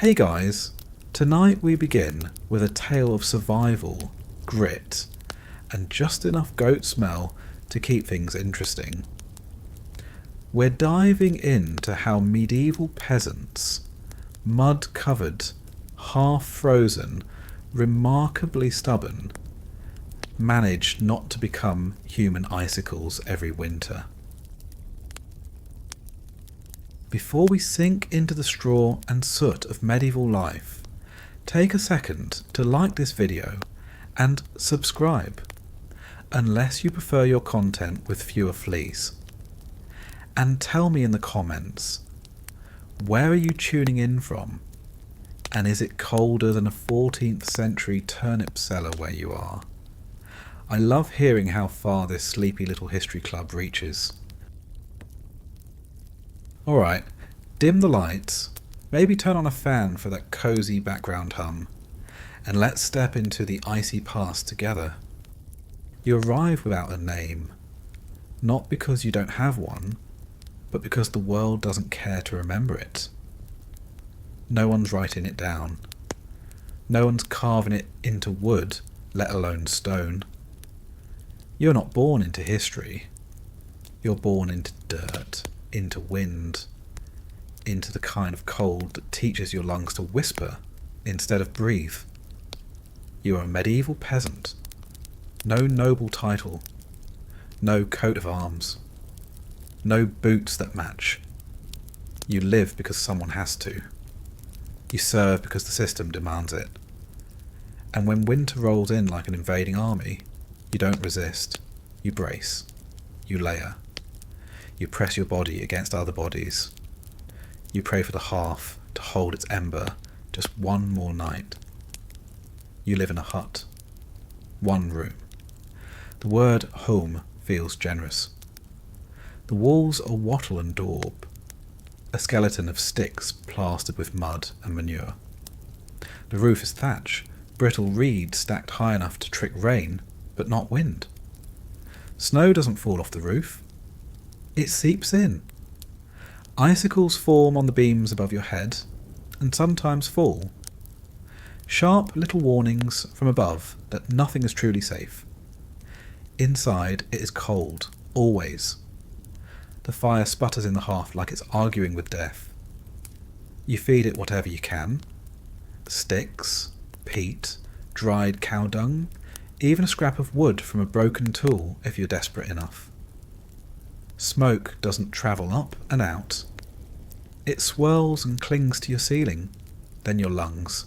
Hey guys, tonight we begin with a tale of survival, grit, and just enough goat smell to keep things interesting. We're diving into how medieval peasants, mud-covered, half-frozen, remarkably stubborn, managed not to become human icicles every winter. Before we sink into the straw and soot of medieval life, take a second to like this video and subscribe, unless you prefer your content with fewer fleas. And tell me in the comments, where are you tuning in from? And is it colder than a 14th century turnip cellar where you are? I love hearing how far this sleepy little history club reaches. Alright, dim the lights, maybe turn on a fan for that cosy background hum, and let's step into the icy past together. You arrive without a name, not because you don't have one, but because the world doesn't care to remember it. No one's writing it down. No one's carving it into wood, let alone stone. You're not born into history. You're born into dirt, into wind, into the kind of cold that teaches your lungs to whisper instead of breathe. You are a medieval peasant. No noble title. No coat of arms. No boots that match. You live because someone has to. You serve because the system demands it. And when winter rolls in like an invading army, you don't resist. You brace. You layer. You press your body against other bodies. You pray for the hearth to hold its ember just one more night. You live in a hut. One room. The word home feels generous. The walls are wattle and daub, a skeleton of sticks plastered with mud and manure. The roof is thatch, brittle reed stacked high enough to trick rain, but not wind. Snow doesn't fall off the roof. It seeps in. Icicles form on the beams above your head, and sometimes fall. Sharp little warnings from above that nothing is truly safe. Inside it is cold, always. The fire sputters in the hearth like it's arguing with death. You feed it whatever you can. Sticks, peat, dried cow dung, even a scrap of wood from a broken tool if you're desperate enough. Smoke doesn't travel up and out. It swirls and clings to your ceiling, then your lungs.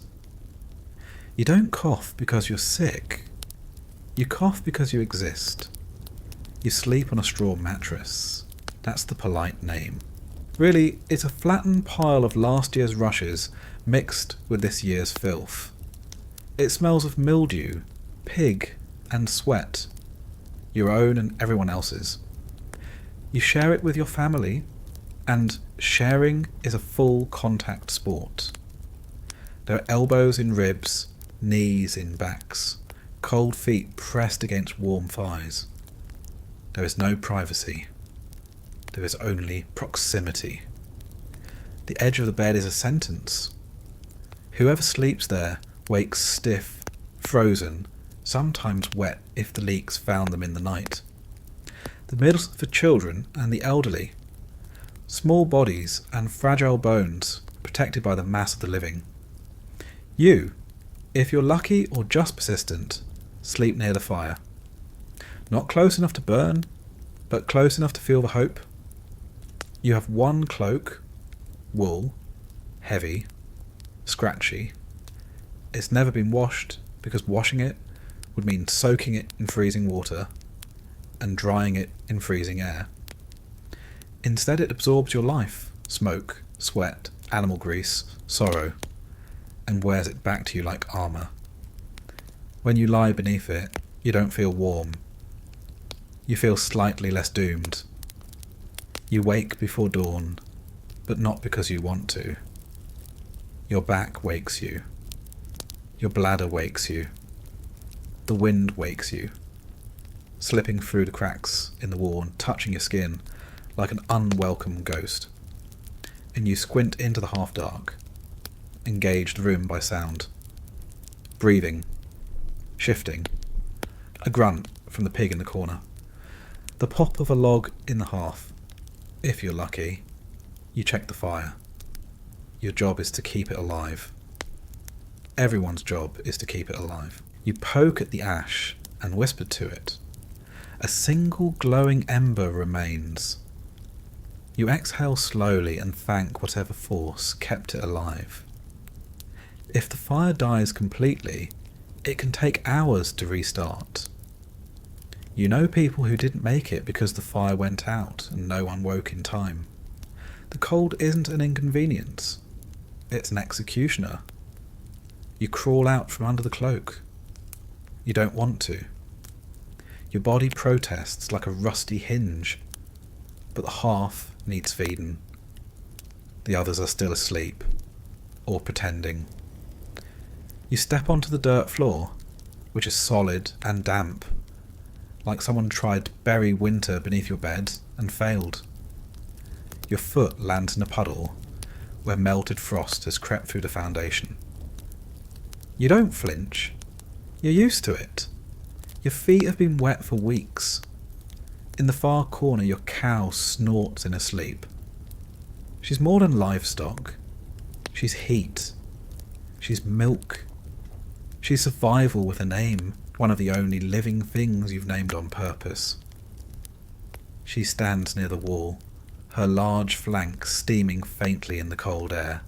You don't cough because you're sick. You cough because you exist. You sleep on a straw mattress. That's the polite name. Really, it's a flattened pile of last year's rushes mixed with this year's filth. It smells of mildew, pig, and sweat. Your own and everyone else's. You share it with your family, and sharing is a full contact sport. There are elbows in ribs, knees in backs, cold feet pressed against warm thighs. There is no privacy. There is only proximity. The edge of the bed is a sentence. Whoever sleeps there wakes stiff, frozen, sometimes wet if the leaks found them in the night. The middle's for children and the elderly. Small bodies and fragile bones protected by the mass of the living. You, if you're lucky or just persistent, sleep near the fire. Not close enough to burn, but close enough to feel the hope. You have one cloak, wool, heavy, scratchy. It's never been washed because washing it would mean soaking it in freezing water and drying it in freezing air. Instead it absorbs your life, smoke, sweat, animal grease, sorrow, and wears it back to you like armour. When you lie beneath it, you don't feel warm. You feel slightly less doomed. You wake before dawn, but not because you want to. Your back wakes you. Your bladder wakes you. The wind wakes you, slipping through the cracks in the wall and touching your skin like an unwelcome ghost. And you squint into the half-dark. engage the room by sound. Breathing. Shifting. A grunt from the pig in the corner. The pop of a log in the hearth. If you're lucky, you check the fire. Your job is to keep it alive. Everyone's job is to keep it alive. You poke at the ash and whisper to it. A single glowing ember remains. You exhale slowly and thank whatever force kept it alive. If the fire dies completely, it can take hours to restart. You know people who didn't make it because the fire went out and no one woke in time. The cold isn't an inconvenience. It's an executioner. You crawl out from under the cloak. You don't want to. Your body protests like a rusty hinge, but the hearth needs feeding. The others are still asleep, or pretending. You step onto the dirt floor, which is solid and damp, like someone tried to bury winter beneath your bed and failed. Your foot lands in a puddle where melted frost has crept through the foundation. You don't flinch. You're used to it. Your feet have been wet for weeks. In the far corner, your cow snorts in her sleep. She's more than livestock. She's heat. She's milk. She's survival with a name, one of the only living things you've named on purpose. She stands near the wall, her large flanks steaming faintly in the cold air,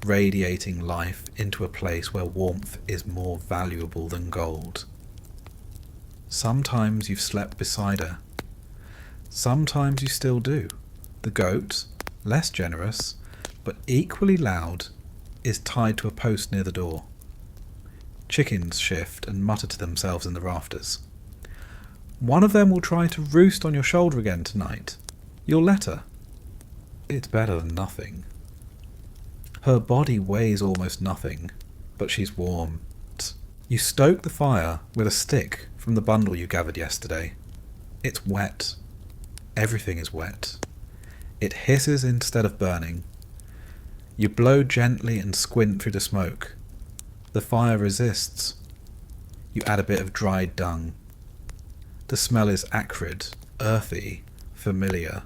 radiating life into a place where warmth is more valuable than gold. Sometimes you've slept beside her. Sometimes you still do. The goat, less generous, but equally loud, is tied to a post near the door. Chickens shift and mutter to themselves in the rafters. One of them will try to roost on your shoulder again tonight. You'll let her. It's better than nothing. Her body weighs almost nothing, but she's warm. You stoke the fire with a stick from the bundle you gathered yesterday. It's wet. Everything is wet. It hisses instead of burning. You blow gently and squint through the smoke. The fire resists. You add a bit of dried dung. The smell is acrid, earthy, familiar.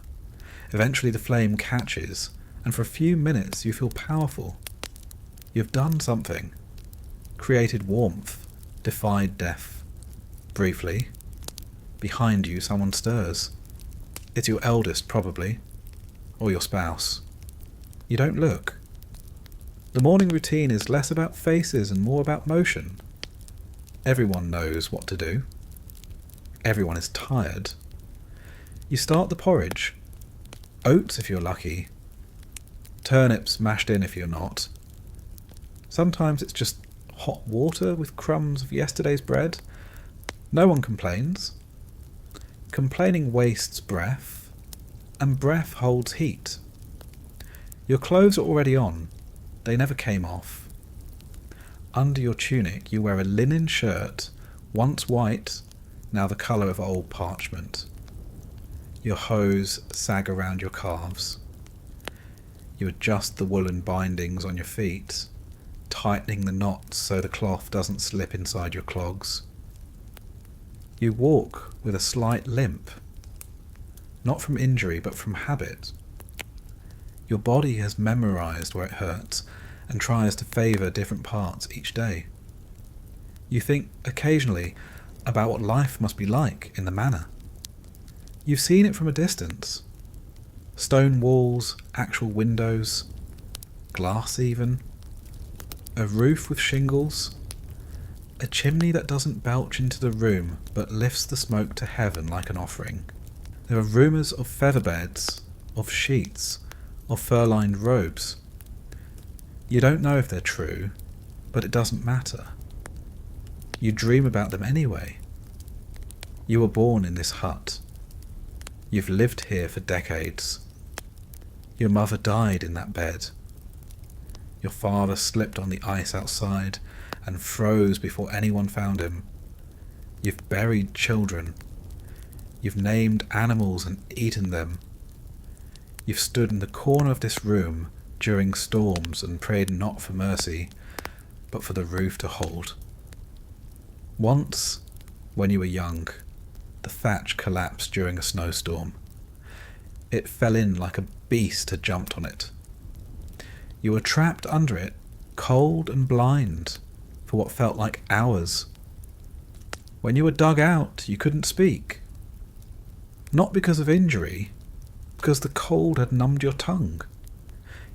Eventually the flame catches, and for a few minutes you feel powerful. You've done something. Created warmth, defied death. Briefly, behind you someone stirs. It's your eldest, probably, or your spouse. You don't look. The morning routine is less about faces and more about motion. Everyone knows what to do. Everyone is tired. You start the porridge. Oats if you're lucky. Turnips mashed in if you're not. Sometimes it's just hot water with crumbs of yesterday's bread. No one complains. Complaining wastes breath, and breath holds heat. Your clothes are already on. They never came off. Under your tunic you wear a linen shirt, once white, now the colour of old parchment. Your hose sag around your calves. You adjust the woolen bindings on your feet, tightening the knots so the cloth doesn't slip inside your clogs. You walk with a slight limp, not from injury but from habit. Your body has memorized where it hurts and tries to favour different parts each day. You think occasionally about what life must be like in the manor. You've seen it from a distance. Stone walls, actual windows, glass even, a roof with shingles, a chimney that doesn't belch into the room but lifts the smoke to heaven like an offering. There are rumours of feather beds, of sheets, of fur-lined robes. You don't know if they're true, but it doesn't matter. You dream about them anyway. You were born in this hut. You've lived here for decades. Your mother died in that bed. Your father slipped on the ice outside and froze before anyone found him. You've buried children. You've named animals and eaten them. You've stood in the corner of this room during storms and prayed not for mercy, but for the roof to hold. Once, when you were young, the thatch collapsed during a snowstorm. It fell in like a beast had jumped on it. You were trapped under it, cold and blind, for what felt like hours. When you were dug out, you couldn't speak. Not because of injury, because the cold had numbed your tongue.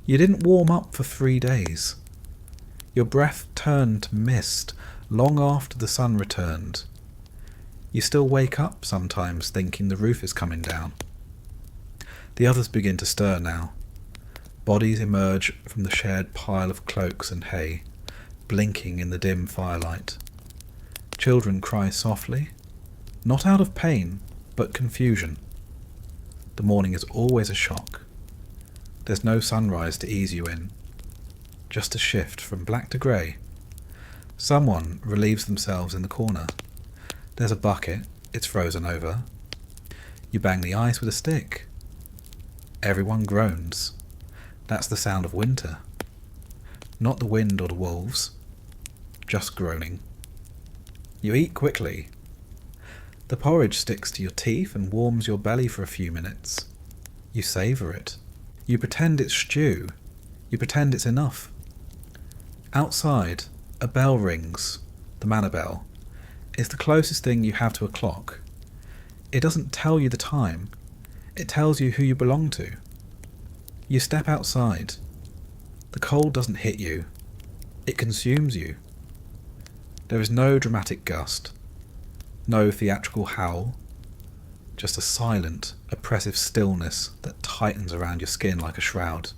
You didn't warm up for 3 days. Your breath turned to mist long after the sun returned. You still wake up sometimes thinking the roof is coming down. The others begin to stir now. Bodies emerge from the shared pile of cloaks and hay, blinking in the dim firelight. Children cry softly, not out of pain, but confusion. The morning is always a shock. There's no sunrise to ease you in. Just a shift from black to grey. Someone relieves themselves in the corner. There's a bucket, it's frozen over. You bang the ice with a stick. Everyone groans. That's the sound of winter. Not the wind or the wolves. Just groaning. You eat quickly. The porridge sticks to your teeth and warms your belly for a few minutes. You savour it. You pretend it's stew. You pretend it's enough. Outside, a bell rings, the manor bell. It's the closest thing you have to a clock. It doesn't tell you the time. It tells you who you belong to. You step outside. The cold doesn't hit you. It consumes you. There is no dramatic gust. No theatrical howl. Just a silent, oppressive stillness that tightens around your skin like a shroud.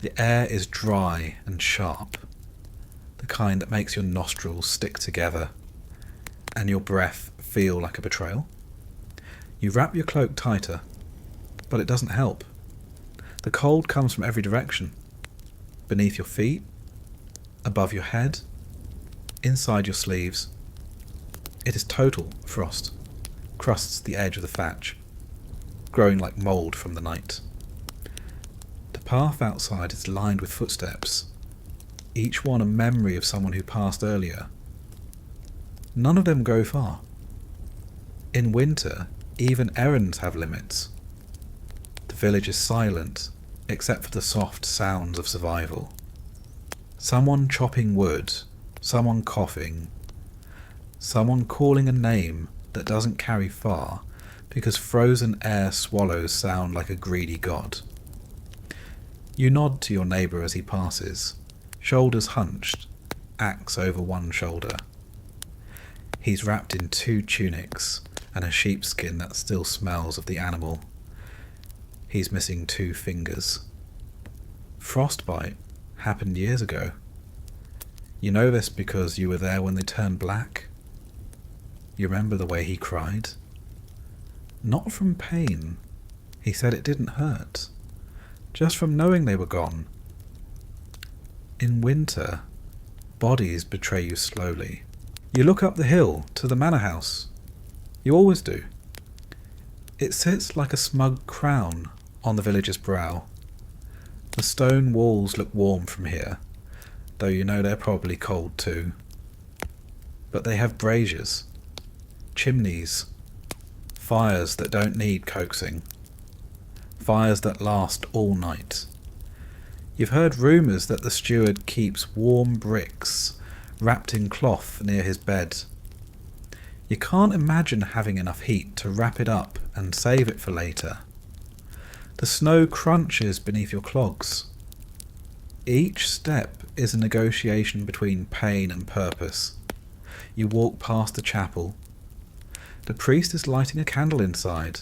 The air is dry and sharp, the kind that makes your nostrils stick together, and your breath feel like a betrayal. You wrap your cloak tighter, but it doesn't help. The cold comes from every direction. Beneath your feet, above your head, inside your sleeves. It is total frost. Crusts the edge of the thatch, growing like mould from the night. The path outside is lined with footsteps, each one a memory of someone who passed earlier. None of them go far. In winter, even errands have limits. The village is silent, except for the soft sounds of survival. Someone chopping wood, someone coughing, someone calling a name that doesn't carry far because frozen air swallows sound like a greedy god. You nod to your neighbour as he passes, shoulders hunched, axe over one shoulder. He's wrapped in 2 tunics and a sheepskin that still smells of the animal. He's missing 2 fingers. Frostbite happened years ago. You know this because you were there when they turned black. You remember the way he cried? Not from pain. He said it didn't hurt. Just from knowing they were gone. In winter, bodies betray you slowly. You look up the hill to the manor house. You always do. It sits like a smug crown on the village's brow. The stone walls look warm from here, though you know they're probably cold too. But they have braziers, chimneys, fires that don't need coaxing, fires that last all night. You've heard rumours that the steward keeps warm bricks wrapped in cloth near his bed. You can't imagine having enough heat to wrap it up and save it for later. The snow crunches beneath your clogs. Each step is a negotiation between pain and purpose. You walk past the chapel. The priest is lighting a candle inside,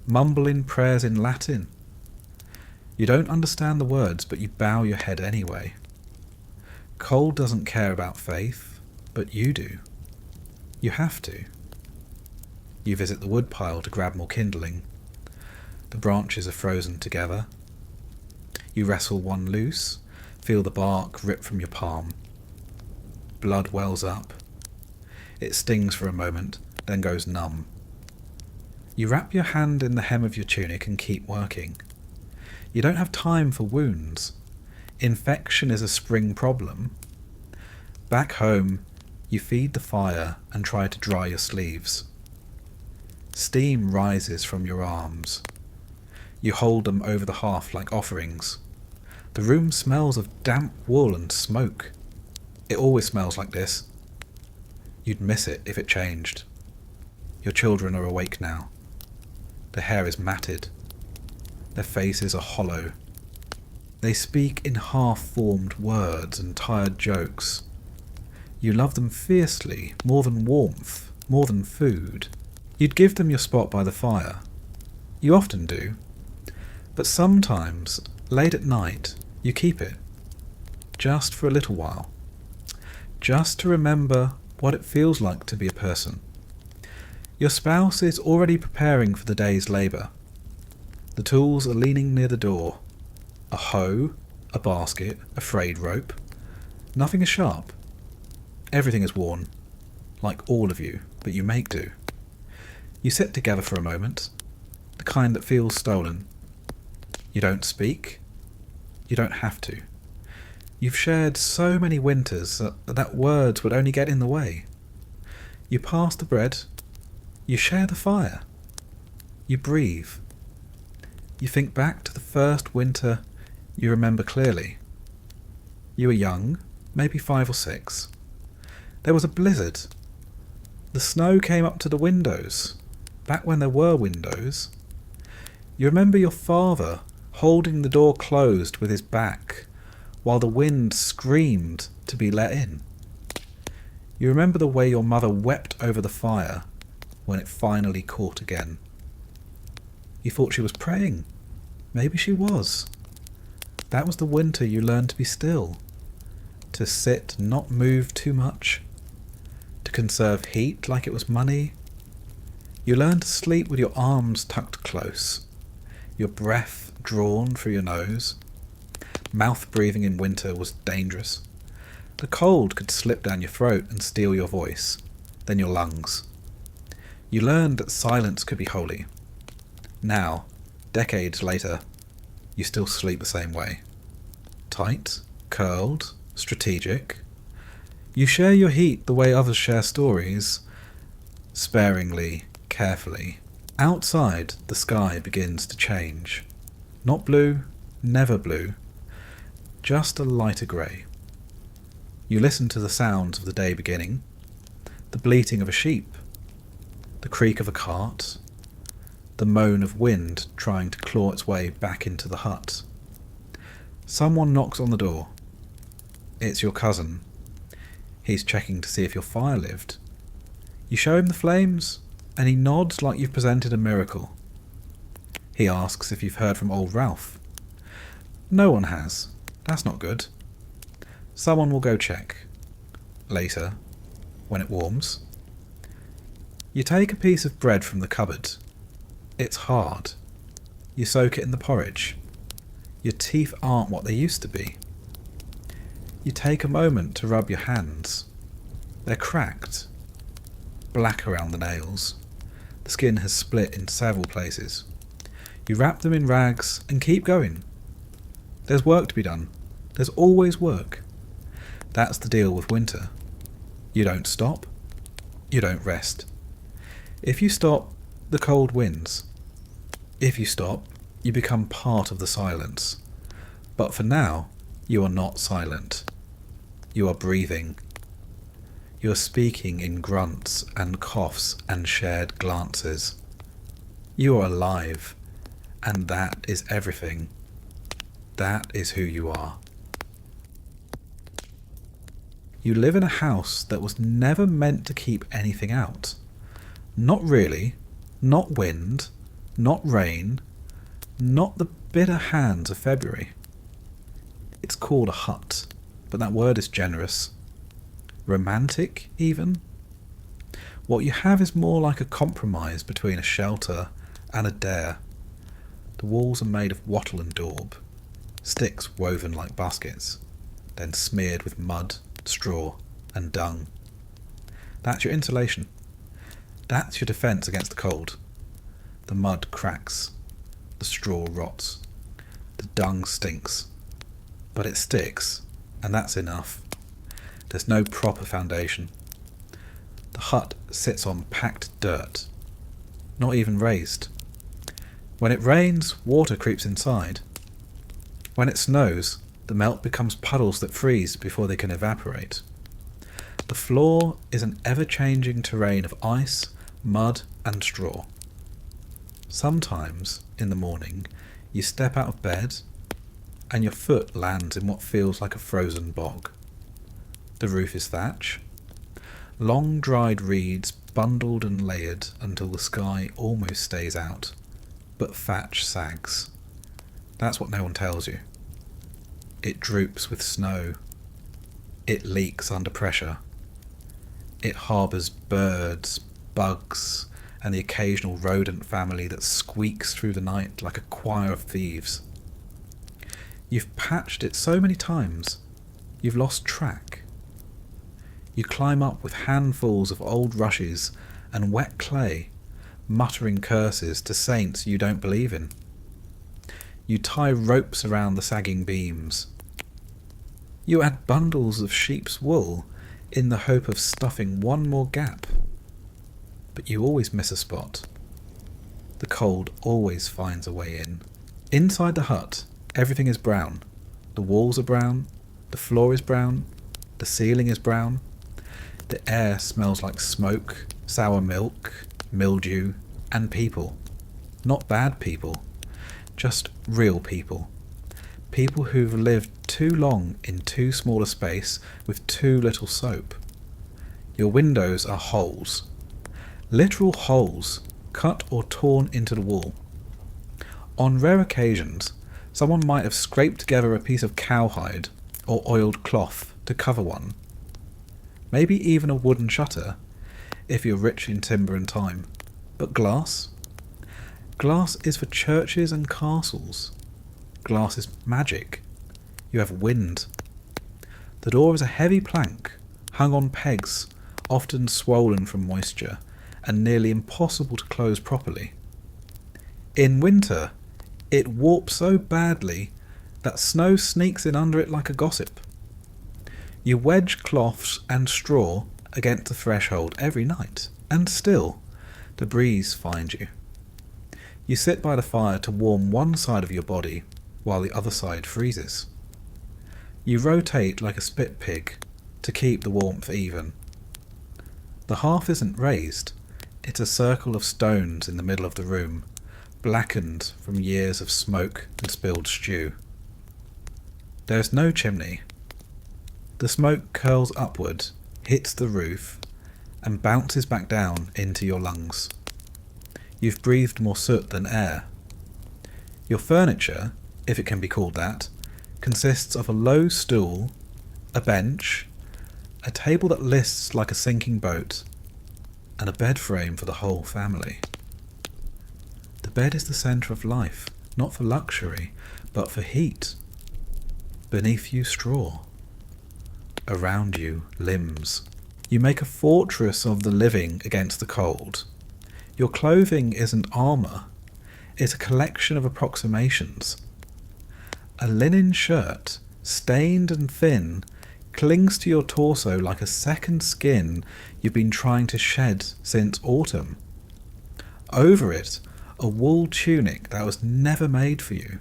mumbling prayers in Latin. You don't understand the words, but you bow your head anyway. Cold doesn't care about faith, but you do. You have to. You visit the woodpile to grab more kindling. The branches are frozen together. You wrestle one loose, feel the bark rip from your palm. Blood wells up. It stings for a moment, then goes numb. You wrap your hand in the hem of your tunic and keep working. You don't have time for wounds. Infection is a spring problem. Back home, you feed the fire and try to dry your sleeves. Steam rises from your arms. You hold them over the hearth like offerings. The room smells of damp wool and smoke. It always smells like this. You'd miss it if it changed. Your children are awake now. Their hair is matted. Their faces are hollow. They speak in half-formed words and tired jokes. You love them fiercely, more than warmth, more than food. You'd give them your spot by the fire. You often do. But sometimes, late at night, you keep it. Just for a little while. Just to remember what it feels like to be a person. Your spouse is already preparing for the day's labour. The tools are leaning near the door. A hoe, a basket, a frayed rope. Nothing is sharp. Everything is worn, like all of you, but you make do. You sit together for a moment, the kind that feels stolen. You don't speak. You don't have to. You've shared so many winters that words would only get in the way. You pass the bread. You share the fire. You breathe. You think back to the first winter you remember clearly. You were young, maybe 5 or 6. There was a blizzard. The snow came up to the windows, back when there were windows. You remember your father holding the door closed with his back, while the wind screamed to be let in. You remember the way your mother wept over the fire when it finally caught again. You thought she was praying. Maybe she was. That was the winter you learned to be still, to sit, not move too much, to conserve heat like it was money. You learned to sleep with your arms tucked close, your breath drawn through your nose. Mouth breathing in winter was dangerous. The cold could slip down your throat and steal your voice, then your lungs. You learned that silence could be holy. Now, decades later, you still sleep the same way. Tight, curled, strategic. You share your heat the way others share stories, sparingly, carefully. Outside, the sky begins to change. Not blue, never blue, just a lighter grey. You listen to the sounds of the day beginning, the bleating of a sheep, the creak of a cart, the moan of wind trying to claw its way back into the hut. Someone knocks on the door. It's your cousin. He's checking to see if your fire lived. You show him the flames, and he nods like you've presented a miracle. He asks if you've heard from old Ralph. No one has. That's not good. Someone will go check. Later, when it warms. You take a piece of bread from the cupboard. It's hard. You soak it in the porridge. Your teeth aren't what they used to be. You take a moment to rub your hands. They're cracked. Black around the nails. The skin has split in several places. You wrap them in rags and keep going. There's work to be done. There's always work. That's the deal with winter. You don't stop. You don't rest. If you stop, the cold wins. If you stop, you become part of the silence. But for now, you are not silent. You are breathing. You are speaking in grunts and coughs and shared glances. You are alive, and that is everything. That is who you are. You live in a house that was never meant to keep anything out. Not really, not wind, not rain, not the bitter hands of February. It's called a hut, but that word is generous. Romantic, even? What you have is more like a compromise between a shelter and a dare. The walls are made of wattle and daub, sticks woven like baskets, then smeared with mud, straw, and dung. That's your insulation. That's your defence against the cold. The mud cracks. The straw rots. The dung stinks, but it sticks, and that's enough. There's no proper foundation. The hut sits on packed dirt, not even raised. When it rains, water creeps inside. When it snows, the melt becomes puddles that freeze before they can evaporate. The floor is an ever-changing terrain of ice, mud, and straw. Sometimes, in the morning, you step out of bed, and your foot lands in what feels like a frozen bog. The roof is thatch. Long dried reeds bundled and layered until the sky almost stays out, but thatch sags. That's what no one tells you. It droops with snow. It leaks under pressure. It harbours birds, bugs, and the occasional rodent family that squeaks through the night like a choir of thieves. You've patched it so many times, you've lost track. You climb up with handfuls of old rushes and wet clay, muttering curses to saints you don't believe in. You tie ropes around the sagging beams. You add bundles of sheep's wool in the hope of stuffing one more gap. But you always miss a spot. The cold always finds a way in. Inside the hut, everything is brown. The walls are brown, the floor is brown, the ceiling is brown. The air smells like smoke, sour milk, mildew, and people. Not bad people, just real people. People who've lived too long in too small a space with too little soap. Your windows are holes. Literal holes, cut or torn into the wall. On rare occasions, someone might have scraped together a piece of cowhide or oiled cloth to cover one. Maybe even a wooden shutter, if you're rich in timber and time. But glass? Glass is for churches and castles. Glass is magic. You have wind. The door is a heavy plank, hung on pegs, often swollen from moisture, and nearly impossible to close properly. In winter, it warps so badly that snow sneaks in under it like a gossip. You wedge cloths and straw against the threshold every night, and still, the breeze finds you. You sit by the fire to warm one side of your body while the other side freezes. You rotate like a spit pig to keep the warmth even. The hearth isn't raised, it's a circle of stones in the middle of the room, blackened from years of smoke and spilled stew. There's no chimney. The smoke curls upward, hits the roof, and bounces back down into your lungs. You've breathed more soot than air. Your furniture, if it can be called that, consists of a low stool, a bench, a table that lists like a sinking boat, and a bed frame for the whole family. The bed is the centre of life, not for luxury, but for heat. Beneath you, straw. Around you, limbs. You make a fortress of the living against the cold. Your clothing isn't armour, it's a collection of approximations. A linen shirt, stained and thin, clings to your torso like a second skin you've been trying to shed since autumn. Over it, a wool tunic that was never made for you.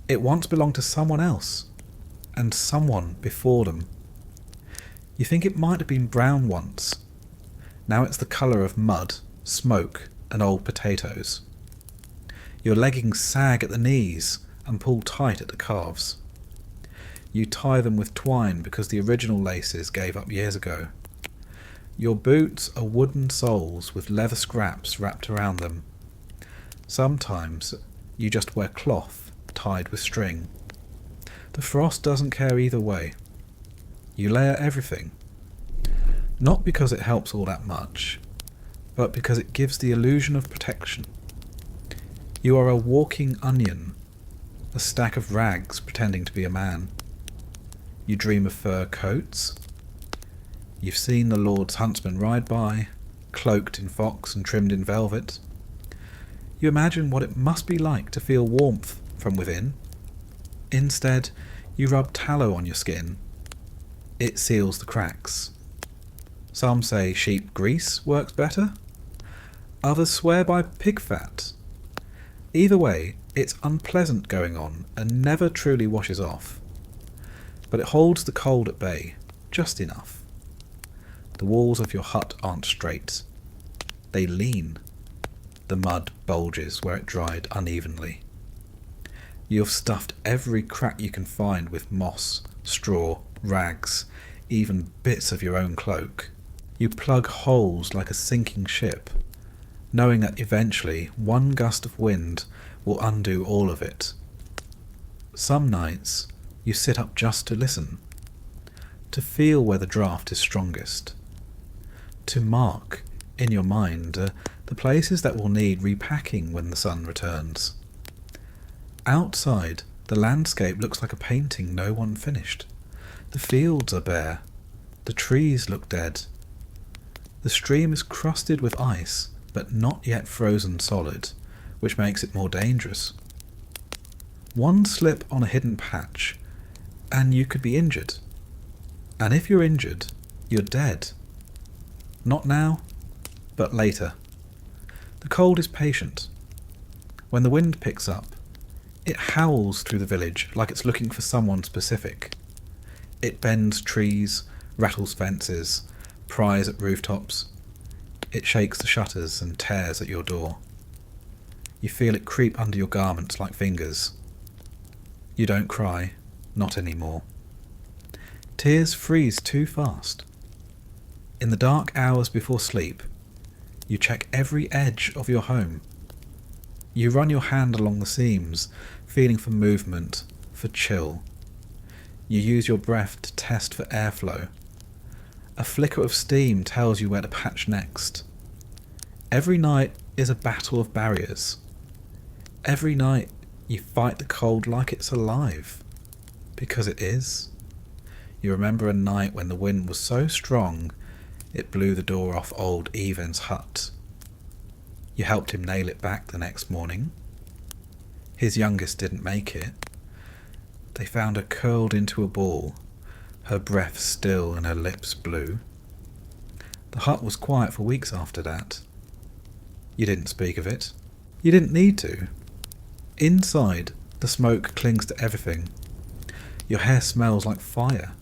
It once belonged to someone else, and someone before them. You think it might have been brown once. Now it's the colour of mud, smoke, and old potatoes. Your leggings sag at the knees and pull tight at the calves. You tie them with twine because the original laces gave up years ago. Your boots are wooden soles with leather scraps wrapped around them. Sometimes you just wear cloth tied with string. The frost doesn't care either way. You layer everything. Not because it helps all that much, but because it gives the illusion of protection. You are a walking onion, a stack of rags pretending to be a man. You dream of fur coats. You've seen the Lord's huntsman ride by, cloaked in fox and trimmed in velvet. You imagine what it must be like to feel warmth from within, Instead, you rub tallow on your skin. It seals the cracks. Some say sheep grease works better. Others swear by pig fat. Either way, it's unpleasant going on and never truly washes off. But it holds the cold at bay, just enough. The walls of your hut aren't straight. They lean. The mud bulges where it dried unevenly. You have stuffed every crack you can find with moss, straw, rags, even bits of your own cloak. You plug holes like a sinking ship, knowing that eventually one gust of wind will undo all of it. Some nights you sit up just to listen, to feel where the draft is strongest, to mark in your mind the places that will need repacking when the sun returns. Outside, the landscape looks like a painting no one finished. The fields are bare. The trees look dead. The stream is crusted with ice, but not yet frozen solid, which makes it more dangerous. One slip on a hidden patch, and you could be injured. And if you're injured, you're dead. Not now, but later. The cold is patient. When the wind picks up, it howls through the village like it's looking for someone specific. It bends trees, rattles fences, pries at rooftops. It shakes the shutters and tears at your door. You feel it creep under your garments like fingers. You don't cry, not anymore. Tears freeze too fast. In the dark hours before sleep, you check every edge of your home. You run your hand along the seams, feeling for movement, for chill. You use your breath to test for airflow. A flicker of steam tells you where to patch next. Every night is a battle of barriers. Every night you fight the cold like it's alive. Because it is. You remember a night when the wind was so strong it blew the door off old Even's hut. You helped him nail it back the next morning. His youngest didn't make it. They found her curled into a ball, her breath still and her lips blue. The hut was quiet for weeks after that. You didn't speak of it. You didn't need to. Inside, the smoke clings to everything. Your hair smells like fire.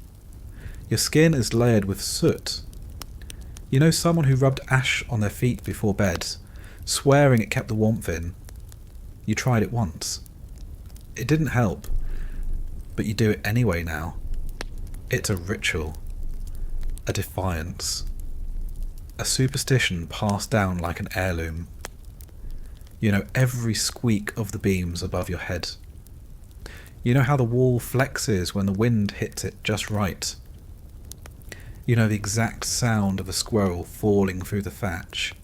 Your skin is layered with soot. You know someone who rubbed ash on their feet before bed, swearing it kept the warmth in. You tried it once. It didn't help, but you do it anyway now. It's a ritual, a defiance, a superstition passed down like an heirloom. You know every squeak of the beams above your head. You know how the wall flexes when the wind hits it just right. You know the exact sound of a squirrel falling through the thatch.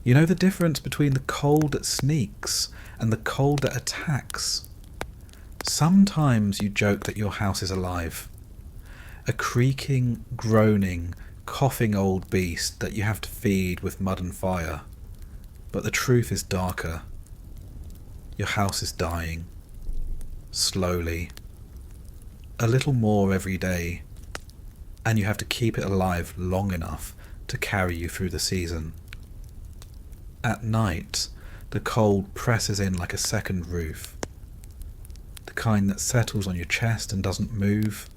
You know the difference between the cold that sneaks and the cold that attacks. Sometimes you joke that your house is alive. A creaking, groaning, coughing old beast that you have to feed with mud and fire. But the truth is darker. Your house is dying. Slowly. A little more every day. And you have to keep it alive long enough to carry you through the season. At night, the cold presses in like a second roof. The kind that settles on your chest and doesn't move.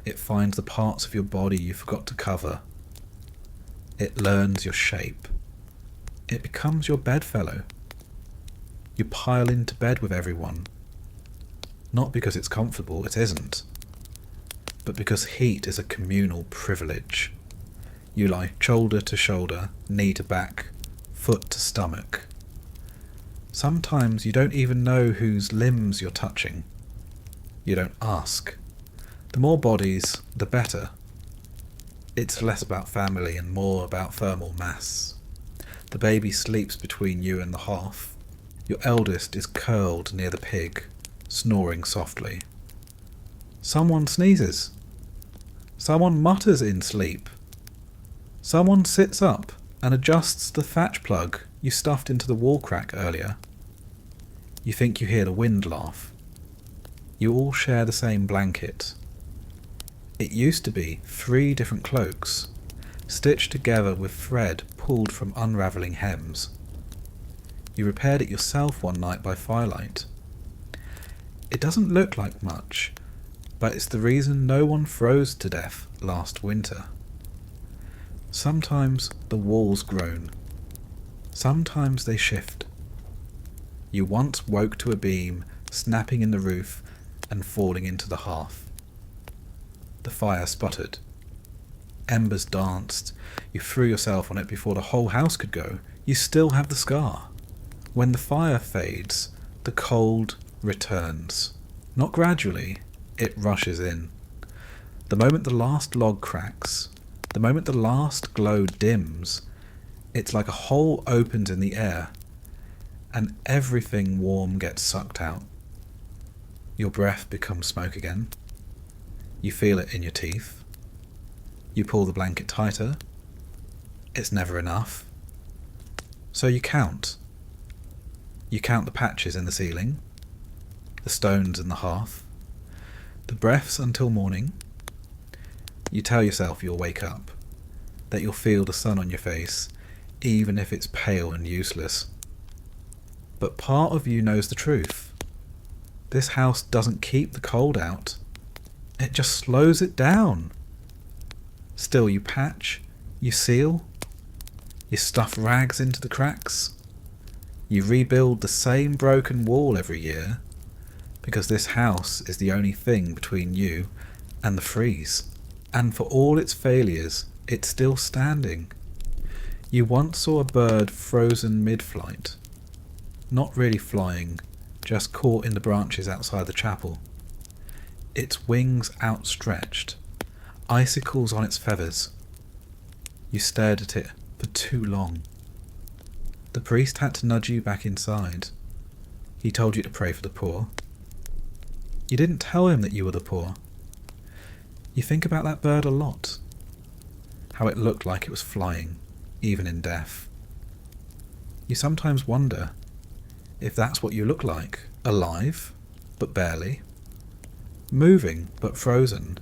It finds the parts of your body you forgot to cover. It learns your shape. It becomes your bedfellow. You pile into bed with everyone. Not because it's comfortable, it isn't. But because heat is a communal privilege. You lie shoulder to shoulder, knee to back, foot to stomach. Sometimes you don't even know whose limbs you're touching. You don't ask. The more bodies, the better. It's less about family and more about thermal mass. The baby sleeps between you and the hearth. Your eldest is curled near the pig, snoring softly. Someone sneezes. Someone mutters in sleep. Someone sits up and adjusts the thatch plug you stuffed into the wall crack earlier. You think you hear the wind laugh. You all share the same blanket. It used to be 3 different cloaks, stitched together with thread pulled from unravelling hems. You repaired it yourself one night by firelight. It doesn't look like much, but it's the reason no one froze to death last winter. Sometimes the walls groan. Sometimes they shift. You once woke to a beam snapping in the roof and falling into the hearth. The fire sputtered. Embers danced. You threw yourself on it before the whole house could go. You still have the scar. When the fire fades, the cold returns. Not gradually, it rushes in. The moment the last log cracks, the moment the last glow dims, it's like a hole opens in the air, and everything warm gets sucked out. Your breath becomes smoke again. You feel it in your teeth. You pull the blanket tighter. It's never enough. So you count. You count the patches in the ceiling, the stones in the hearth, the breaths until morning. You tell yourself you'll wake up, that you'll feel the sun on your face, even if it's pale and useless. But part of you knows the truth. This house doesn't keep the cold out. It just slows it down. Still you patch, you seal, you stuff rags into the cracks. You rebuild the same broken wall every year, because this house is the only thing between you and the freeze. And for all its failures, it's still standing. You once saw a bird frozen mid-flight. Not really flying, just caught in the branches outside the chapel. Its wings outstretched, icicles on its feathers. You stared at it for too long. The priest had to nudge you back inside. He told you to pray for the poor. You didn't tell him that you were the poor. You think about that bird a lot. How it looked like it was flying, even in death. You sometimes wonder if that's what you look like, alive, but barely, moving, but frozen,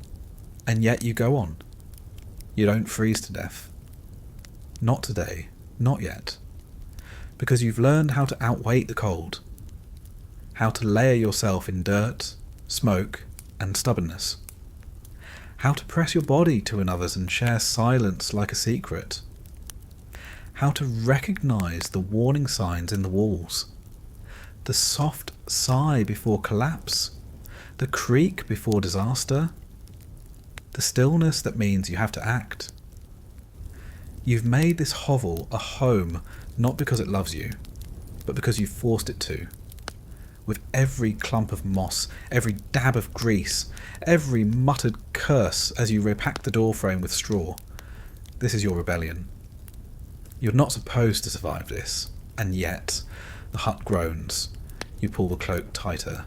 and yet you go on. You don't freeze to death. Not today, not yet. Because you've learned how to outwait the cold, how to layer yourself in dirt, smoke, and stubbornness, how to press your body to another's and share silence like a secret, how to recognize the warning signs in the walls, the soft sigh before collapse, the creak before disaster, the stillness that means you have to act. You've made this hovel a home not because it loves you, but because you've forced it to. With every clump of moss, every dab of grease, every muttered curse as you repack the doorframe with straw. This is your rebellion. You're not supposed to survive this, and yet the hut groans. You pull the cloak tighter.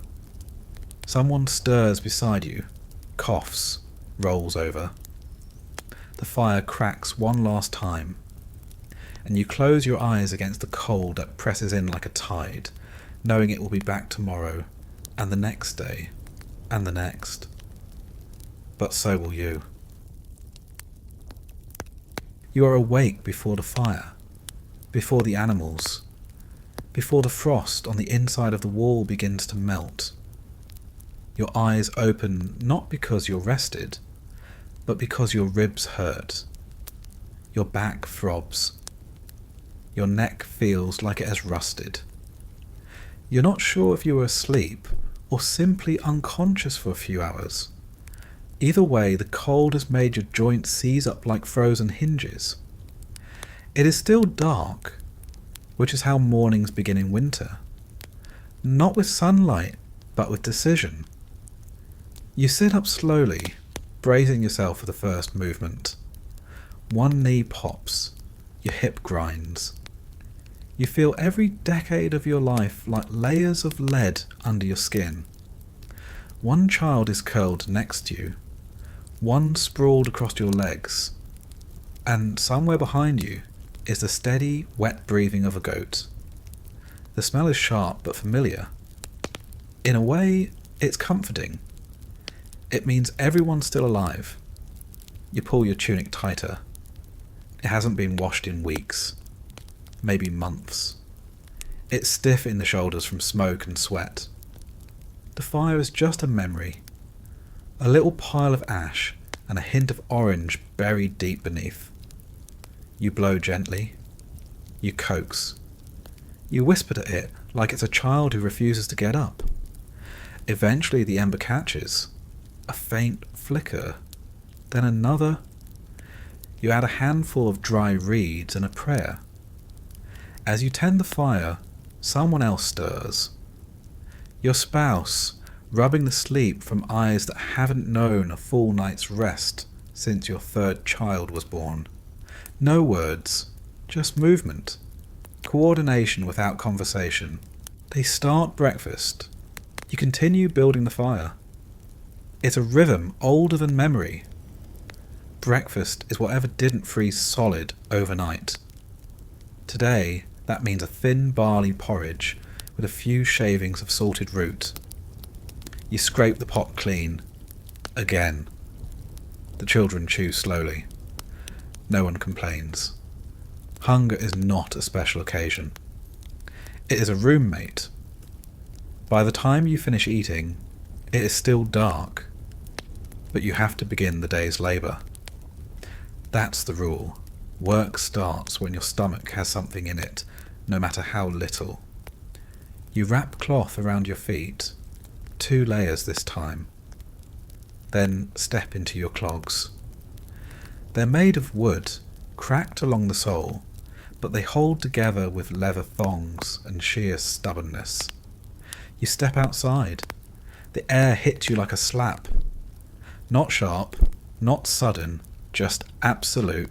Someone stirs beside you, coughs, rolls over. The fire cracks one last time, and you close your eyes against the cold that presses in like a tide, knowing it will be back tomorrow, and the next day, and the next. But so will you. You are awake before the fire, before the animals, before the frost on the inside of the wall begins to melt. Your eyes open not because you're rested, but because your ribs hurt. Your back throbs. Your neck feels like it has rusted. You're not sure if you were asleep or simply unconscious for a few hours. Either way, the cold has made your joints seize up like frozen hinges. It is still dark, which is how mornings begin in winter. Not with sunlight, but with decision. You sit up slowly, bracing yourself for the first movement. One knee pops, your hip grinds. You feel every decade of your life like layers of lead under your skin. One child is curled next to you, one sprawled across your legs, and somewhere behind you is the steady, wet breathing of a goat. The smell is sharp but familiar. In a way, It's comforting. It means everyone's still alive. You pull your tunic tighter. It hasn't been washed in weeks, maybe months. It's stiff in the shoulders from smoke and sweat. The fire is just a memory, a little pile of ash and a hint of orange buried deep beneath. You blow gently. You coax. You whisper to it like it's a child who refuses to get up. Eventually the ember catches. A faint flicker. Then another. You add a handful of dry reeds and a prayer. As you tend the fire, someone else stirs. Your spouse, rubbing the sleep from eyes that haven't known a full night's rest since your third child was born. No words, just movement. Coordination without conversation. They start breakfast. You continue building the fire. It's a rhythm older than memory. Breakfast is whatever didn't freeze solid overnight. Today, that means a thin barley porridge with a few shavings of salted root. You scrape the pot clean. Again. The children chew slowly. No one complains. Hunger is not a special occasion. It is a roommate. By the time you finish eating, it is still dark, but you have to begin the day's labour. That's the rule. Work starts when your stomach has something in it, no matter how little. You wrap cloth around your feet, 2 layers this time. Then step into your clogs. They're made of wood, cracked along the sole, but they hold together with leather thongs and sheer stubbornness. You step outside. The air hits you like a slap. Not sharp, not sudden, just absolute.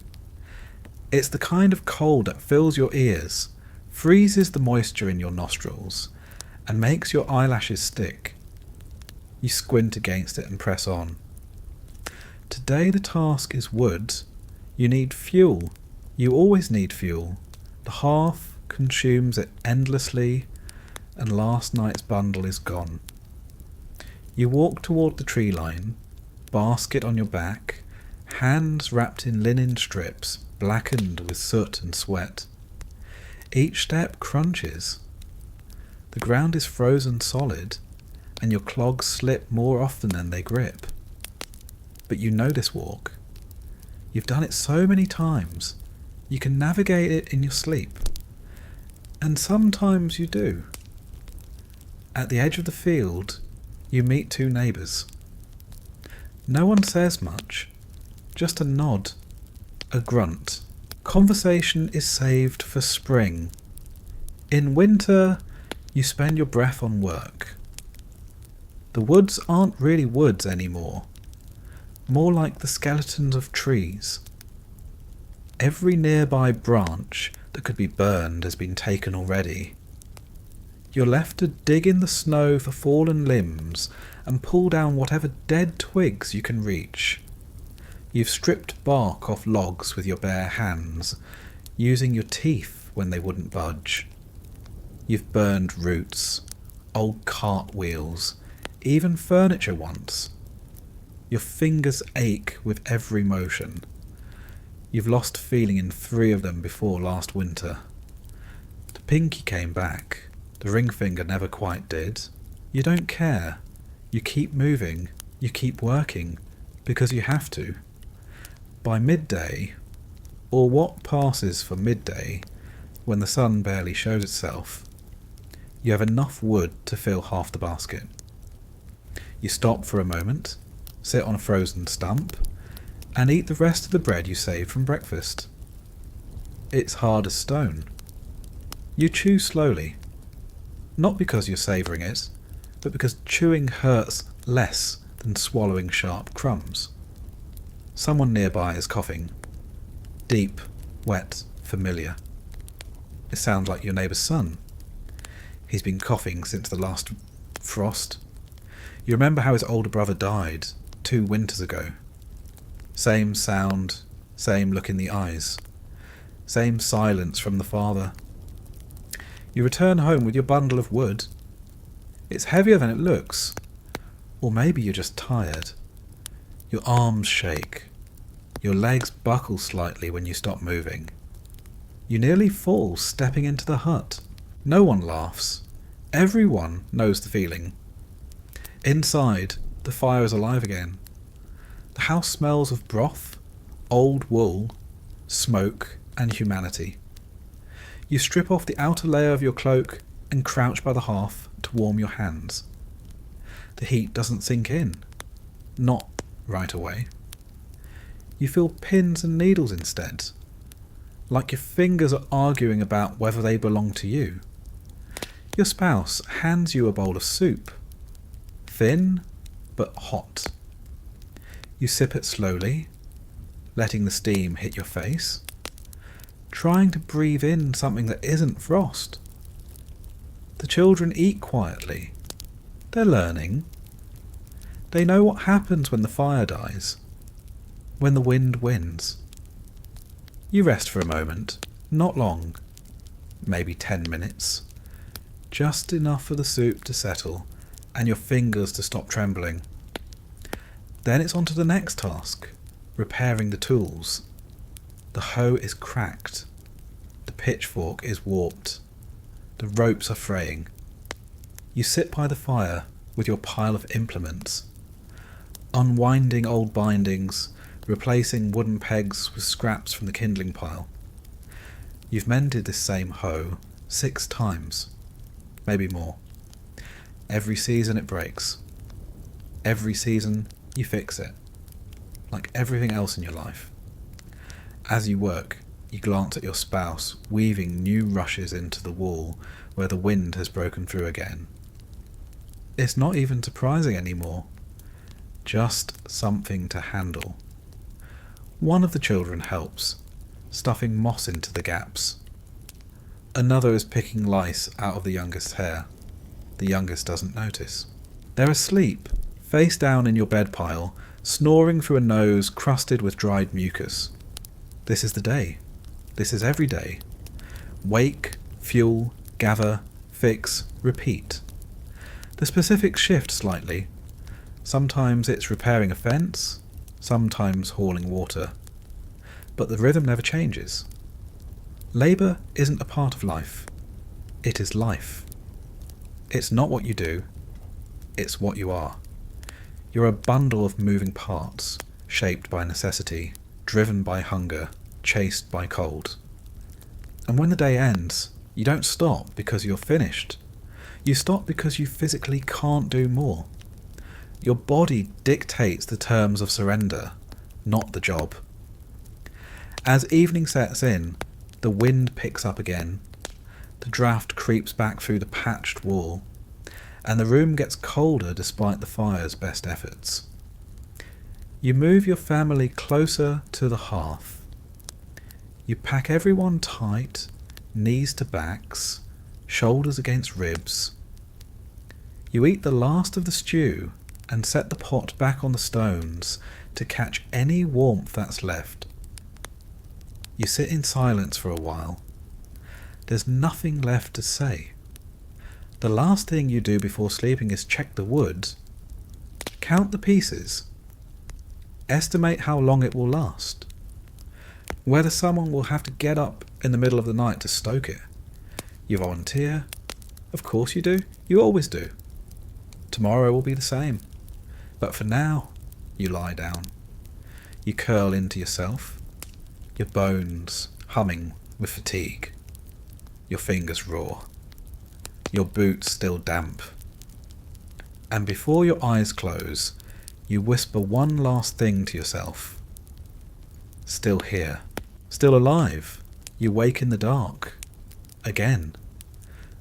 It's the kind of cold that fills your ears, freezes the moisture in your nostrils, and makes your eyelashes stick. You squint against it and press on. Today the task is wood. You need fuel. You always need fuel. The hearth consumes it endlessly, and last night's bundle is gone. You walk toward the tree line, basket on your back, hands wrapped in linen strips, blackened with soot and sweat. Each step crunches. The ground is frozen solid, and your clogs slip more often than they grip. But you know this walk. You've done it so many times, you can navigate it in your sleep. And sometimes you do. At the edge of the field, you meet 2 neighbours. No one says much, just a nod, a grunt. Conversation is saved for spring. In winter, you spend your breath on work. The woods aren't really woods anymore, more like the skeletons of trees. Every nearby branch that could be burned has been taken already. You're left to dig in the snow for fallen limbs and pull down whatever dead twigs you can reach. You've stripped bark off logs with your bare hands, using your teeth when they wouldn't budge. You've burned roots, old cart wheels, even furniture once. Your fingers ache with every motion. You've lost feeling in 3 of them before last winter. The pinky came back. The ring finger never quite did. You don't care. You keep moving. You keep working. Because you have to. By midday, or what passes for midday, when the sun barely shows itself, you have enough wood to fill half the basket. You stop for a moment, sit on a frozen stump, and eat the rest of the bread you saved from breakfast. It's hard as stone. You chew slowly. Not because you're savouring it, but because chewing hurts less than swallowing sharp crumbs. Someone nearby is coughing. Deep, wet, familiar. It sounds like your neighbour's son. He's been coughing since the last frost. You remember how his older brother died 2 winters ago. Same sound, same look in the eyes. Same silence from the father. You return home with your bundle of wood. It's heavier than it looks. Or maybe you're just tired. Your arms shake. Your legs buckle slightly when you stop moving. You nearly fall stepping into the hut. No one laughs. Everyone knows the feeling. Inside, the fire is alive again. The house smells of broth, old wool, smoke, and humanity. You strip off the outer layer of your cloak and crouch by the hearth to warm your hands. The heat doesn't sink in. Not right away. You feel pins and needles instead, like your fingers are arguing about whether they belong to you. Your spouse hands you a bowl of soup, thin but hot. You sip it slowly, letting the steam hit your face, trying to breathe in something that isn't frost. The children eat quietly. They're learning. They know what happens when the fire dies, when the wind wins. You rest for a moment, not long, maybe 10 minutes, just enough for the soup to settle and your fingers to stop trembling. Then it's on to the next task, repairing the tools. The hoe is cracked, the pitchfork is warped, the ropes are fraying. You sit by the fire with your pile of implements, unwinding old bindings, replacing wooden pegs with scraps from the kindling pile. You've mended this same hoe 6 times, maybe more. Every season it breaks. Every season you fix it, like everything else in your life. As you work, you glance at your spouse weaving new rushes into the wall where the wind has broken through again. It's not even surprising anymore, just something to handle. One of the children helps, stuffing moss into the gaps. Another is picking lice out of the youngest's hair. The youngest doesn't notice. They're asleep, face down in your bed pile, snoring through a nose crusted with dried mucus. This is the day. This is every day. Wake, fuel, gather, fix, repeat. The specifics shift slightly. Sometimes it's repairing a fence, sometimes hauling water. But the rhythm never changes. Labour isn't a part of life. It is life. It's not what you do, it's what you are. You're a bundle of moving parts, shaped by necessity, driven by hunger, chased by cold. And when the day ends, you don't stop because you're finished. You stop because you physically can't do more. Your body dictates the terms of surrender, not the job. As evening sets in, the wind picks up again. The draft creeps back through the patched wall, and the room gets colder despite the fire's best efforts. You move your family closer to the hearth. You pack everyone tight, knees to backs, shoulders against ribs. You eat the last of the stew and set the pot back on the stones to catch any warmth that's left. You sit in silence for a while. There's nothing left to say. The last thing you do before sleeping is check the wood, count the pieces, estimate how long it will last, whether someone will have to get up in the middle of the night to stoke it. You volunteer. Of course you do. You always do. Tomorrow will be the same. But for now, you lie down. You curl into yourself, your bones humming with fatigue, your fingers raw, your boots still damp. And before your eyes close, you whisper one last thing to yourself. Still here, still alive. You wake in the dark. Again.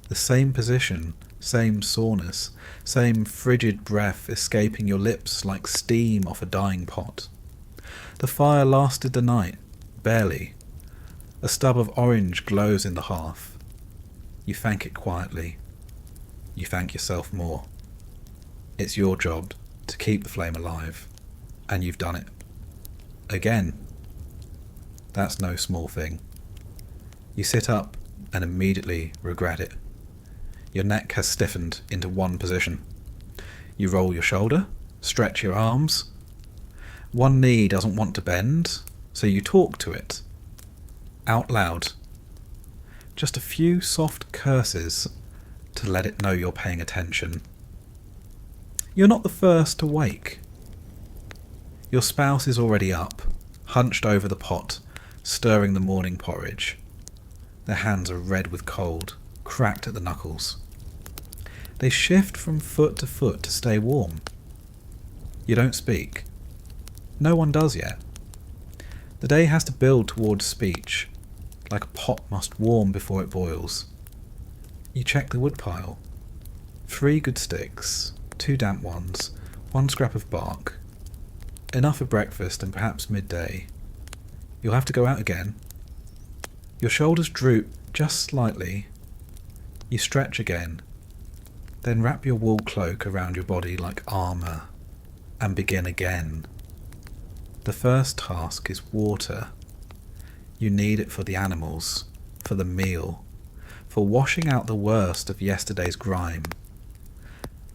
The same position, same soreness, same frigid breath escaping your lips like steam off a dying pot. The fire lasted the night, barely. A stub of orange glows in the hearth. You thank it quietly. You thank yourself more. It's your job to keep the flame alive, and you've done it. Again. That's no small thing. You sit up and immediately regret it. Your neck has stiffened into one position. You roll your shoulder, stretch your arms. One knee doesn't want to bend, so you talk to it. Out loud. Just a few soft curses to let it know you're paying attention. You're not the first to wake. Your spouse is already up, hunched over the pot, stirring the morning porridge. Their hands are red with cold, cracked at the knuckles. They shift from foot to foot to stay warm. You don't speak. No one does yet. The day has to build towards speech, like a pot must warm before it boils. You check the woodpile. 3 good sticks, 2 damp ones, 1 scrap of bark. Enough for breakfast and perhaps midday. You'll have to go out again. Your shoulders droop just slightly. You stretch again, then wrap your wool cloak around your body like armour, and begin again. The first task is water. You need it for the animals, for the meal, for washing out the worst of yesterday's grime.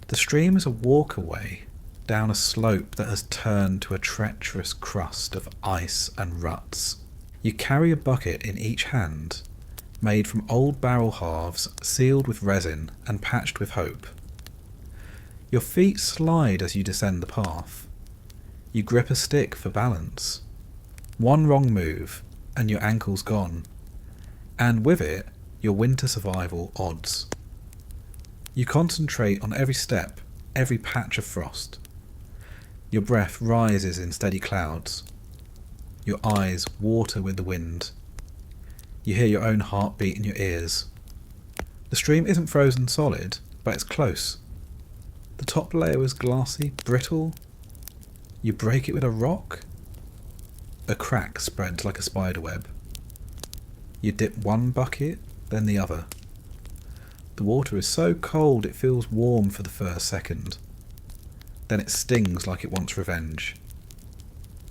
The stream is a walkaway down a slope that has turned to a treacherous crust of ice and ruts. You carry a bucket in each hand, made from old barrel halves sealed with resin and patched with hope. Your feet slide as you descend the path. You grip a stick for balance. One wrong move and your ankle's gone, and with it your winter survival odds. You concentrate on every step, every patch of frost. Your breath rises in steady clouds. Your eyes water with the wind. You hear your own heartbeat in your ears. The stream isn't frozen solid, but it's close. The top layer is glassy, brittle. You break it with a rock. A crack spreads like a spider web. You dip one bucket, then the other. The water is so cold it feels warm for the first second. Then it stings like it wants revenge.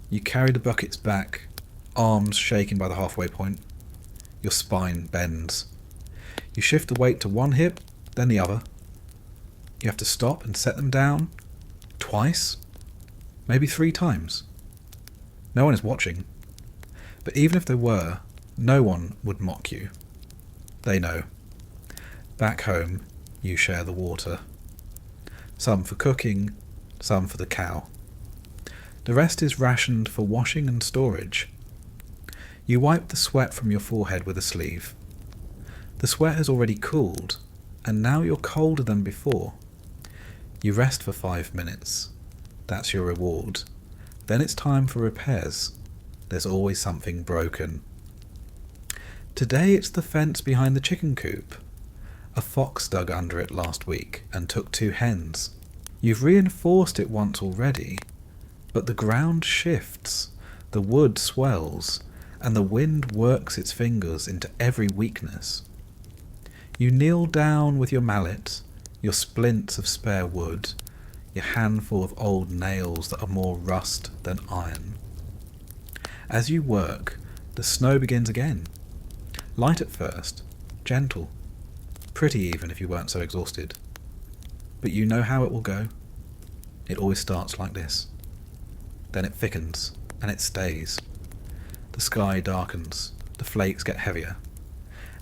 You carry the buckets back, arms shaking by the halfway point. Your spine bends. You shift the weight to one hip, then the other. You have to stop and set them down. Twice? Maybe 3 times. No one is watching. But even if there were, no one would mock you. They know. Back home, you share the water. Some for cooking, some for the cow. The rest is rationed for washing and storage. You wipe the sweat from your forehead with a sleeve. The sweat has already cooled, and now you're colder than before. You rest for 5 minutes. That's your reward. Then it's time for repairs. There's always something broken. Today it's the fence behind the chicken coop. A fox dug under it last week and took 2 hens. You've reinforced it once already, but the ground shifts, the wood swells, and the wind works its fingers into every weakness. You kneel down with your mallet, your splints of spare wood, your handful of old nails that are more rust than iron. As you work, the snow begins again. Light at first, gentle, pretty even if you weren't so exhausted. But you know how it will go. It always starts like this. Then it thickens, and it stays. The sky darkens, the flakes get heavier,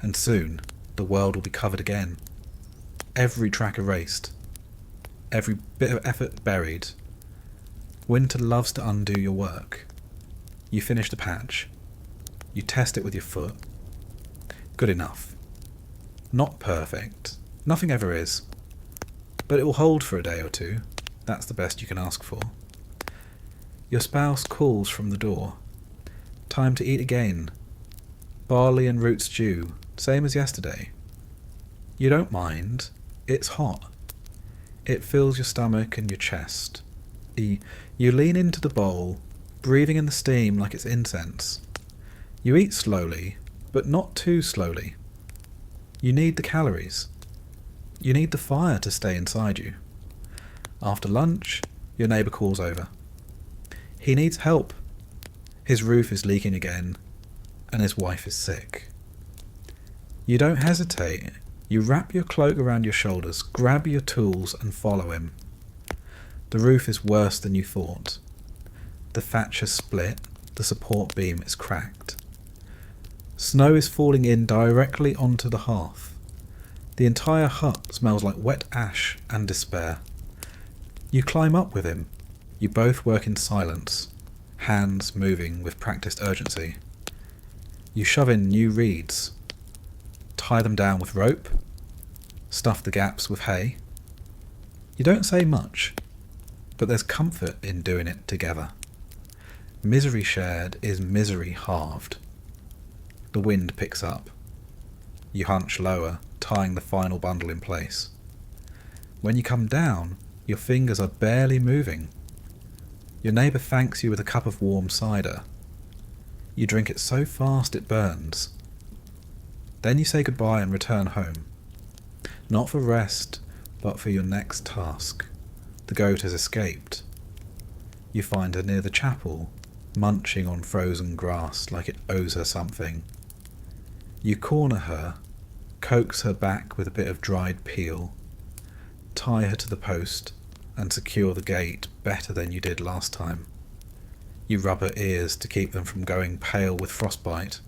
and soon the world will be covered again. Every track erased, every bit of effort buried. Winter loves to undo your work. You finish the patch. You test it with your foot. Good enough. Not perfect. Nothing ever is. But it will hold for a day or 2. That's the best you can ask for. Your spouse calls from the door. Time to eat again. Barley and root stew, same as yesterday. You don't mind. It's hot. It fills your stomach and your chest. You lean into the bowl, breathing in the steam like it's incense. You eat slowly, but not too slowly. You need the calories. You need the fire to stay inside you. After lunch, your neighbour calls over. He needs help. His roof is leaking again, and his wife is sick. You don't hesitate. You wrap your cloak around your shoulders, grab your tools and follow him. The roof is worse than you thought. The thatch has split, the support beam is cracked. Snow is falling in directly onto the hearth. The entire hut smells like wet ash and despair. You climb up with him. You both work in silence, hands moving with practiced urgency. You shove in new reeds, tie them down with rope, stuff the gaps with hay. You don't say much, but there's comfort in doing it together. Misery shared is misery halved. The wind picks up. You hunch lower, tying the final bundle in place. When you come down, your fingers are barely moving. Your neighbour thanks you with a cup of warm cider. You drink it so fast it burns. Then you say goodbye and return home. Not for rest, but for your next task. The goat has escaped. You find her near the chapel, munching on frozen grass like it owes her something. You corner her, coax her back with a bit of dried peel, tie her to the post, and secure the gate better than you did last time. You rub her ears to keep them from going pale with frostbite.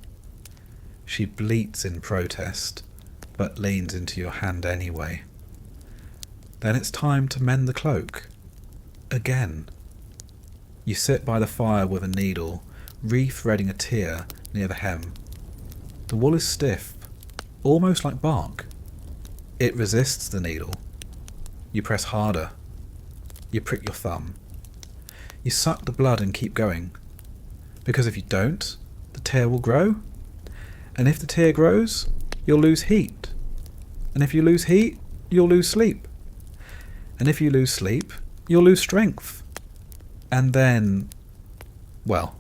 She bleats in protest, but leans into your hand anyway. Then it's time to mend the cloak. Again. You sit by the fire with a needle, re-threading a tear near the hem. The wool is stiff, almost like bark. It resists the needle. You press harder. You prick your thumb. You suck the blood and keep going. Because if you don't, the tear will grow. And if the tear grows, you'll lose heat. And if you lose heat, you'll lose sleep. And if you lose sleep, you'll lose strength. And then, well,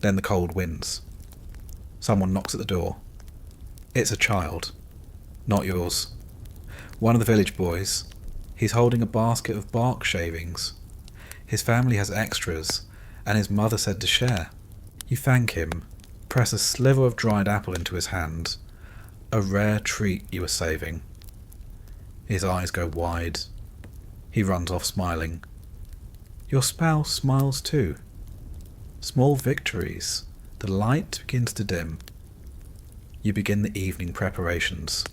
then the cold wins. Someone knocks at the door. It's a child. Not yours. One of the village boys. He's holding a basket of bark shavings. His family has extras, and his mother said to share. You thank him, press a sliver of dried apple into his hand, a rare treat you were saving. His eyes go wide. He runs off smiling. Your spouse smiles too. Small victories. The light begins to dim. You begin the evening preparations.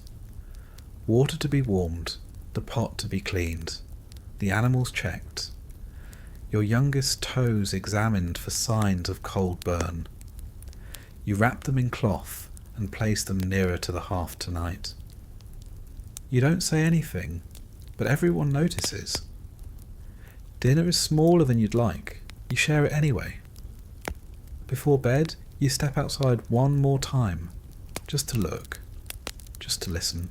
Water to be warmed, the pot to be cleaned, the animals checked. Your youngest toes examined for signs of cold burn. You wrap them in cloth and place them nearer to the hearth tonight. You don't say anything, but everyone notices. Dinner is smaller than you'd like. You share it anyway. Before bed, you step outside one more time, just to look, just to listen.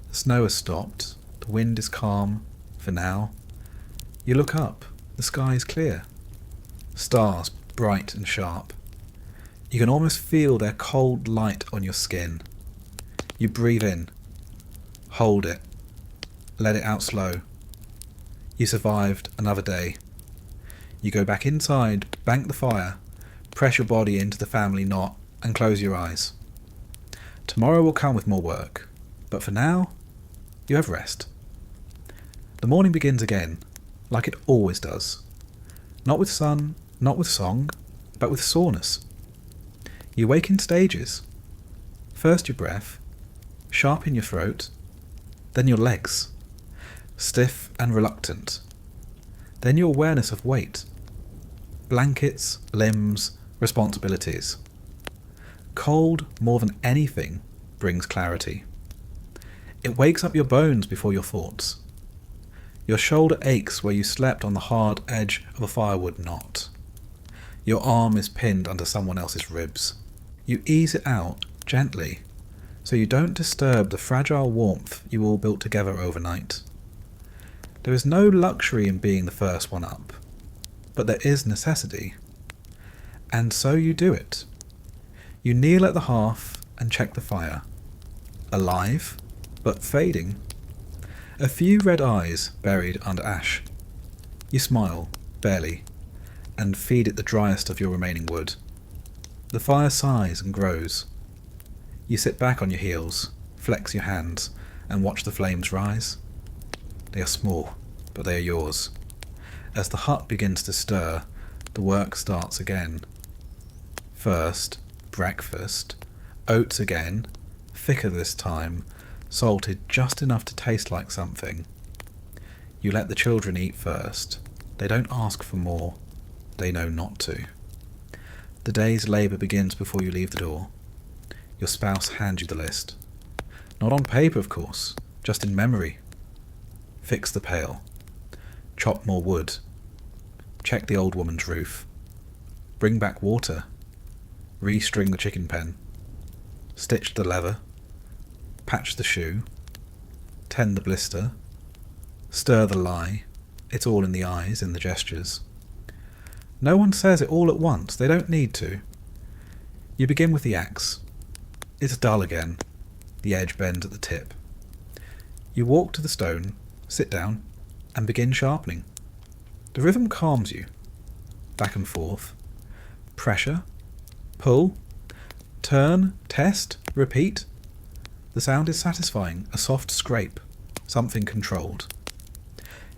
The snow has stopped, the wind is calm, for now. You look up, the sky is clear. Stars bright and sharp. You can almost feel their cold light on your skin. You breathe in, hold it, let it out slow. You survived another day. You go back inside, bank the fire, press your body into the family knot, and close your eyes. Tomorrow will come with more work, but for now, you have rest. The morning begins again, like it always does. Not with sun, not with song, but with soreness. You wake in stages. First your breath, sharp in your throat, then your legs, stiff and reluctant. Then your awareness of weight, blankets, limbs, responsibilities. Cold, more than anything, brings clarity. It wakes up your bones before your thoughts. Your shoulder aches where you slept on the hard edge of a firewood knot. Your arm is pinned under someone else's ribs. You ease it out gently, so you don't disturb the fragile warmth you all built together overnight. There is no luxury in being the first one up, but there is necessity. And so you do it. You kneel at the hearth and check the fire. Alive, but fading. A few red eyes buried under ash. You smile, barely, and feed it the driest of your remaining wood. The fire sighs and grows. You sit back on your heels, flex your hands, and watch the flames rise. They are small, but they are yours. As the hut begins to stir, the work starts again. First, breakfast, oats again, thicker this time, salted just enough to taste like something. You let the children eat first. They don't ask for more. They know not to. The day's labour begins before you leave the door. Your spouse hands you the list. Not on paper, of course, just in memory. Fix the pail. Chop more wood. Check the old woman's roof. Bring back water. Restring the chicken pen. Stitch the leather. Patch the shoe. Tend the blister. Stir the lye. It's all in the eyes, in the gestures. No one says it all at once. They don't need to. You begin with the axe. It's dull again. The edge bends at the tip. You walk to the stone, sit down, and begin sharpening. The rhythm calms you. Back and forth. Pressure. Pull. Turn. Test. Repeat. The sound is satisfying. A soft scrape. Something controlled.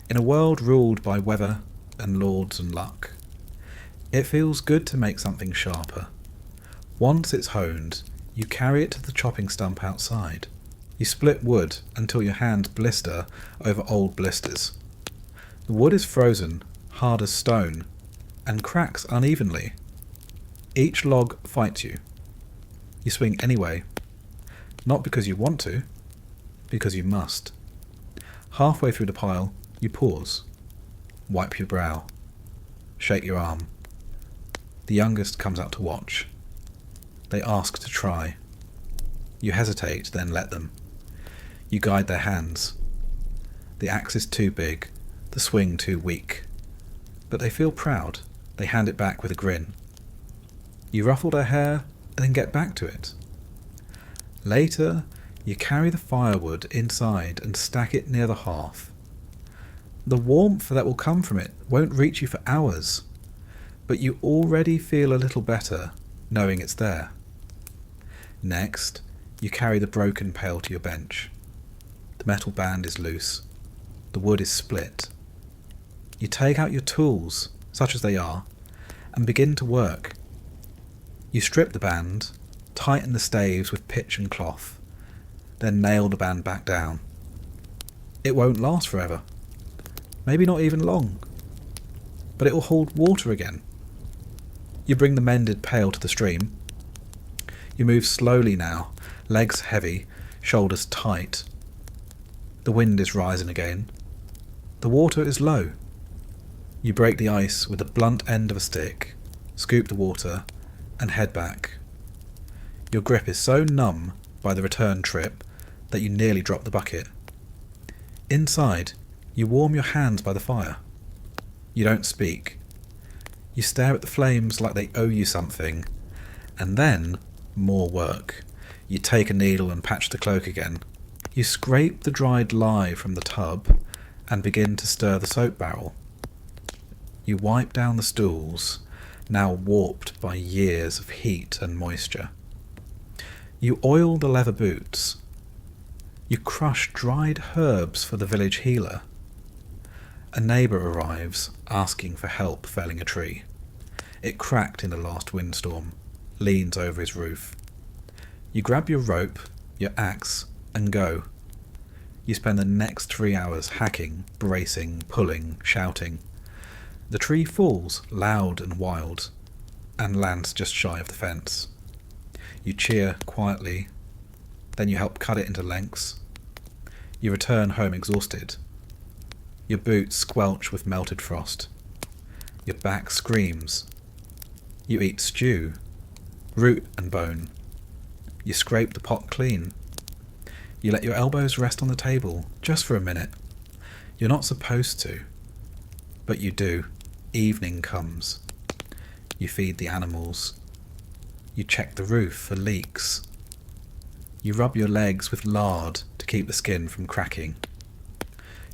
In a world ruled by weather and lords and luck, it feels good to make something sharper. Once it's honed, you carry it to the chopping stump outside. You split wood until your hands blister over old blisters. The wood is frozen, hard as stone, and cracks unevenly. Each log fights you. You swing anyway, not because you want to, because you must. Halfway through the pile, you pause, wipe your brow, shake your arm. The youngest comes out to watch. They ask to try. You hesitate, then let them. You guide their hands. The axe is too big, the swing too weak. But they feel proud. They hand it back with a grin. You ruffle their hair, then get back to it. Later, you carry the firewood inside and stack it near the hearth. The warmth that will come from it won't reach you for hours, but you already feel a little better knowing it's there. Next, you carry the broken pail to your bench. The metal band is loose. The wood is split. You take out your tools, such as they are, and begin to work. You strip the band, tighten the staves with pitch and cloth, then nail the band back down. It won't last forever. Maybe not even long. But it will hold water again. You bring the mended pail to the stream. You move slowly now, legs heavy, shoulders tight. The wind is rising again. The water is low. You break the ice with the blunt end of a stick, scoop the water, and head back. Your grip is so numb by the return trip that you nearly drop the bucket. Inside, you warm your hands by the fire. You don't speak. You stare at the flames like they owe you something. And then, more work. You take a needle and patch the cloak again. You scrape the dried lye from the tub and begin to stir the soap barrel. You wipe down the stools, now warped by years of heat and moisture. You oil the leather boots. You crush dried herbs for the village healer. A neighbour arrives, asking for help felling a tree. It cracked in the last windstorm, leans over his roof. You grab your rope, your axe, and go. You spend the next 3 hours hacking, bracing, pulling, shouting. The tree falls, loud and wild, and lands just shy of the fence. You cheer quietly, then you help cut it into lengths. You return home exhausted. Your boots squelch with melted frost. Your back screams. You eat stew, root and bone. You scrape the pot clean. You let your elbows rest on the table, just for a minute. You're not supposed to, but you do. Evening comes. You feed the animals. You check the roof for leaks. You rub your legs with lard to keep the skin from cracking.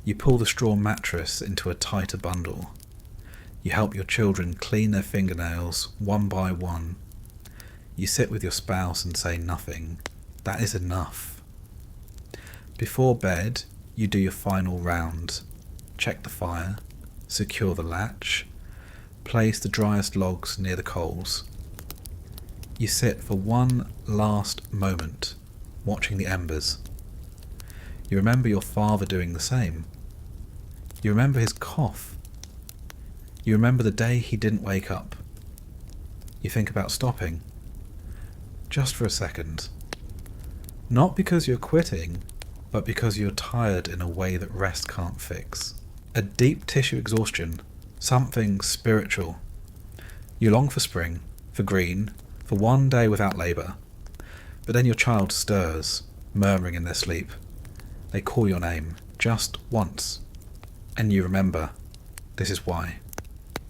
You pull the straw mattress into a tighter bundle. You help your children clean their fingernails one by one. You sit with your spouse and say nothing. That is enough. Before bed, you do your final round. check the fire, secure the latch, place the driest logs near the coals. You sit for one last moment, watching the embers. You remember your father doing the same. You remember his cough. You remember the day he didn't wake up. You think about stopping. Just for a second. Not because you're quitting, but because you're tired in a way that rest can't fix. A deep tissue exhaustion, something spiritual. You long for spring, for green, for one day without labour. But then your child stirs, murmuring in their sleep. They call your name, just once. And you remember, this is why.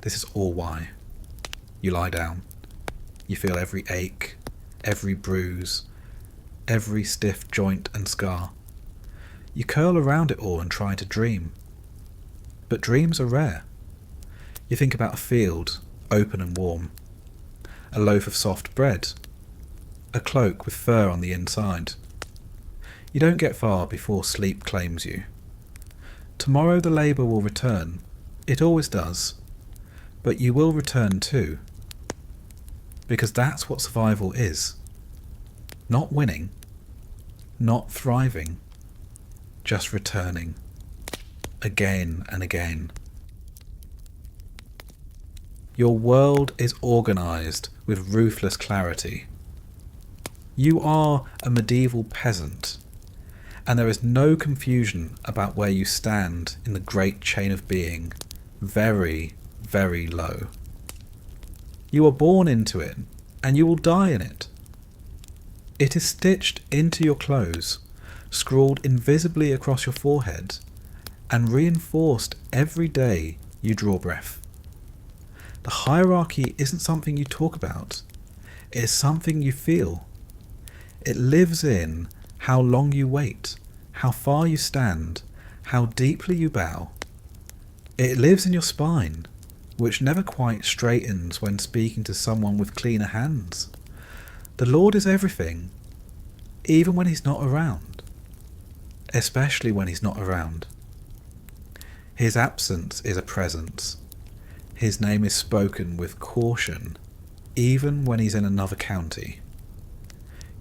This is all why. You lie down. You feel every ache, every bruise, every stiff joint and scar. You curl around it all and try to dream. But dreams are rare. You think about a field, open and warm, a loaf of soft bread, a cloak with fur on the inside. You don't get far before sleep claims you. Tomorrow the labour will return. It always does. But you will return too. Because that's what survival is. Not winning. Not thriving. Just returning. Again and again. Your world is organised with ruthless clarity. You are a medieval peasant, and there is no confusion about where you stand in the great chain of being, very, very low. You are born into it, and you will die in it. It is stitched into your clothes, scrawled invisibly across your forehead, and reinforced every day you draw breath. The hierarchy isn't something you talk about. It is something you feel. It lives in how long you wait, how far you stand, how deeply you bow. It lives in your spine, which never quite straightens when speaking to someone with cleaner hands. The Lord is everything, even when he's not around. Especially when he's not around. His absence is a presence. His name is spoken with caution, even when he's in another county.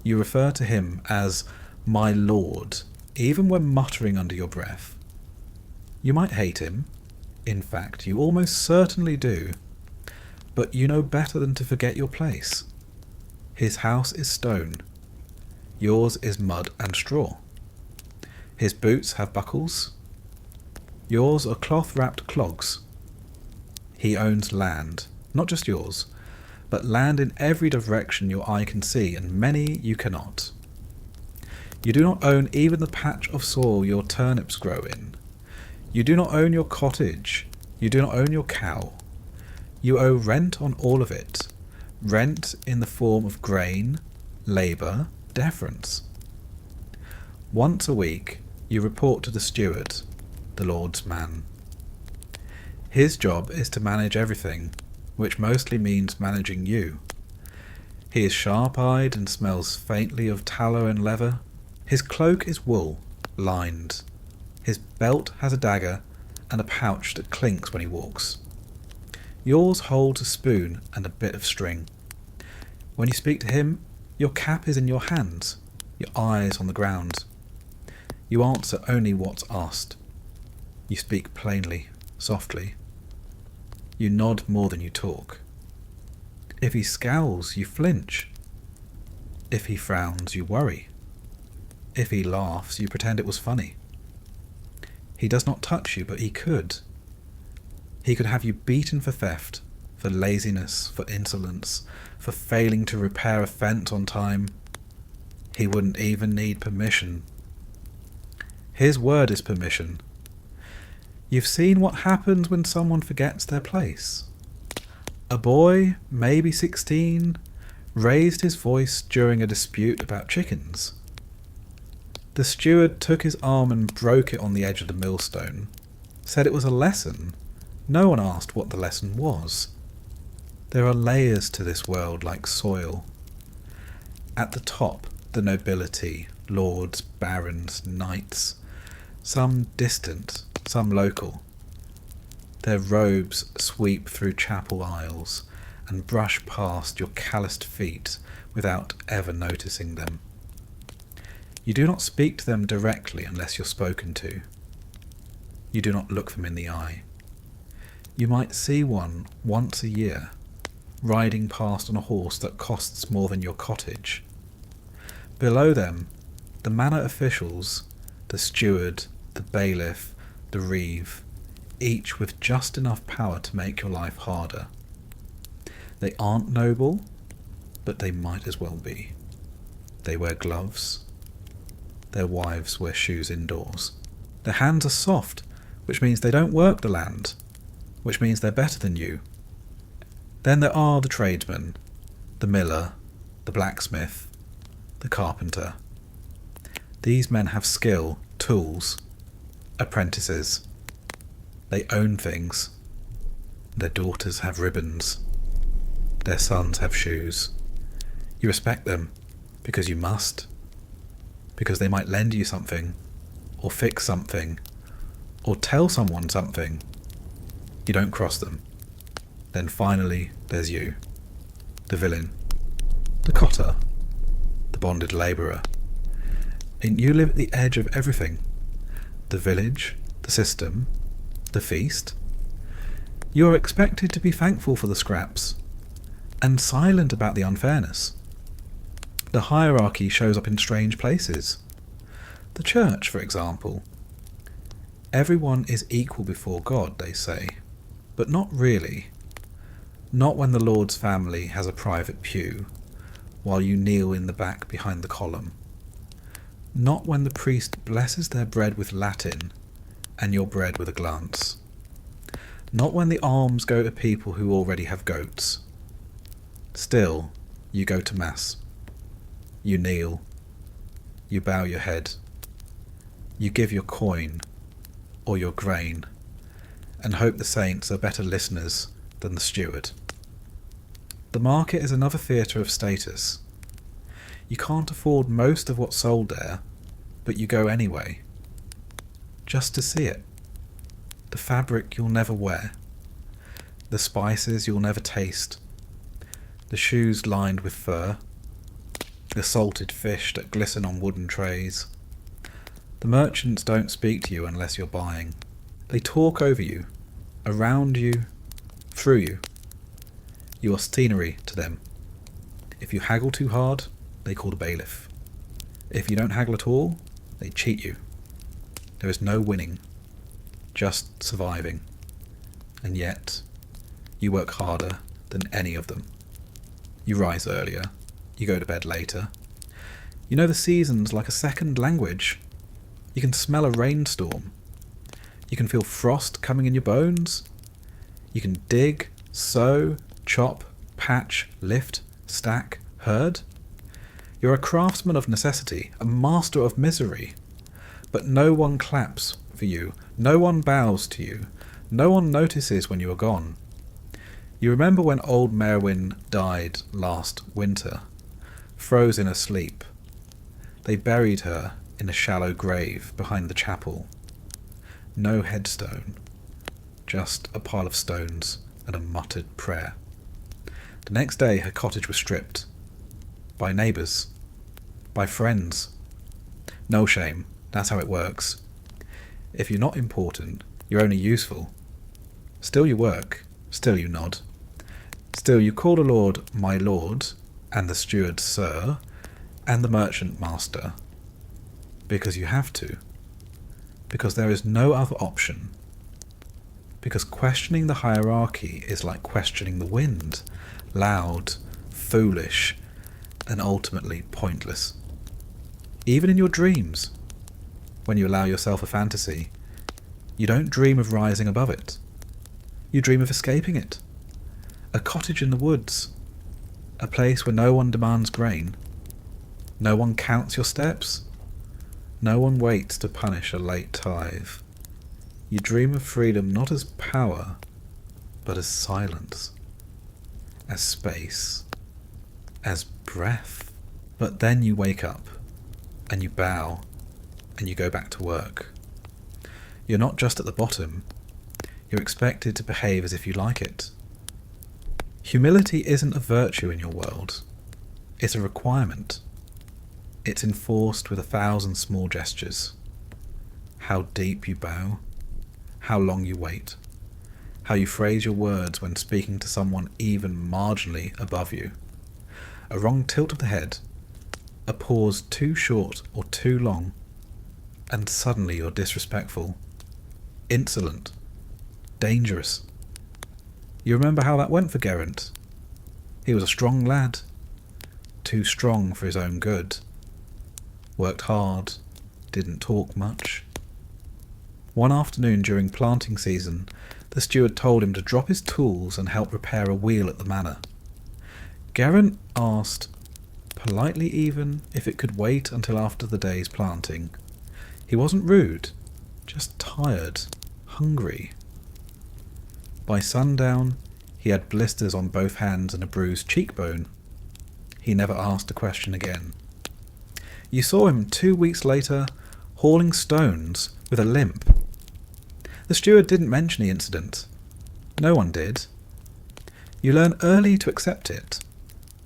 You refer to him as my Lord, even when muttering under your breath. You might hate him. In fact, you almost certainly do. But you know better than to forget your place. His house is stone. Yours is mud and straw. His boots have buckles. Yours are cloth-wrapped clogs. He owns land, not just yours, but land in every direction your eye can see, and many you cannot. You do not own even the patch of soil your turnips grow in. You do not own your cottage. You do not own your cow. You owe rent on all of it, rent in the form of grain, labour, deference. Once a week, you report to the steward, the Lord's man. His job is to manage everything, which mostly means managing you. He is sharp-eyed and smells faintly of tallow and leather. His cloak is wool, lined. His belt has a dagger and a pouch that clinks when he walks. Yours holds a spoon and a bit of string. When you speak to him, your cap is in your hands, your eyes on the ground. You answer only what's asked. You speak plainly, softly. You nod more than you talk. If he scowls, you flinch. If he frowns, you worry. If he laughs, you pretend it was funny. He does not touch you, but he could. He could have you beaten for theft, for laziness, for insolence, for failing to repair a fence on time. He wouldn't even need permission. His word is permission. You've seen what happens when someone forgets their place. A boy, maybe 16, raised his voice during a dispute about chickens. The steward took his arm and broke it on the edge of the millstone, said it was a lesson. No one asked what the lesson was. There are layers to this world like soil. At the top, the nobility, lords, barons, knights, some distant, some local, Their robes sweep through chapel aisles and brush past your calloused feet without ever noticing them. You do not speak to them directly unless you're spoken to. You do not look them in the eye. You might see one once a year, riding past on a horse that costs more than your cottage. Below them, the manor officials, the steward, the bailiff, the reeve, each with just enough power to make your life harder. They aren't noble, but they might as well be. They wear gloves. Their wives wear shoes indoors. Their hands are soft, which means they don't work the land, which means they're better than you. Then there are the tradesmen, the miller, the blacksmith, the carpenter. These men have skill, tools, apprentices. They own things. Their daughters have ribbons. Their sons have shoes. You respect them because you must. Because they might lend you something, or fix something, or tell someone something. You don't cross them. Then finally there's you, the villain, the cotter, the bonded labourer. And you live at the edge of everything. The village, the system, the feast. You are expected to be thankful for the scraps, and silent about the unfairness. The hierarchy shows up in strange places. The church, for example. Everyone is equal before God, they say, but not really. Not when the Lord's family has a private pew, while you kneel in the back behind the column. Not when the priest blesses their bread with Latin, and your bread with a glance. Not when the alms go to people who already have goats. Still, you go to Mass. You kneel. You bow your head. You give your coin, or your grain, and hope the saints are better listeners than the steward. The market is another theatre of status. You can't afford most of what's sold there, but you go anyway. Just to see it. The fabric you'll never wear. The spices you'll never taste. The shoes lined with fur. The salted fish that glisten on wooden trays. The merchants don't speak to you unless you're buying. They talk over you, around you, through you. You are scenery to them. If you haggle too hard, they call the bailiff. If you don't haggle at all, they cheat you. There is no winning, just surviving. And yet, you work harder than any of them. You rise earlier. You go to bed later. You know the seasons like a second language. You can smell a rainstorm. You can feel frost coming in your bones. You can dig, sow, chop, patch, lift, stack, herd. You're a craftsman of necessity, a master of misery. But no one claps for you. No one bows to you. No one notices when you are gone. You remember when old Merwin died last winter, frozen asleep. They buried her in a shallow grave behind the chapel. No headstone, just a pile of stones and a muttered prayer. The next day her cottage was stripped. By neighbours. By friends. No shame, that's how it works. If you're not important, you're only useful. Still you work, still you nod. Still you call the Lord my Lord, and the steward Sir, and the merchant Master. Because you have to. Because there is no other option. Because questioning the hierarchy is like questioning the wind, loud, foolish, and ultimately pointless. Even in your dreams, when you allow yourself a fantasy, you don't dream of rising above it. You dream of escaping it. A cottage in the woods, a place where no one demands grain, no one counts your steps, no one waits to punish a late tithe. You dream of freedom not as power, but as silence, as space, as breath. But then you wake up, and you bow, and you go back to work. You're not just at the bottom, You're expected to behave as if you like it. Humility isn't a virtue in your world. It's a requirement. It's enforced with 1,000 small gestures. How deep you bow, how long you wait, how you phrase your words when speaking to someone even marginally above you. A wrong tilt of the head, a pause too short or too long, and suddenly you're disrespectful, insolent, dangerous. You remember how that went for Geraint. He was a strong lad, too strong for his own good. Worked hard, didn't talk much. One afternoon during planting season, the steward told him to drop his tools and help repair a wheel at the manor. Geraint asked, politely even, if it could wait until after the day's planting. He wasn't rude, just tired, hungry. By sundown, he had blisters on both hands and a bruised cheekbone. He never asked a question again. You saw him 2 weeks later, hauling stones with a limp. The steward didn't mention the incident. No one did. You learn early to accept it.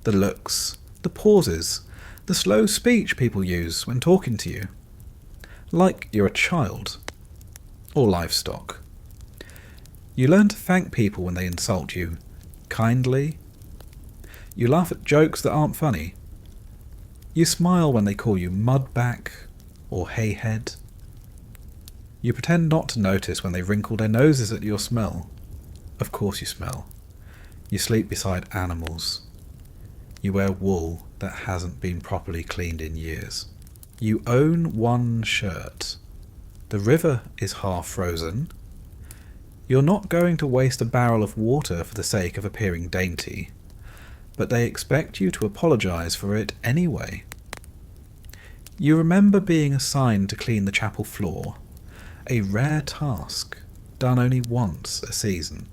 The looks, the pauses, the slow speech people use when talking to you. Like you're a child. Or livestock. You learn to thank people when they insult you, kindly. You laugh at jokes that aren't funny. You smile when they call you mudback or hayhead. You pretend not to notice when they wrinkle their noses at your smell. Of course you smell. You sleep beside animals. You wear wool that hasn't been properly cleaned in years. You own one shirt. The river is half frozen. You're not going to waste a barrel of water for the sake of appearing dainty, but they expect you to apologise for it anyway. You remember being assigned to clean the chapel floor, a rare task done only once a season.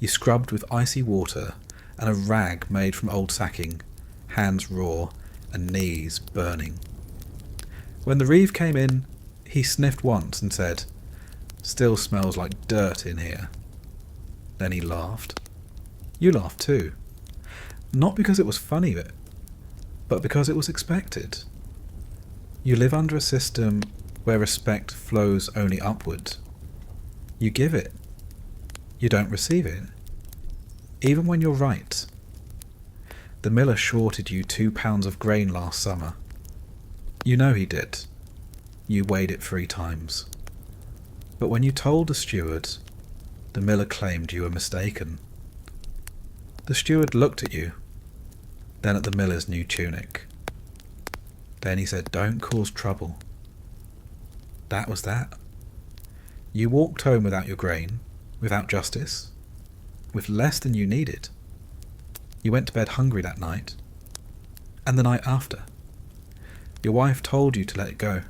You scrubbed with icy water and a rag made from old sacking, hands raw and knees burning. When the reeve came in, he sniffed once and said, "Still smells like dirt in here." Then he laughed. You laughed too. Not because it was funny, but because it was expected. You live under a system where respect flows only upward. You give it. You don't receive it. Even when you're right. The miller shorted you 2 pounds of grain last summer. You know he did. You weighed it 3 times. But when you told the steward, the miller claimed you were mistaken. The steward looked at you, then at the miller's new tunic. Then he said, "Don't cause trouble." That was that. You walked home without your grain, without justice, with less than you needed. You went to bed hungry that night, and the night after. Your wife told you to let it go.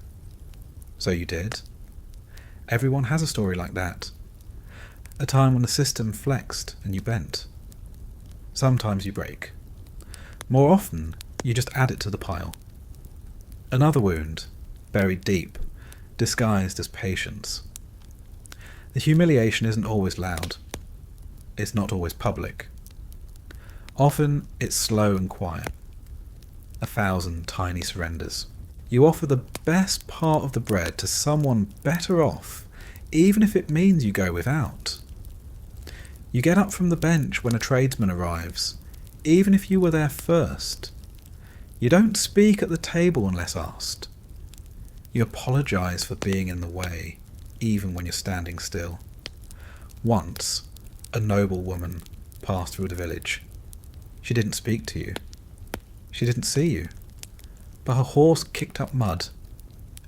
So you did. Everyone has a story like that. A time when the system flexed and you bent. Sometimes you break. More often, you just add it to the pile. Another wound, buried deep, disguised as patience. The humiliation isn't always loud. It's not always public. Often, it's slow and quiet. 1,000 tiny surrenders. You offer the best part of the bread to someone better off, even if it means you go without. You get up from the bench when a tradesman arrives, even if you were there first. You don't speak at the table unless asked. You apologise for being in the way, even when you're standing still. Once, a noble woman passed through the village. She didn't speak to you. She didn't see you. But her horse kicked up mud,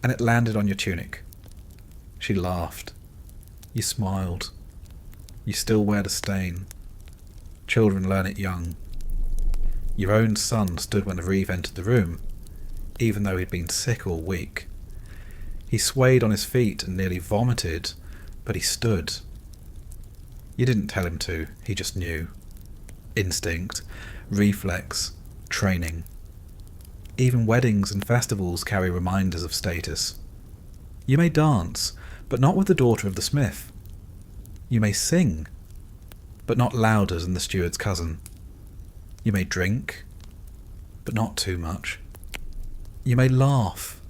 and it landed on your tunic. She laughed. You smiled. You still wear the stain. Children learn it young. Your own son stood when the reeve entered the room, even though he'd been sick all week. He swayed on his feet and nearly vomited, but he stood. You didn't tell him to, he just knew. Instinct, reflex, training. Even weddings and festivals carry reminders of status. You may dance, but not with the daughter of the smith. You may sing, but not louder than the steward's cousin. You may drink, but not too much. You may laugh,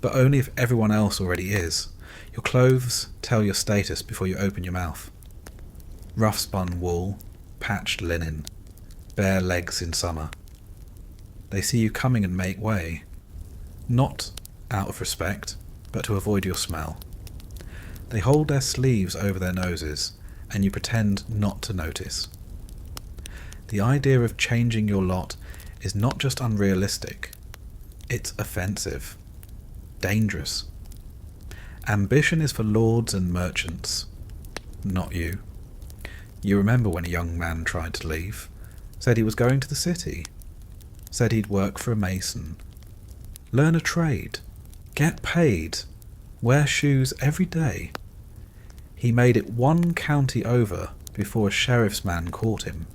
but only if everyone else already is. Your clothes tell your status before you open your mouth. Rough spun wool, patched linen, bare legs in summer. They see you coming and make way, not out of respect, but to avoid your smell. They hold their sleeves over their noses, and you pretend not to notice. The idea of changing your lot is not just unrealistic, it's offensive, dangerous. Ambition is for lords and merchants, not you. You remember when a young man tried to leave, said he was going to the city, said he'd work for a mason, learn a trade, get paid, wear shoes every day. He made it one county over before a sheriff's man caught him.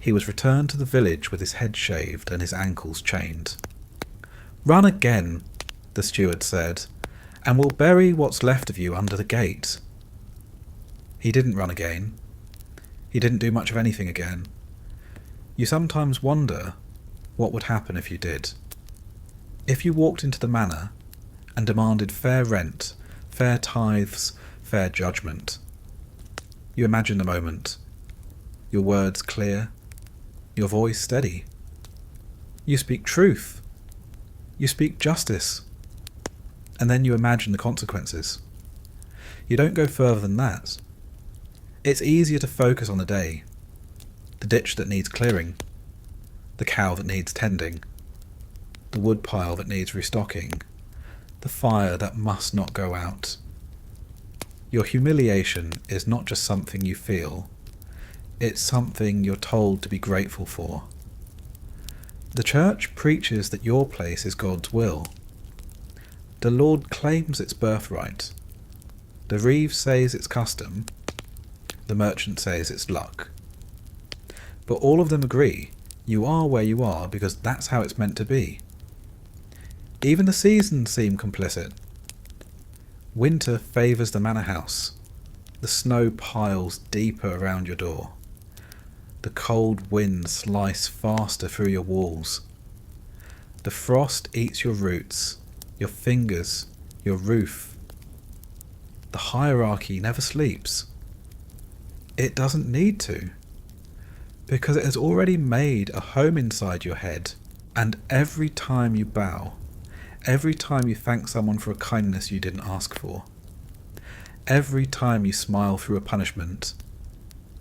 He was returned to the village with his head shaved and his ankles chained. "Run again," the steward said, "and we'll bury what's left of you under the gate." He didn't run again. He didn't do much of anything again. You sometimes wonder what would happen if you did. If you walked into the manor and demanded fair rent, fair tithes, fair judgment. You imagine the moment, your words clear, your voice steady. You speak truth. You speak justice. And then you imagine the consequences. You don't go further than that. It's easier to focus on the day, the ditch that needs clearing, the cow that needs tending, the wood pile that needs restocking, the fire that must not go out. Your humiliation is not just something you feel, it's something you're told to be grateful for. The church preaches that your place is God's will. The Lord claims its birthright. The reeve says it's custom. The merchant says it's luck. But all of them agree you are where you are because that's how it's meant to be. Even the seasons seem complicit. Winter favours the manor house. The snow piles deeper around your door. The cold winds slice faster through your walls. The frost eats your roots, your fingers, your roof. The hierarchy never sleeps. It doesn't need to, because it has already made a home inside your head, and every time you bow, every time you thank someone for a kindness you didn't ask for, every time you smile through a punishment,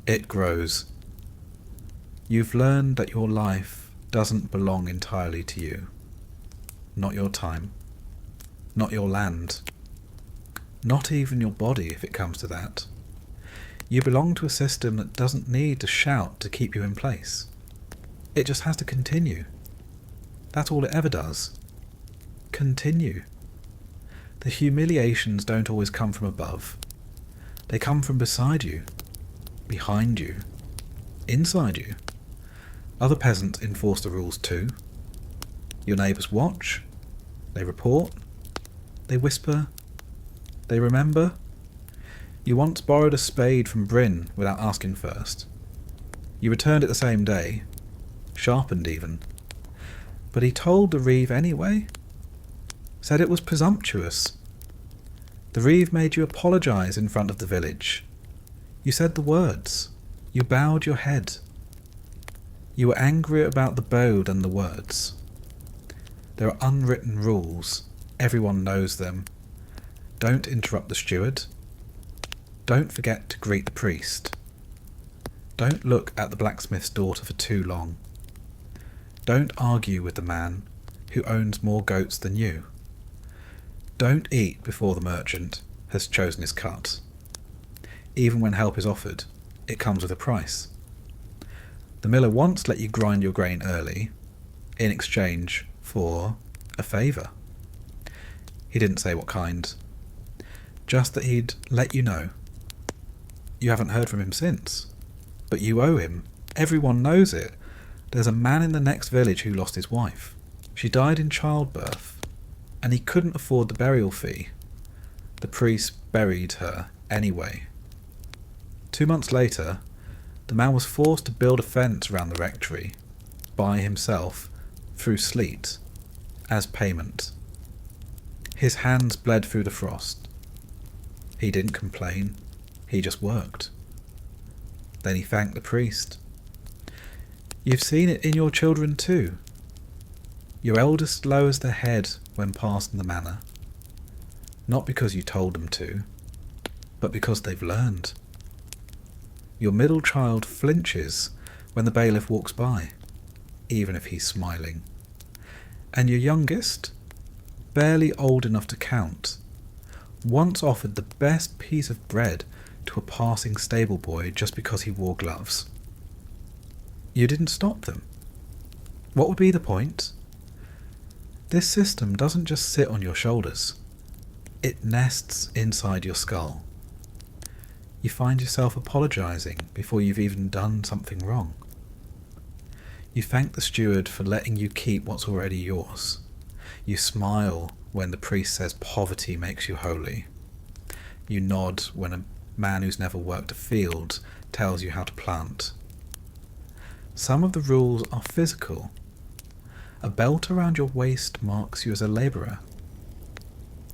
it grows. You've learned that your life doesn't belong entirely to you. Not your time. Not your land. Not even your body, if it comes to that. You belong to a system that doesn't need to shout to keep you in place. It just has to continue. That's all it ever does. Continue. The humiliations don't always come from above. They come from beside you, behind you, inside you. Other peasants enforce the rules too. Your neighbours watch, they report, they whisper, they remember. You once borrowed a spade from Bryn without asking first. You returned it the same day, sharpened even. But he told the reeve anyway. Said it was presumptuous. The reeve made you apologise in front of the village. You said the words. You bowed your head. You were angrier about the bow than the words. There are unwritten rules. Everyone knows them. Don't interrupt the steward. Don't forget to greet the priest. Don't look at the blacksmith's daughter for too long. Don't argue with the man who owns more goats than you. Don't eat before the merchant has chosen his cut. Even when help is offered, it comes with a price. The miller once let you grind your grain early, in exchange for a favour. He didn't say what kind, just that he'd let you know. You haven't heard from him since, but you owe him. Everyone knows it. There's a man in the next village who lost his wife. She died in childbirth, and he couldn't afford the burial fee. The priest buried her anyway. 2 months later, the man was forced to build a fence around the rectory, by himself, through sleet, as payment. His hands bled through the frost. He didn't complain, he just worked. Then he thanked the priest. You've seen it in your children too. Your eldest lowers their head when passing the manor, not because you told them to, but because they've learned. Your middle child flinches when the bailiff walks by, even if he's smiling. And your youngest, barely old enough to count, once offered the best piece of bread to a passing stable boy just because he wore gloves. You didn't stop them. What would be the point? This system doesn't just sit on your shoulders. It nests inside your skull. You find yourself apologising before you've even done something wrong. You thank the steward for letting you keep what's already yours. You smile when the priest says poverty makes you holy. You nod when a man who's never worked a field tells you how to plant. Some of the rules are physical. A belt around your waist marks you as a labourer.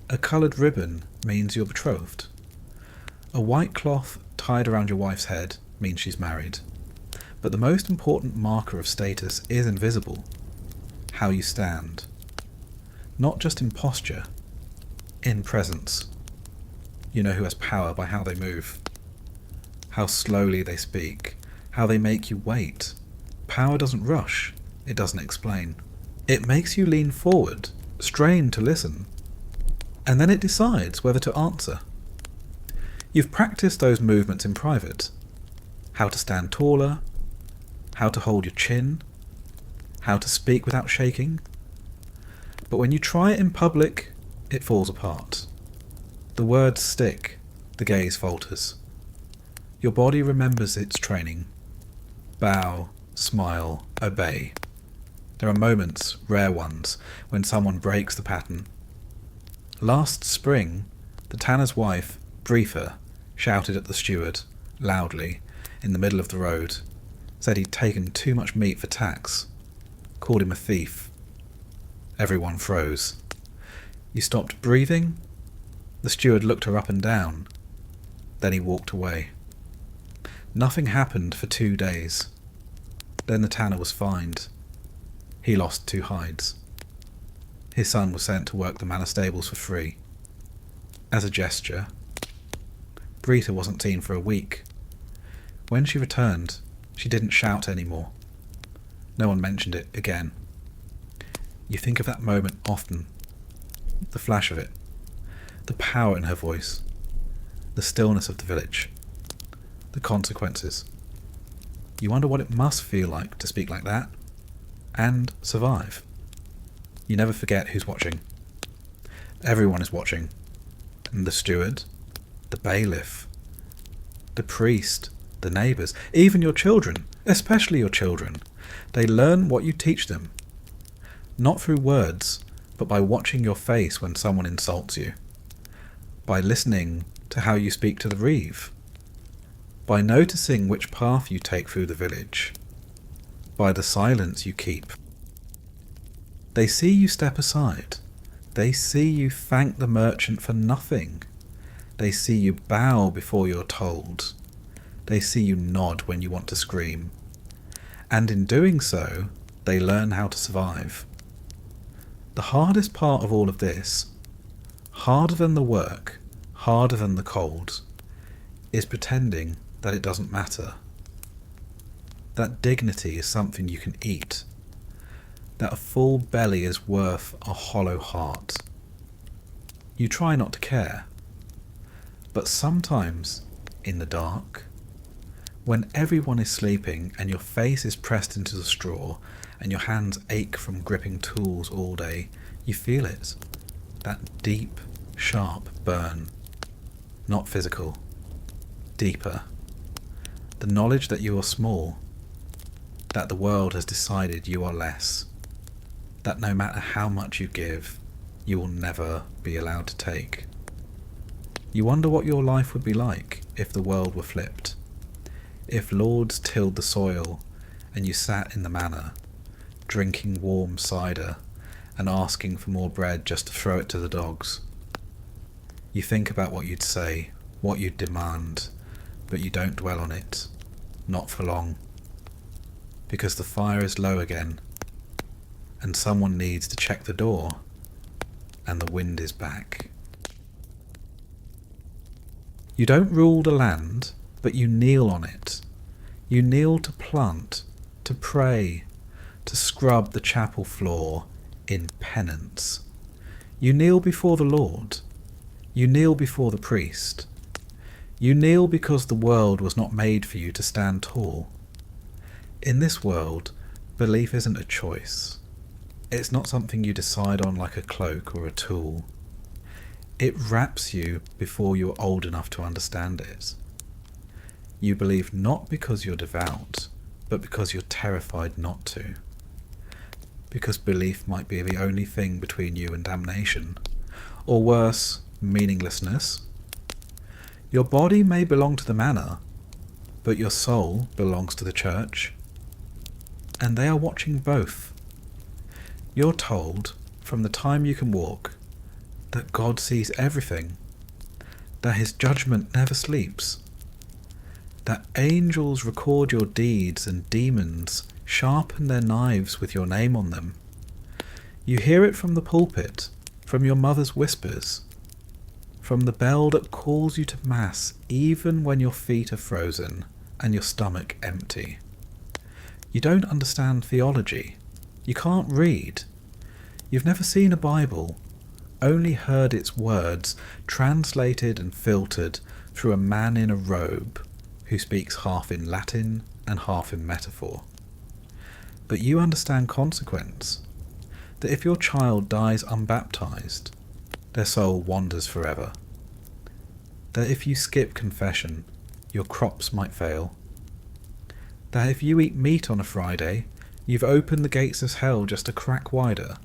A coloured ribbon means you're betrothed. A white cloth tied around your wife's head means she's married. But the most important marker of status is invisible: how you stand. Not just in posture, in presence. You know who has power by how they move, how slowly they speak, how they make you wait. Power doesn't rush, it doesn't explain. It makes you lean forward, strain to listen, and then it decides whether to answer. You've practiced those movements in private. How to stand taller, how to hold your chin, how to speak without shaking. But when you try it in public, it falls apart. The words stick, the gaze falters. Your body remembers its training. Bow, smile, obey. There are moments, rare ones, when someone breaks the pattern. Last spring, the tanner's wife, Briefer, shouted at the steward, loudly, in the middle of the road, said he'd taken too much meat for tax, called him a thief. Everyone froze. You stopped breathing? The steward looked her up and down. Then he walked away. Nothing happened for 2 days. Then the tanner was fined. He lost 2 hides. His son was sent to work the manor stables for free. As a gesture, Brita wasn't seen for a week. When she returned, she didn't shout anymore. No one mentioned it again. You think of that moment often. The flash of it. The power in her voice. The stillness of the village. The consequences. You wonder what it must feel like to speak like that. And survive. You never forget who's watching. Everyone is watching. And the steward, the bailiff, the priest, the neighbours, even your children, especially your children. They learn what you teach them. Not through words, but by watching your face when someone insults you. By listening to how you speak to the reeve. By noticing which path you take through the village. By the silence you keep. They see you step aside. They see you thank the merchant for nothing. They see you bow before you're told. They see you nod when you want to scream. And in doing so, they learn how to survive. The hardest part of all of this, harder than the work, harder than the cold, is pretending that it doesn't matter. That dignity is something you can eat. That a full belly is worth a hollow heart. You try not to care. But sometimes, in the dark, when everyone is sleeping and your face is pressed into the straw and your hands ache from gripping tools all day, you feel it. That deep, sharp burn. Not physical. Deeper. The knowledge that you are small. That the world has decided you are less. That no matter how much you give, you will never be allowed to take. You wonder what your life would be like if the world were flipped. If lords tilled the soil and you sat in the manor, drinking warm cider and asking for more bread just to throw it to the dogs. You think about what you'd say, what you'd demand, but you don't dwell on it. Not for long. Because the fire is low again, and someone needs to check the door, and the wind is back. You don't rule the land, but you kneel on it. You kneel to plant, to pray, to scrub the chapel floor in penance. You kneel before the Lord. You kneel before the priest. You kneel because the world was not made for you to stand tall. In this world, belief isn't a choice. It's not something you decide on like a cloak or a tool. It wraps you before you're old enough to understand it. You believe not because you're devout, but because you're terrified not to. Because belief might be the only thing between you and damnation, or worse, meaninglessness. Your body may belong to the manor, but your soul belongs to the church. And they are watching both. You're told, from the time you can walk, that God sees everything, that his judgment never sleeps, that angels record your deeds and demons sharpen their knives with your name on them. You hear it from the pulpit, from your mother's whispers, from the bell that calls you to mass even when your feet are frozen and your stomach empty. You don't understand theology. You can't read. You've never seen a Bible, only heard its words translated and filtered through a man in a robe who speaks half in Latin and half in metaphor. But you understand consequence, that if your child dies unbaptized, their soul wanders forever. That if you skip confession, your crops might fail. That if you eat meat on a Friday, you've opened the gates of hell just a crack wider.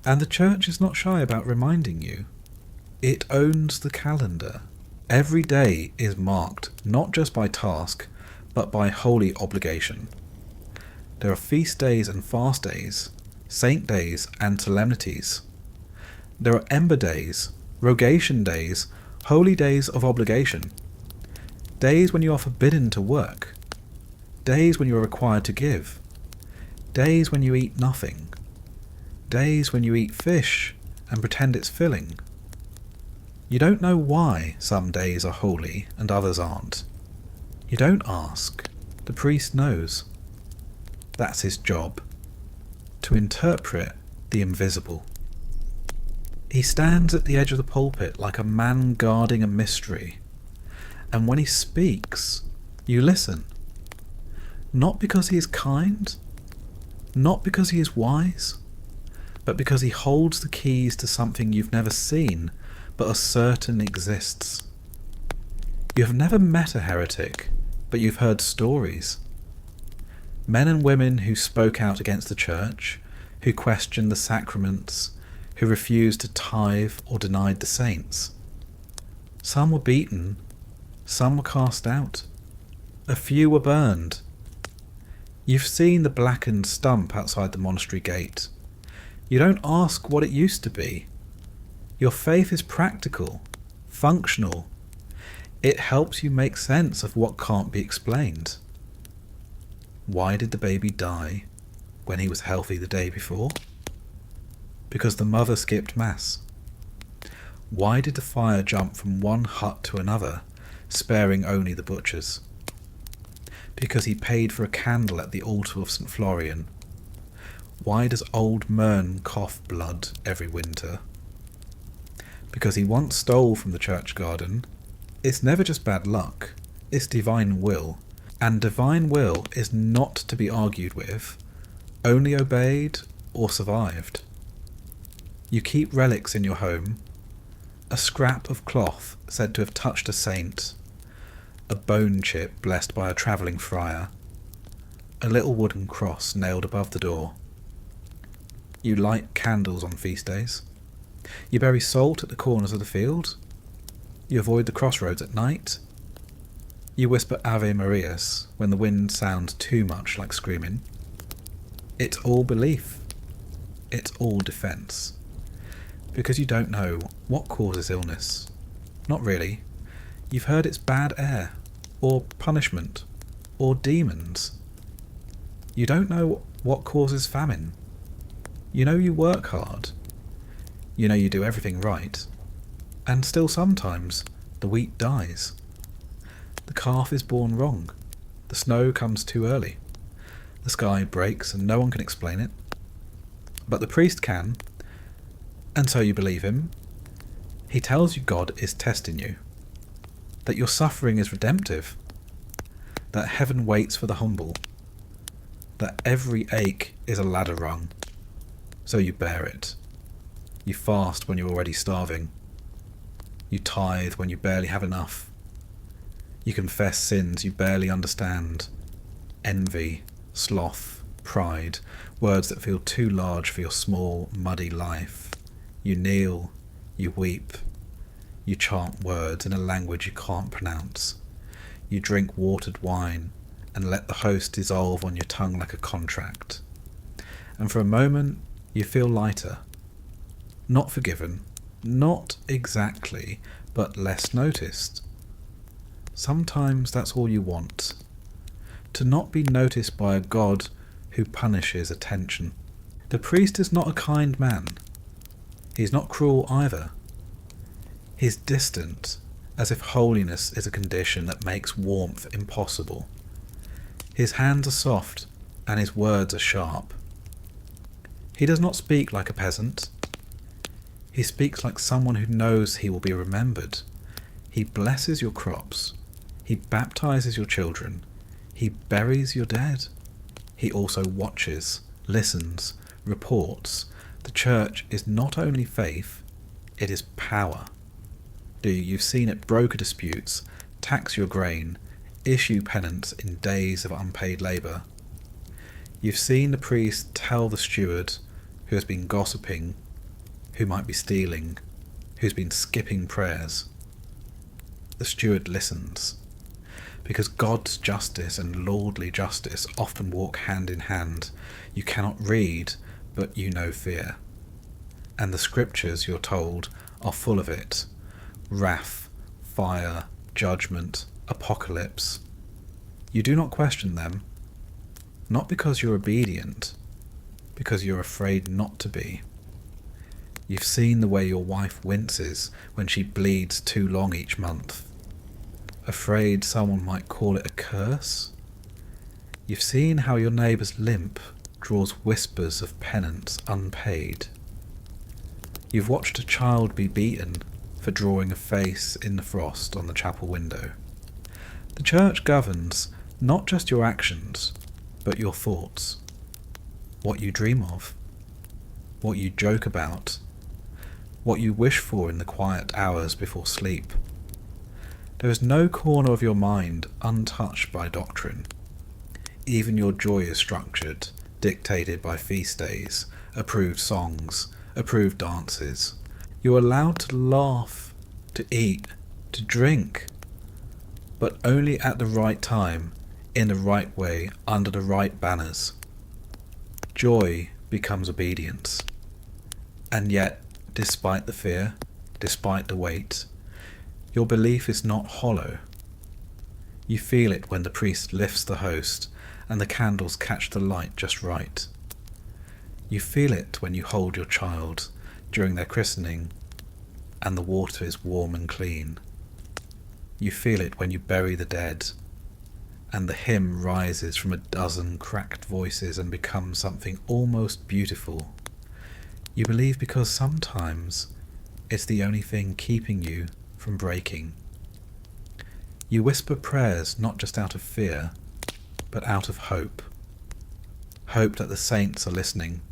And the church is not shy about reminding you. It owns the calendar. Every day is marked not just by task, but by holy obligation. There are feast days and fast days, saint days and solemnities. There are ember days, rogation days, holy days of obligation. Days when you are forbidden to work. Days when you are required to give. Days when you eat nothing. Days when you eat fish and pretend it's filling. You don't know why some days are holy and others aren't. You don't ask. The priest knows. That's his job. To interpret the invisible. He stands at the edge of the pulpit like a man guarding a mystery. And when he speaks, you listen. Not because he is kind, not because he is wise, but because he holds the keys to something you've never seen, but are certain exists. You have never met a heretic, but you've heard stories. Men and women who spoke out against the church, who questioned the sacraments, who refused to tithe or denied the saints. Some were beaten, some were cast out, a few were burned. You've seen the blackened stump outside the monastery gate. You don't ask what it used to be. Your faith is practical, functional. It helps you make sense of what can't be explained. Why did the baby die when he was healthy the day before? Because the mother skipped mass. Why did the fire jump from one hut to another, sparing only the butchers? Because he paid for a candle at the altar of St. Florian. Why does old Mern cough blood every winter? Because he once stole from the church garden. It's never just bad luck, it's divine will. And divine will is not to be argued with, only obeyed or survived. You keep relics in your home, a scrap of cloth said to have touched a saint, a bone chip blessed by a travelling friar, a little wooden cross nailed above the door. You light candles on feast days. You bury salt at the corners of the field. You avoid the crossroads at night. You whisper Ave Marias when the wind sounds too much like screaming. It's all belief. It's all defence. Because you don't know what causes illness. Not really. You've heard it's bad air, or punishment, or demons. You don't know what causes famine. You know you work hard. You know you do everything right. And still sometimes the wheat dies. The calf is born wrong. The snow comes too early. The sky breaks and no one can explain it. But the priest can, and so you believe him. He tells you God is testing you, that your suffering is redemptive, that heaven waits for the humble, that every ache is a ladder rung, so you bear it. You fast when you're already starving. You tithe when you barely have enough. You confess sins you barely understand. Envy, sloth, pride, words that feel too large for your small, muddy life. You kneel, you weep, you chant words in a language you can't pronounce. You drink watered wine and let the host dissolve on your tongue like a contract. And for a moment you feel lighter. Not forgiven, not exactly, but less noticed. Sometimes that's all you want. To not be noticed by a God who punishes attention. The priest is not a kind man. He's not cruel either. He's distant, as if holiness is a condition that makes warmth impossible. His hands are soft, and his words are sharp. He does not speak like a peasant. He speaks like someone who knows he will be remembered. He blesses your crops. He baptizes your children. He buries your dead. He also watches, listens, reports. The church is not only faith, it is power. You've seen it broker disputes, tax your grain, issue penance in days of unpaid labour. You've seen the priest tell the steward who has been gossiping, who might be stealing, who's been skipping prayers. The steward listens, because God's justice and lordly justice often walk hand in hand. You cannot read, but you know fear. And the scriptures, you're told, are full of it. Wrath, fire, judgment, apocalypse. You do not question them, not because you're obedient, because you're afraid not to be. You've seen the way your wife winces when she bleeds too long each month, afraid someone might call it a curse. You've seen how your neighbour's limp draws whispers of penance unpaid. You've watched a child be beaten for drawing a face in the frost on the chapel window. The church governs not just your actions, but your thoughts, what you dream of, what you joke about, what you wish for in the quiet hours before sleep. There is no corner of your mind untouched by doctrine. Even your joy is structured, dictated by feast days, approved songs, approved dances. You're allowed to laugh, to eat, to drink, but only at the right time, in the right way, under the right banners. Joy becomes obedience. And yet, despite the fear, despite the weight, your belief is not hollow. You feel it when the priest lifts the host and the candles catch the light just right. You feel it when you hold your child during their christening and the water is warm and clean. You feel it when you bury the dead and the hymn rises from a dozen cracked voices and becomes something almost beautiful. You believe because sometimes it's the only thing keeping you from breaking. You whisper prayers not just out of fear, but out of hope. Hope that the saints are listening,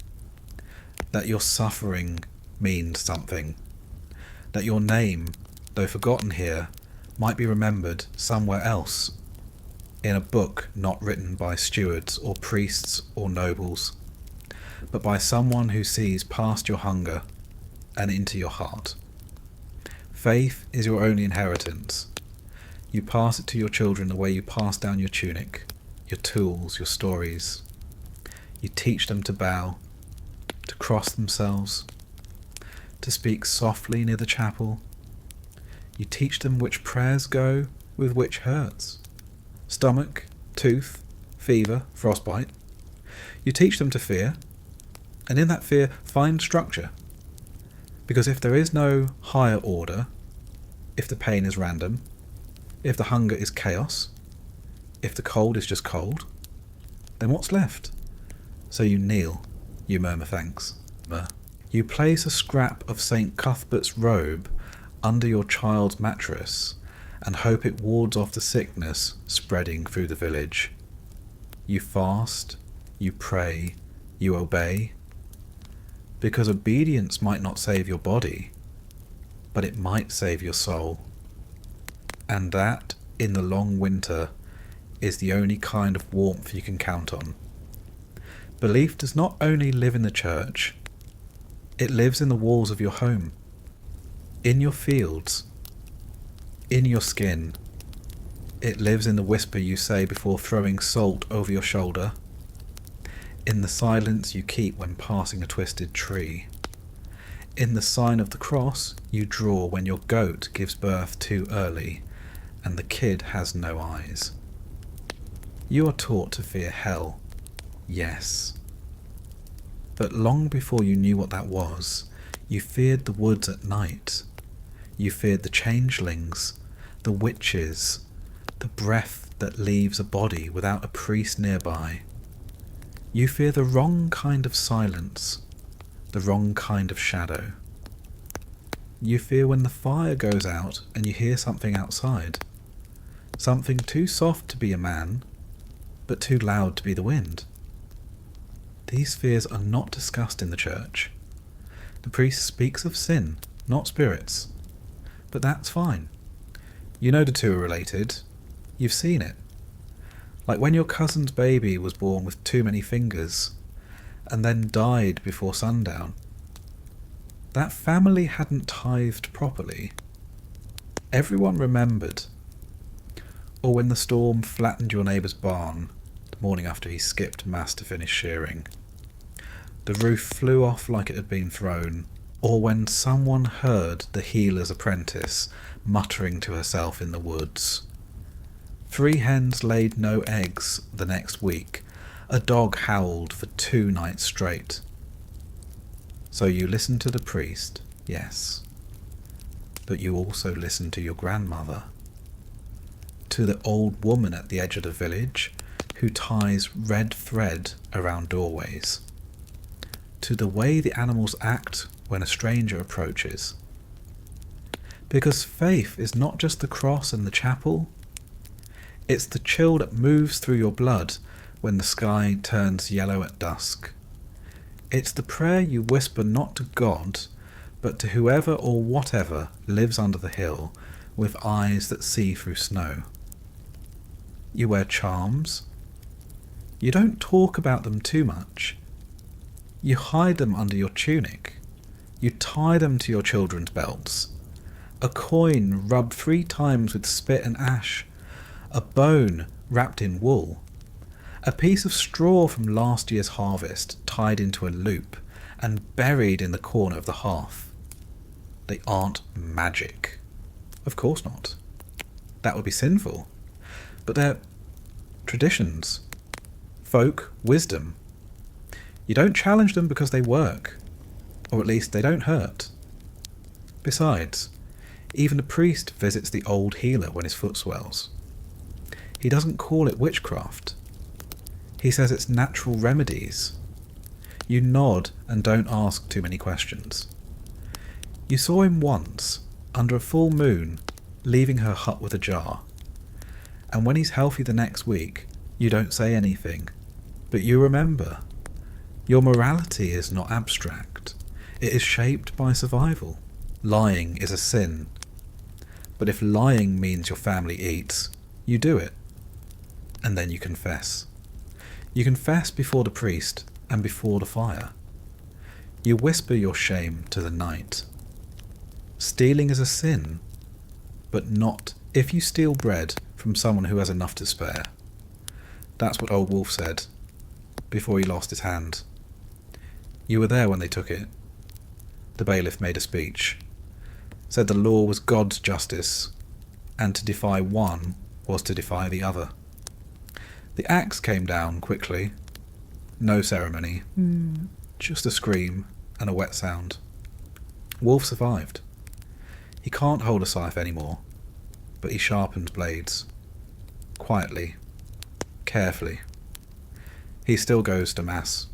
that your suffering means something, that your name, though forgotten here, might be remembered somewhere else, in a book not written by stewards or priests or nobles, but by someone who sees past your hunger and into your heart. Faith is your only inheritance. You pass it to your children the way you pass down your tunic, your tools, your stories. You teach them to bow, to cross themselves, to speak softly near the chapel. You teach them which prayers go with which hurts. Stomach, tooth, fever, frostbite. You teach them to fear, and in that fear find structure. Because if there is no higher order, if the pain is random, if the hunger is chaos, if the cold is just cold, then what's left? So you kneel, you murmur thanks. You place a scrap of St. Cuthbert's robe under your child's mattress and hope it wards off the sickness spreading through the village. You fast, you pray, you obey, because obedience might not save your body, but it might save your soul. And that, in the long winter, is the only kind of warmth you can count on. Belief does not only live in the church, it lives in the walls of your home, in your fields, in your skin. It lives in the whisper you say before throwing salt over your shoulder, in the silence you keep when passing a twisted tree, in the sign of the cross you draw when your goat gives birth too early and the kid has no eyes. You are taught to fear hell, yes. But long before you knew what that was, you feared the woods at night. You feared the changelings, the witches, the breath that leaves a body without a priest nearby. You fear the wrong kind of silence, the wrong kind of shadow. You fear when the fire goes out and you hear something outside. Something too soft to be a man, but too loud to be the wind. These fears are not discussed in the church. The priest speaks of sin, not spirits. But that's fine. You know the two are related. You've seen it. Like when your cousin's baby was born with too many fingers, and then died before sundown. That family hadn't tithed properly. Everyone remembered. Or when the storm flattened your neighbour's barn, the morning after he skipped mass to finish shearing. The roof flew off like it had been thrown, or when someone heard the healer's apprentice muttering to herself in the woods. 3 hens laid no eggs the next week. A dog howled for 2 nights straight. So you listened to the priest, yes, but you also listened to your grandmother, to the old woman at the edge of the village who ties red thread around doorways, to the way the animals act when a stranger approaches. Because faith is not just the cross and the chapel, it's the chill that moves through your blood when the sky turns yellow at dusk. It's the prayer you whisper not to God, but to whoever or whatever lives under the hill with eyes that see through snow. You wear charms. You don't talk about them too much. You hide them under your tunic. You tie them to your children's belts. A coin rubbed 3 times with spit and ash. A bone wrapped in wool. A piece of straw from last year's harvest tied into a loop and buried in the corner of the hearth. They aren't magic. Of course not. That would be sinful. But they're traditions. Folk wisdom. You don't challenge them because they work. Or at least they don't hurt. Besides, even a priest visits the old healer when his foot swells. He doesn't call it witchcraft. He says it's natural remedies. You nod and don't ask too many questions. You saw him once, under a full moon, leaving her hut with a jar. And when he's healthy the next week, you don't say anything. But you remember. Your morality is not abstract. It is shaped by survival. Lying is a sin. But if lying means your family eats, you do it. And then you confess. You confess before the priest and before the fire. You whisper your shame to the night. Stealing is a sin, but not if you steal bread from someone who has enough to spare. That's what old Wolf said, before he lost his hand. You were there when they took it. The bailiff made a speech, said the law was God's justice, and to defy one was to defy the other. The axe came down quickly. No ceremony. Just a scream and a wet sound. Wolf survived. He can't hold a scythe anymore, but he sharpens blades. Quietly. Carefully. He still goes to mass.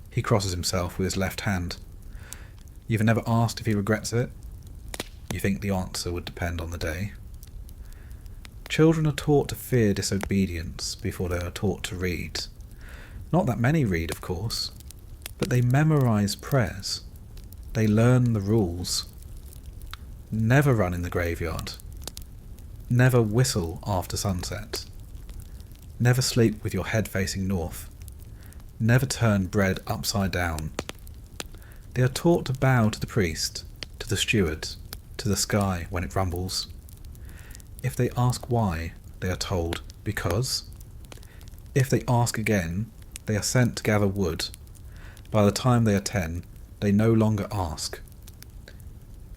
He crosses himself with his left hand. You've never asked if he regrets it? You think the answer would depend on the day. Children are taught to fear disobedience before they are taught to read. Not that many read, of course, but they memorize prayers. They learn the rules. Never run in the graveyard. Never whistle after sunset. Never sleep with your head facing north. Never turn bread upside down. They are taught to bow to the priest, to the steward, to the sky when it rumbles. If they ask why, they are told, because. If they ask again, they are sent to gather wood. By the time they are 10, they no longer ask.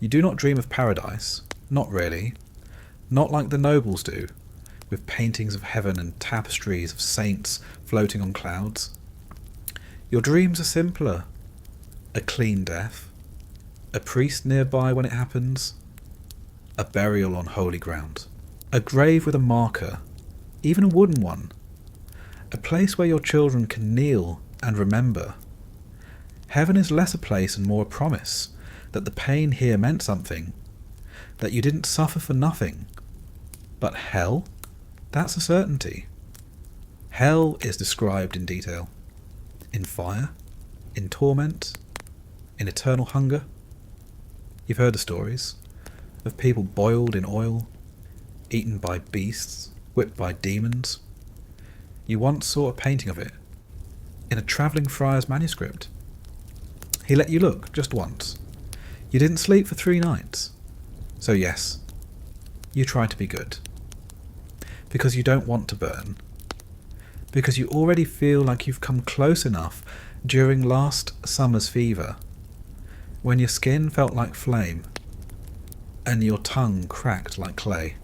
You do not dream of paradise, not really. Not like the nobles do, with paintings of heaven and tapestries of saints floating on clouds. Your dreams are simpler. A clean death. A priest nearby when it happens. A burial on holy ground. A grave with a marker, even a wooden one. A place where your children can kneel and remember. Heaven is less a place and more a promise that the pain here meant something, that you didn't suffer for nothing. But hell? That's a certainty. Hell is described in detail. In fire, in torment, in eternal hunger. You've heard the stories of people boiled in oil, eaten by beasts, whipped by demons. You once saw a painting of it in a travelling friar's manuscript. He let you look just once. You didn't sleep for 3 nights. So yes, you try to be good. Because you don't want to burn. Because you already feel like you've come close enough during last summer's fever, when your skin felt like flame and your tongue cracked like clay.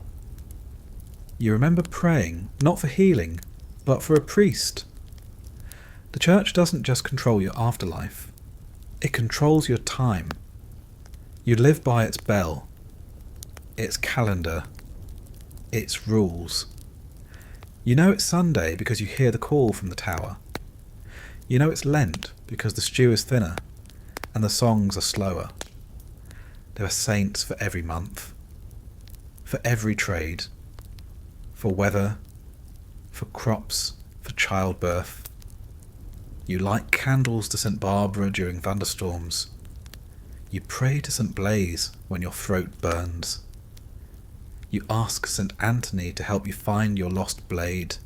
You remember praying, not for healing, but for a priest. The church doesn't just control your afterlife, it controls your time. You live by its bell, its calendar, its rules. You know it's Sunday because you hear the call from the tower. You know it's Lent because the stew is thinner and the songs are slower. There are saints for every month, for every trade, for weather, for crops, for childbirth. You light candles to St. Barbara during thunderstorms. You pray to St. Blaise when your throat burns. You ask St. Anthony to help you find your lost blade.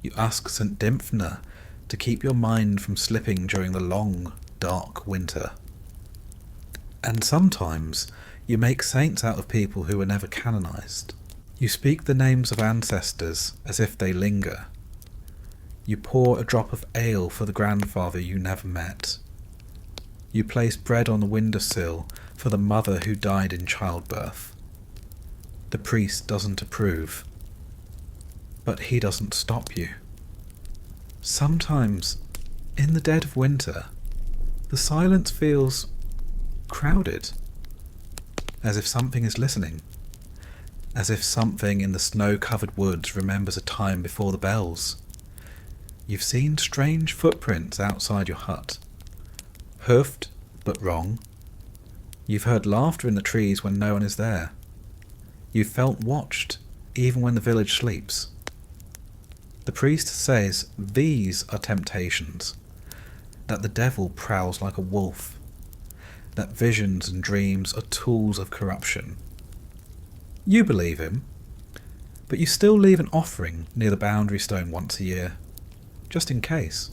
You ask St. Dymphna to keep your mind from slipping during the long, dark winter. And sometimes you make saints out of people who were never canonized. You speak the names of ancestors as if they linger. You pour a drop of ale for the grandfather you never met. You place bread on the windowsill for the mother who died in childbirth. The priest doesn't approve, but he doesn't stop you. Sometimes, in the dead of winter, the silence feels crowded, as if something is listening, as if something in the snow-covered woods remembers a time before the bells. You've seen strange footprints outside your hut, hoofed but wrong. You've heard laughter in the trees when no one is there. You've felt watched even when the village sleeps. The priest says these are temptations, that the devil prowls like a wolf, that visions and dreams are tools of corruption. You believe him, but you still leave an offering near the boundary stone once a year, just in case.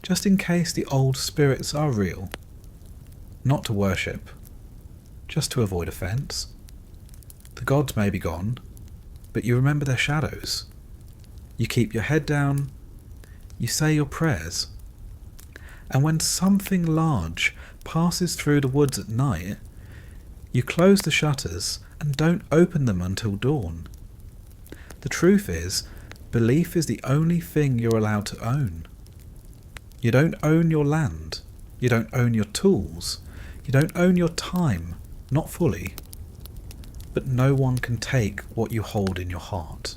Just in case the old spirits are real. Not to worship, just to avoid offence. The gods may be gone, but you remember their shadows. You keep your head down, you say your prayers. And when something large passes through the woods at night, you close the shutters and don't open them until dawn. The truth is, belief is the only thing you're allowed to own. You don't own your land, you don't own your tools, you don't own your time, not fully. But no one can take what you hold in your heart.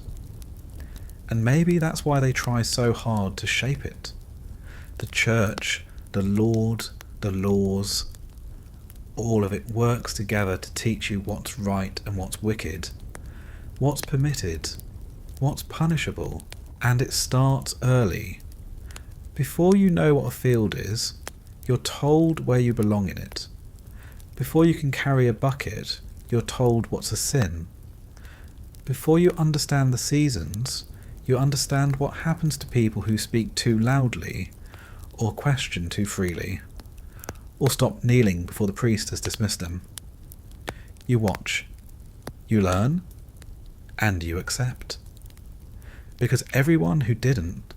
And maybe that's why they try so hard to shape it. The church, the Lord, the laws, all of it works together to teach you what's right and what's wicked, what's permitted, what's punishable, and it starts early. Before you know what a field is, you're told where you belong in it. Before you can carry a bucket, you're told what's a sin. Before you understand the seasons, you understand what happens to people who speak too loudly, or question too freely, or stop kneeling before the priest has dismissed them. You watch, you learn, and you accept. Because everyone who didn't,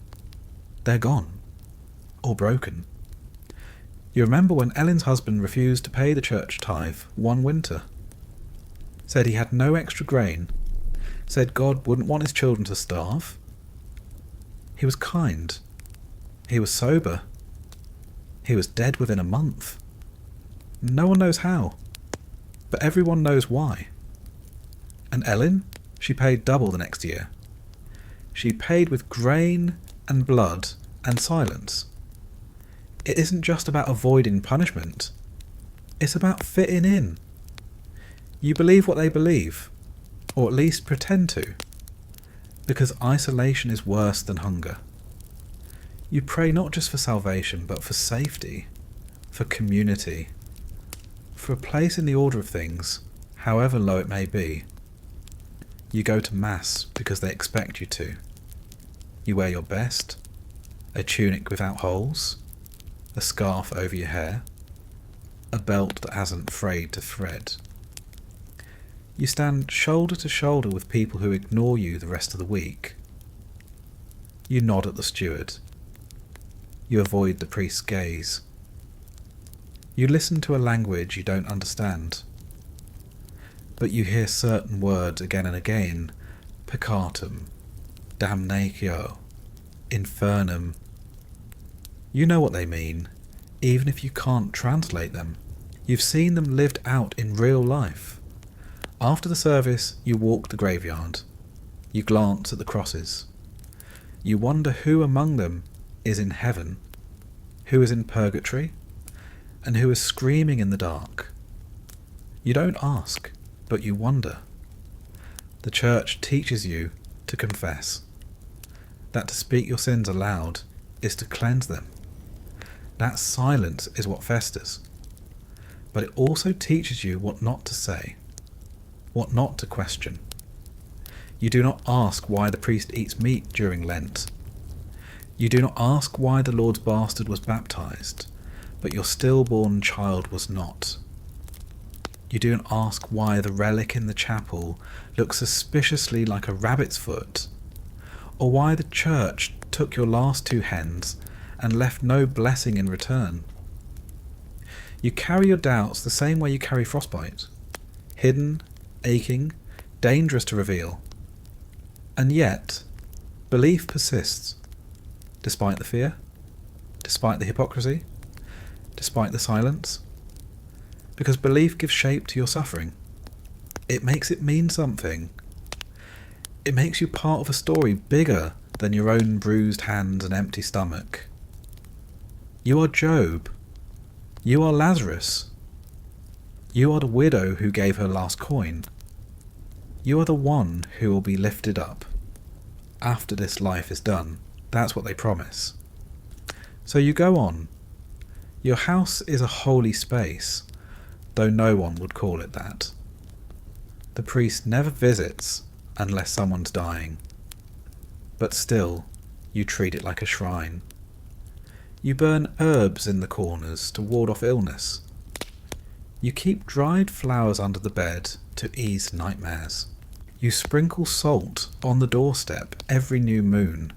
they're gone, or broken. You remember when Ellen's husband refused to pay the church tithe one winter? Said he had no extra grain, said God wouldn't want his children to starve. He was kind. He was sober. He was dead within a month. No one knows how, but everyone knows why. And Ellen, she paid double the next year. She paid with grain and blood and silence. It isn't just about avoiding punishment. It's about fitting in. You believe what they believe, or at least pretend to, because isolation is worse than hunger. You pray not just for salvation, but for safety, for community, for a place in the order of things, however low it may be. You go to Mass because they expect you to. You wear your best, a tunic without holes, a scarf over your hair, a belt that hasn't frayed to thread. You stand shoulder to shoulder with people who ignore you the rest of the week. You nod at the steward. You avoid the priest's gaze. You listen to a language you don't understand. But you hear certain words again and again: peccatum, damnatio, infernum. You know what they mean, even if you can't translate them. You've seen them lived out in real life. After the service, you walk the graveyard. You glance at the crosses. You wonder who among them is in heaven, who is in purgatory, and who is screaming in the dark. You don't ask, but you wonder. The church teaches you to confess, that to speak your sins aloud is to cleanse them. That silence is what festers. But it also teaches you what not to say, what not to question. You do not ask why the priest eats meat during Lent. You do not ask why the Lord's bastard was baptized, but your stillborn child was not. You do not ask why the relic in the chapel looks suspiciously like a rabbit's foot, or why the church took your last 2 hens and left no blessing in return. You carry your doubts the same way you carry frostbite, hidden, aching, dangerous to reveal. And yet, belief persists, despite the fear, despite the hypocrisy, despite the silence. Because belief gives shape to your suffering. It makes it mean something. It makes you part of a story bigger than your own bruised hands and empty stomach. You are Job. You are Lazarus. You are the widow who gave her last coin. You are the one who will be lifted up after this life is done. That's what they promise. So you go on. Your house is a holy space, though no one would call it that. The priest never visits unless someone's dying. But still, you treat it like a shrine. You burn herbs in the corners to ward off illness. You keep dried flowers under the bed to ease nightmares. You sprinkle salt on the doorstep every new moon.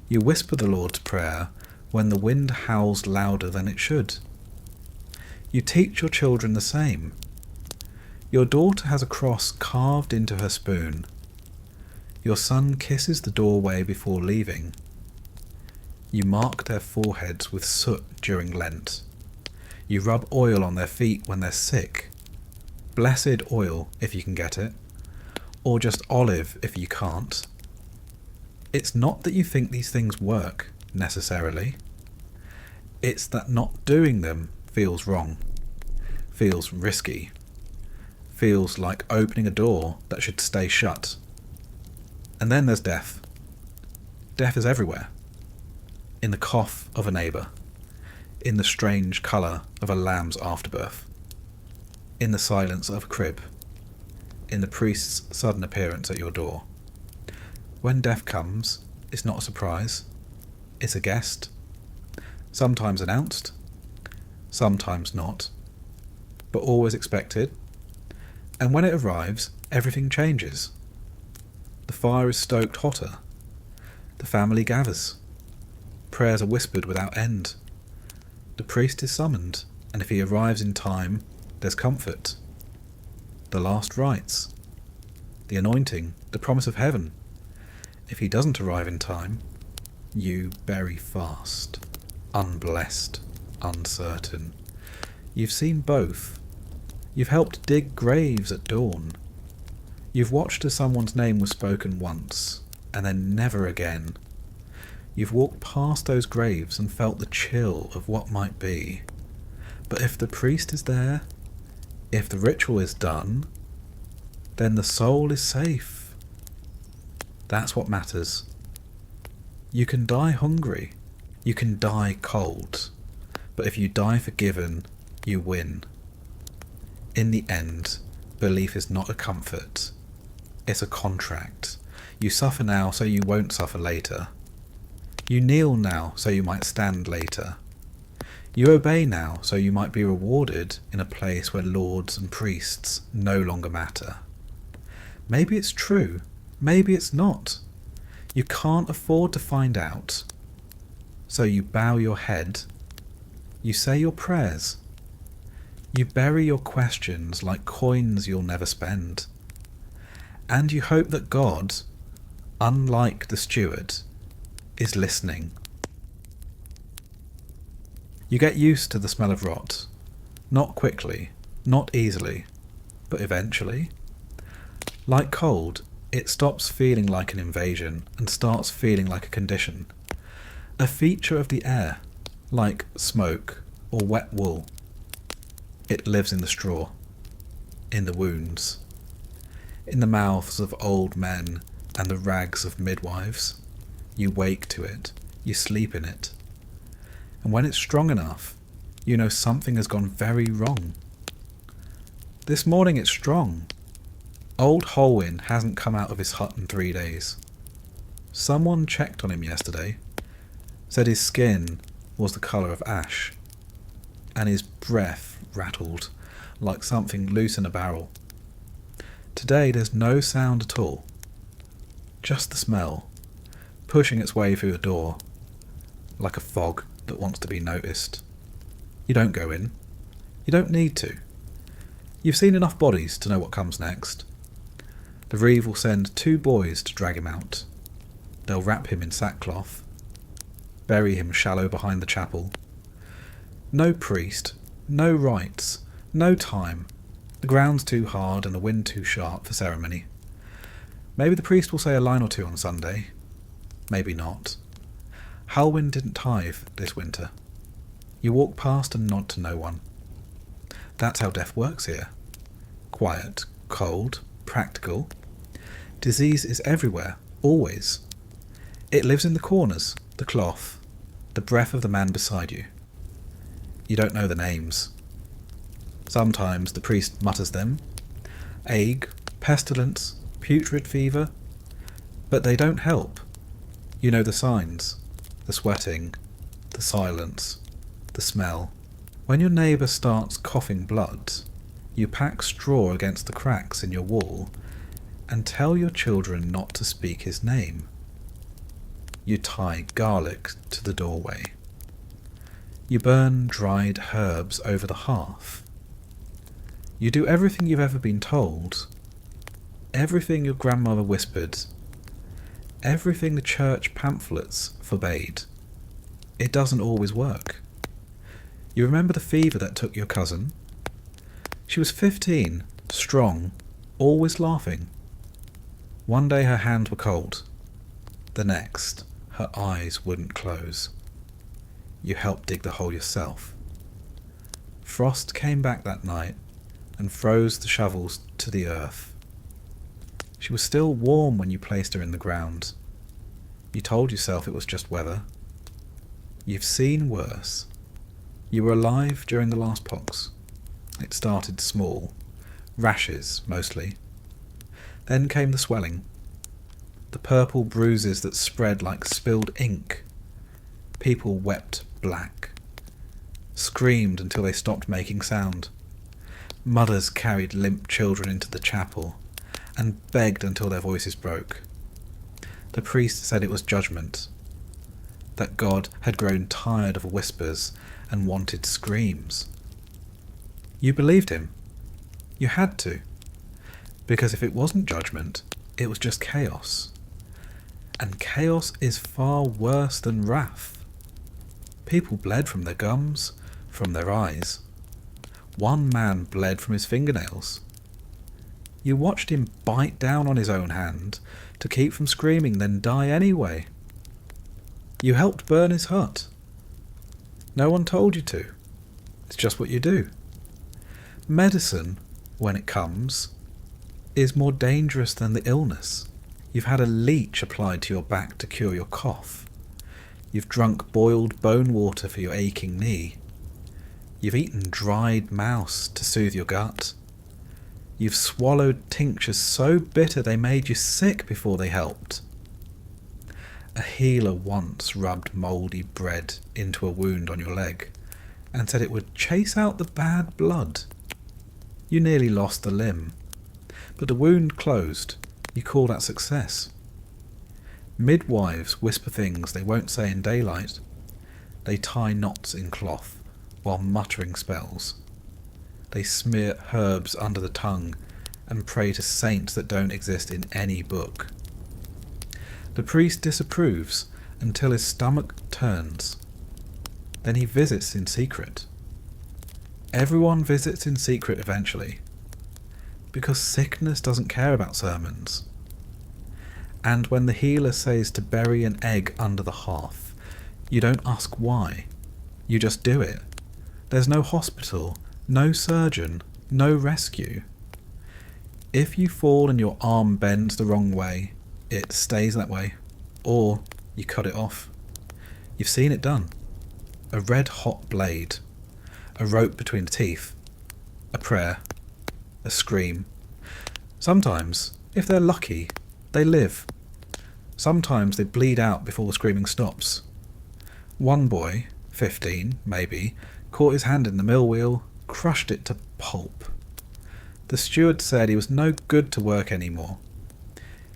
You whisper the Lord's Prayer when the wind howls louder than it should. You teach your children the same. Your daughter has a cross carved into her spoon. Your son kisses the doorway before leaving. You mark their foreheads with soot during Lent. You rub oil on their feet when they're sick. Blessed oil if you can get it, or just olive if you can't. It's not that you think these things work, necessarily. It's that not doing them feels wrong, feels risky, feels like opening a door that should stay shut. And then there's death. Death is everywhere. In the cough of a neighbour, in the strange colour of a lamb's afterbirth, in the silence of a crib, in the priest's sudden appearance at your door. When death comes, it's not a surprise, it's a guest, sometimes announced, sometimes not, but always expected, and when it arrives, everything changes. The fire is stoked hotter, the family gathers, prayers are whispered without end, the priest is summoned, and if he arrives in time, there's comfort. The last rites, the anointing, the promise of heaven. If he doesn't arrive in time, you bury fast, unblessed, uncertain. You've seen both. You've helped dig graves at dawn. You've watched as someone's name was spoken once, and then never again. You've walked past those graves and felt the chill of what might be. But if the priest is there, if the ritual is done, then the soul is safe. That's what matters. You can die hungry, you can die cold, but if you die forgiven, you win. In the end, belief is not a comfort, it's a contract. You suffer now so you won't suffer later. You kneel now so you might stand later. You obey now so you might be rewarded in a place where lords and priests no longer matter. Maybe it's true, maybe it's not. You can't afford to find out. So you bow your head, you say your prayers, you bury your questions like coins you'll never spend, and you hope that God, unlike the steward, is listening. You get used to the smell of rot, not quickly, not easily, but eventually. Like cold, it stops feeling like an invasion and starts feeling like a condition, a feature of the air, like smoke or wet wool. It lives in the straw, in the wounds, in the mouths of old men and the rags of midwives. You wake to it, you sleep in it. And when it's strong enough, you know something has gone very wrong. This morning it's strong. Old Holwyn hasn't come out of his hut in 3 days. Someone checked on him yesterday, said his skin was the colour of ash, and his breath rattled like something loose in a barrel. Today there's no sound at all, just the smell, pushing its way through the door, like a fog that wants to be noticed. You don't go in. You don't need to. You've seen enough bodies to know what comes next. The reeve will send 2 boys to drag him out. They'll wrap him in sackcloth, bury him shallow behind the chapel. No priest, no rites, no time. The ground's too hard and the wind too sharp for ceremony. Maybe the priest will say a line or 2 on Sunday. Maybe not. Halwyn didn't tithe this winter. You walk past and nod to no one. That's how death works here. Quiet, cold, practical. Disease is everywhere, always. It lives in the corners, the cloth, the breath of the man beside you. You don't know the names. Sometimes the priest mutters them. Ague, pestilence, putrid fever. But they don't help. You know the signs. The sweating, the silence, the smell. When your neighbour starts coughing blood, you pack straw against the cracks in your wall and tell your children not to speak his name. You tie garlic to the doorway. You burn dried herbs over the hearth. You do everything you've ever been told, everything your grandmother whispered, everything the church pamphlets forbade. It doesn't always work. You remember the fever that took your cousin? She was 15, strong, always laughing. One day her hands were cold. The next, her eyes wouldn't close. You helped dig the hole yourself. Frost came back that night and froze the shovels to the earth. She was still warm when you placed her in the ground. You told yourself it was just weather. You've seen worse. You were alive during the last pox. It started small, rashes mostly. Then came the swelling, the purple bruises that spread like spilled ink. People wept black, screamed until they stopped making sound. Mothers carried limp children into the chapel and begged until their voices broke. The priest said it was judgment, that God had grown tired of whispers and wanted screams. You believed him. You had to, because if it wasn't judgment, it was just chaos. And chaos is far worse than wrath. People bled from their gums, from their eyes. One man bled from his fingernails. You watched him bite down on his own hand to keep from screaming, then die anyway. You helped burn his hut. No one told you to. It's just what you do. Medicine, when it comes, is more dangerous than the illness. You've had a leech applied to your back to cure your cough. You've drunk boiled bone water for your aching knee. You've eaten dried mouse to soothe your gut. You've swallowed tinctures so bitter they made you sick before they helped. A healer once rubbed mouldy bread into a wound on your leg and said it would chase out the bad blood. You nearly lost the limb, but the wound closed. You call that success. Midwives whisper things they won't say in daylight. They tie knots in cloth while muttering spells. They smear herbs under the tongue and pray to saints that don't exist in any book. The priest disapproves until his stomach turns. Then he visits in secret. Everyone visits in secret eventually, because sickness doesn't care about sermons. And when the healer says to bury an egg under the hearth, you don't ask why. You just do it. There's no hospital, no surgeon, no rescue. If you fall and your arm bends the wrong way, it stays that way, or you cut it off. You've seen it done. A red-hot blade, a rope between the teeth, a prayer, a scream. Sometimes, if they're lucky, they live. Sometimes they bleed out before the screaming stops. One boy, 15 maybe, caught his hand in the mill wheel, crushed it to pulp. The steward said he was no good to work anymore.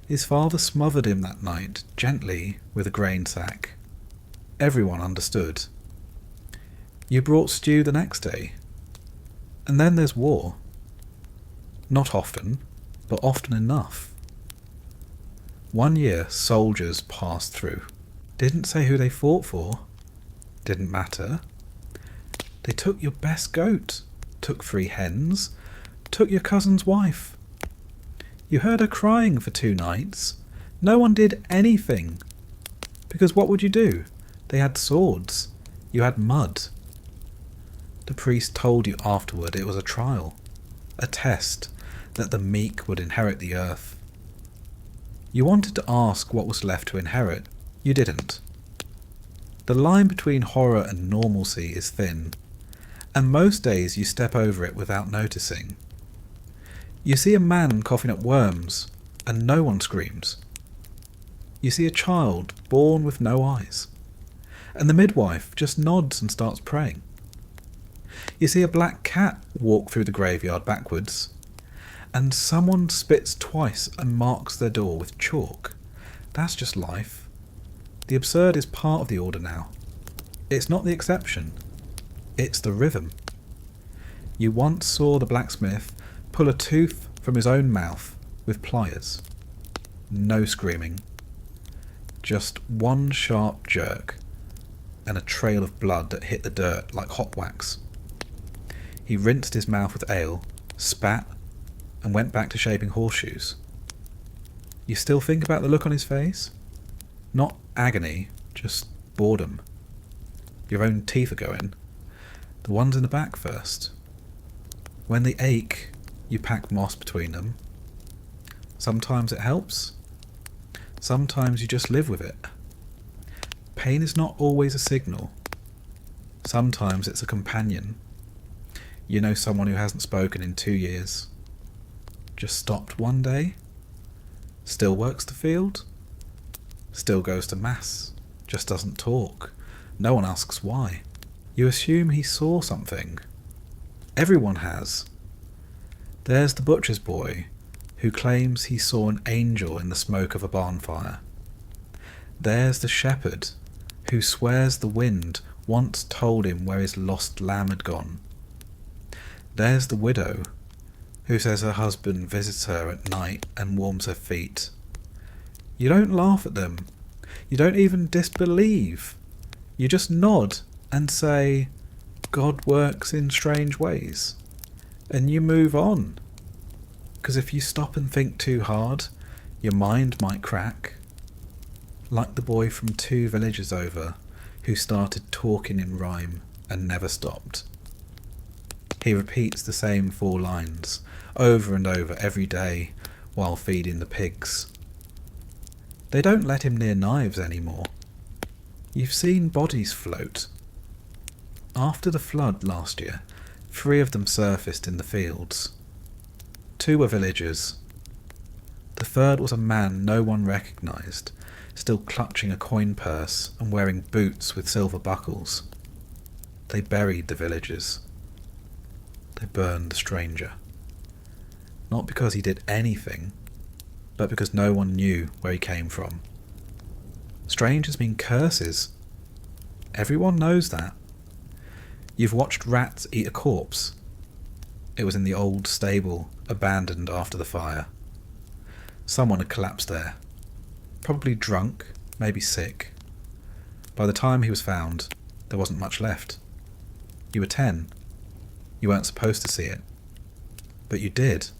His father smothered him that night, gently, with a grain sack. Everyone understood. You brought stew the next day. And then there's war. Not often, but often enough. One year, soldiers passed through. Didn't say who they fought for. Didn't matter. They took your best goat, took 3 hens, took your cousin's wife. You heard her crying for 2 nights. No one did anything. Because what would you do? They had swords. You had mud. The priest told you afterward it was a trial, a test, that the meek would inherit the earth. You wanted to ask what was left to inherit. You didn't. The line between horror and normalcy is thin, and most days you step over it without noticing. You see a man coughing up worms, and no one screams. You see a child born with no eyes, and the midwife just nods and starts praying. You see a black cat walk through the graveyard backwards, and someone spits twice and marks their door with chalk. That's just life. The absurd is part of the order now. It's not the exception. It's the rhythm. You once saw the blacksmith pull a tooth from his own mouth with pliers. No screaming. Just one sharp jerk and a trail of blood that hit the dirt like hot wax. He rinsed his mouth with ale, spat, and went back to shaping horseshoes. You still think about the look on his face? Not agony, just boredom. Your own teeth are going. The ones in the back first. When they ache, you pack moss between them. Sometimes it helps. Sometimes you just live with it. Pain is not always a signal. Sometimes it's a companion. You know someone who hasn't spoken in 2 years. Just stopped one day. Still works the field. Still goes to mass. Just doesn't talk. No one asks why. You assume he saw something. Everyone has. There's the butcher's boy who claims he saw an angel in the smoke of a bonfire. There's the shepherd who swears the wind once told him where his lost lamb had gone. There's the widow who says her husband visits her at night and warms her feet. You don't laugh at them. You don't even disbelieve. You just nod and say, God works in strange ways. And you move on. Because if you stop and think too hard, your mind might crack. Like the boy from 2 villages over who started talking in rhyme and never stopped. He repeats the same 4 lines over and over every day while feeding the pigs. They don't let him near knives anymore. You've seen bodies float. After the flood last year, 3 of them surfaced in the fields. 2 were villagers. The 3rd was a man no one recognised, still clutching a coin purse and wearing boots with silver buckles. They buried the villagers. They burned the stranger. Not because he did anything, but because no one knew where he came from. Strangers mean curses. Everyone knows that. You've watched rats eat a corpse. It was in the old stable, abandoned after the fire. Someone had collapsed there. Probably drunk, maybe sick. By the time he was found, there wasn't much left. You were 10. You weren't supposed to see it. But you did.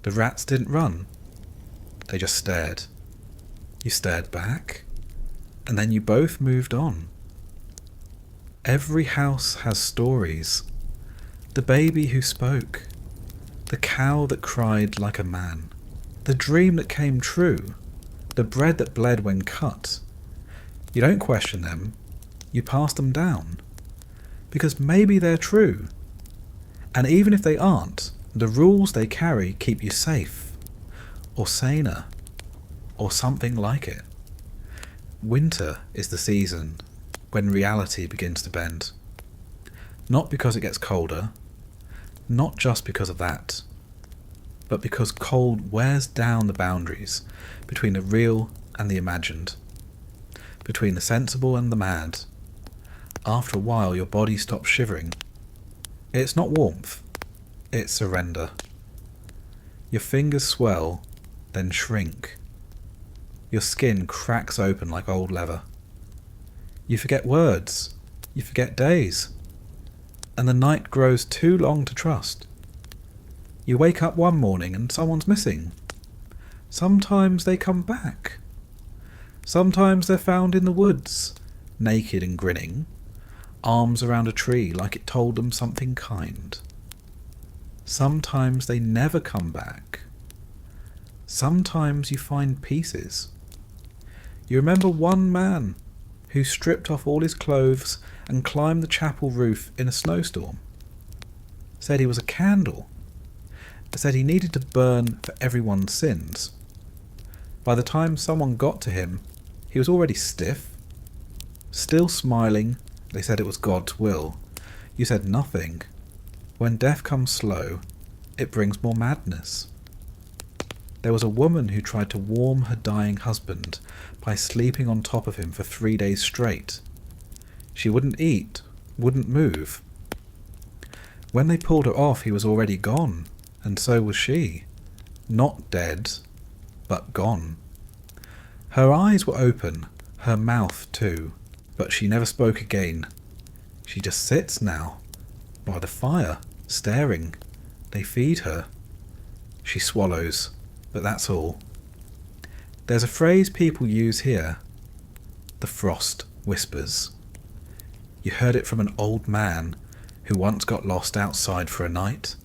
The rats didn't run. They just stared. You stared back, and then you both moved on. Every house has stories. The baby who spoke. The cow that cried like a man. The dream that came true. The bread that bled when cut. You don't question them. You pass them down. Because maybe they're true. And even if they aren't, the rules they carry keep you safe. Or saner. Or something like it. Winter is the season when reality begins to bend. Not because it gets colder, not just because of that, but because cold wears down the boundaries between the real and the imagined, between the sensible and the mad. After a while your body stops shivering. It's not warmth, it's surrender. Your fingers swell, then shrink. Your skin cracks open like old leather. You forget words, you forget days, and the night grows too long to trust. You wake up one morning and someone's missing. Sometimes they come back. Sometimes they're found in the woods, naked and grinning, arms around a tree like it told them something kind. Sometimes they never come back. Sometimes you find pieces. You remember one man who stripped off all his clothes and climbed the chapel roof in a snowstorm. Said he was a candle. Said he needed to burn for everyone's sins. By the time someone got to him, he was already stiff. Still smiling, they said it was God's will. You said nothing. When death comes slow, it brings more madness. There was a woman who tried to warm her dying husband by sleeping on top of him for 3 days straight. She wouldn't eat, wouldn't move. When they pulled her off, he was already gone, and so was she. Not dead, but gone. Her eyes were open, her mouth too, but she never spoke again. She just sits now, by the fire, staring. They feed her. She swallows, but that's all. There's a phrase people use here. The frost whispers. You heard it from an old man who once got lost outside for a night.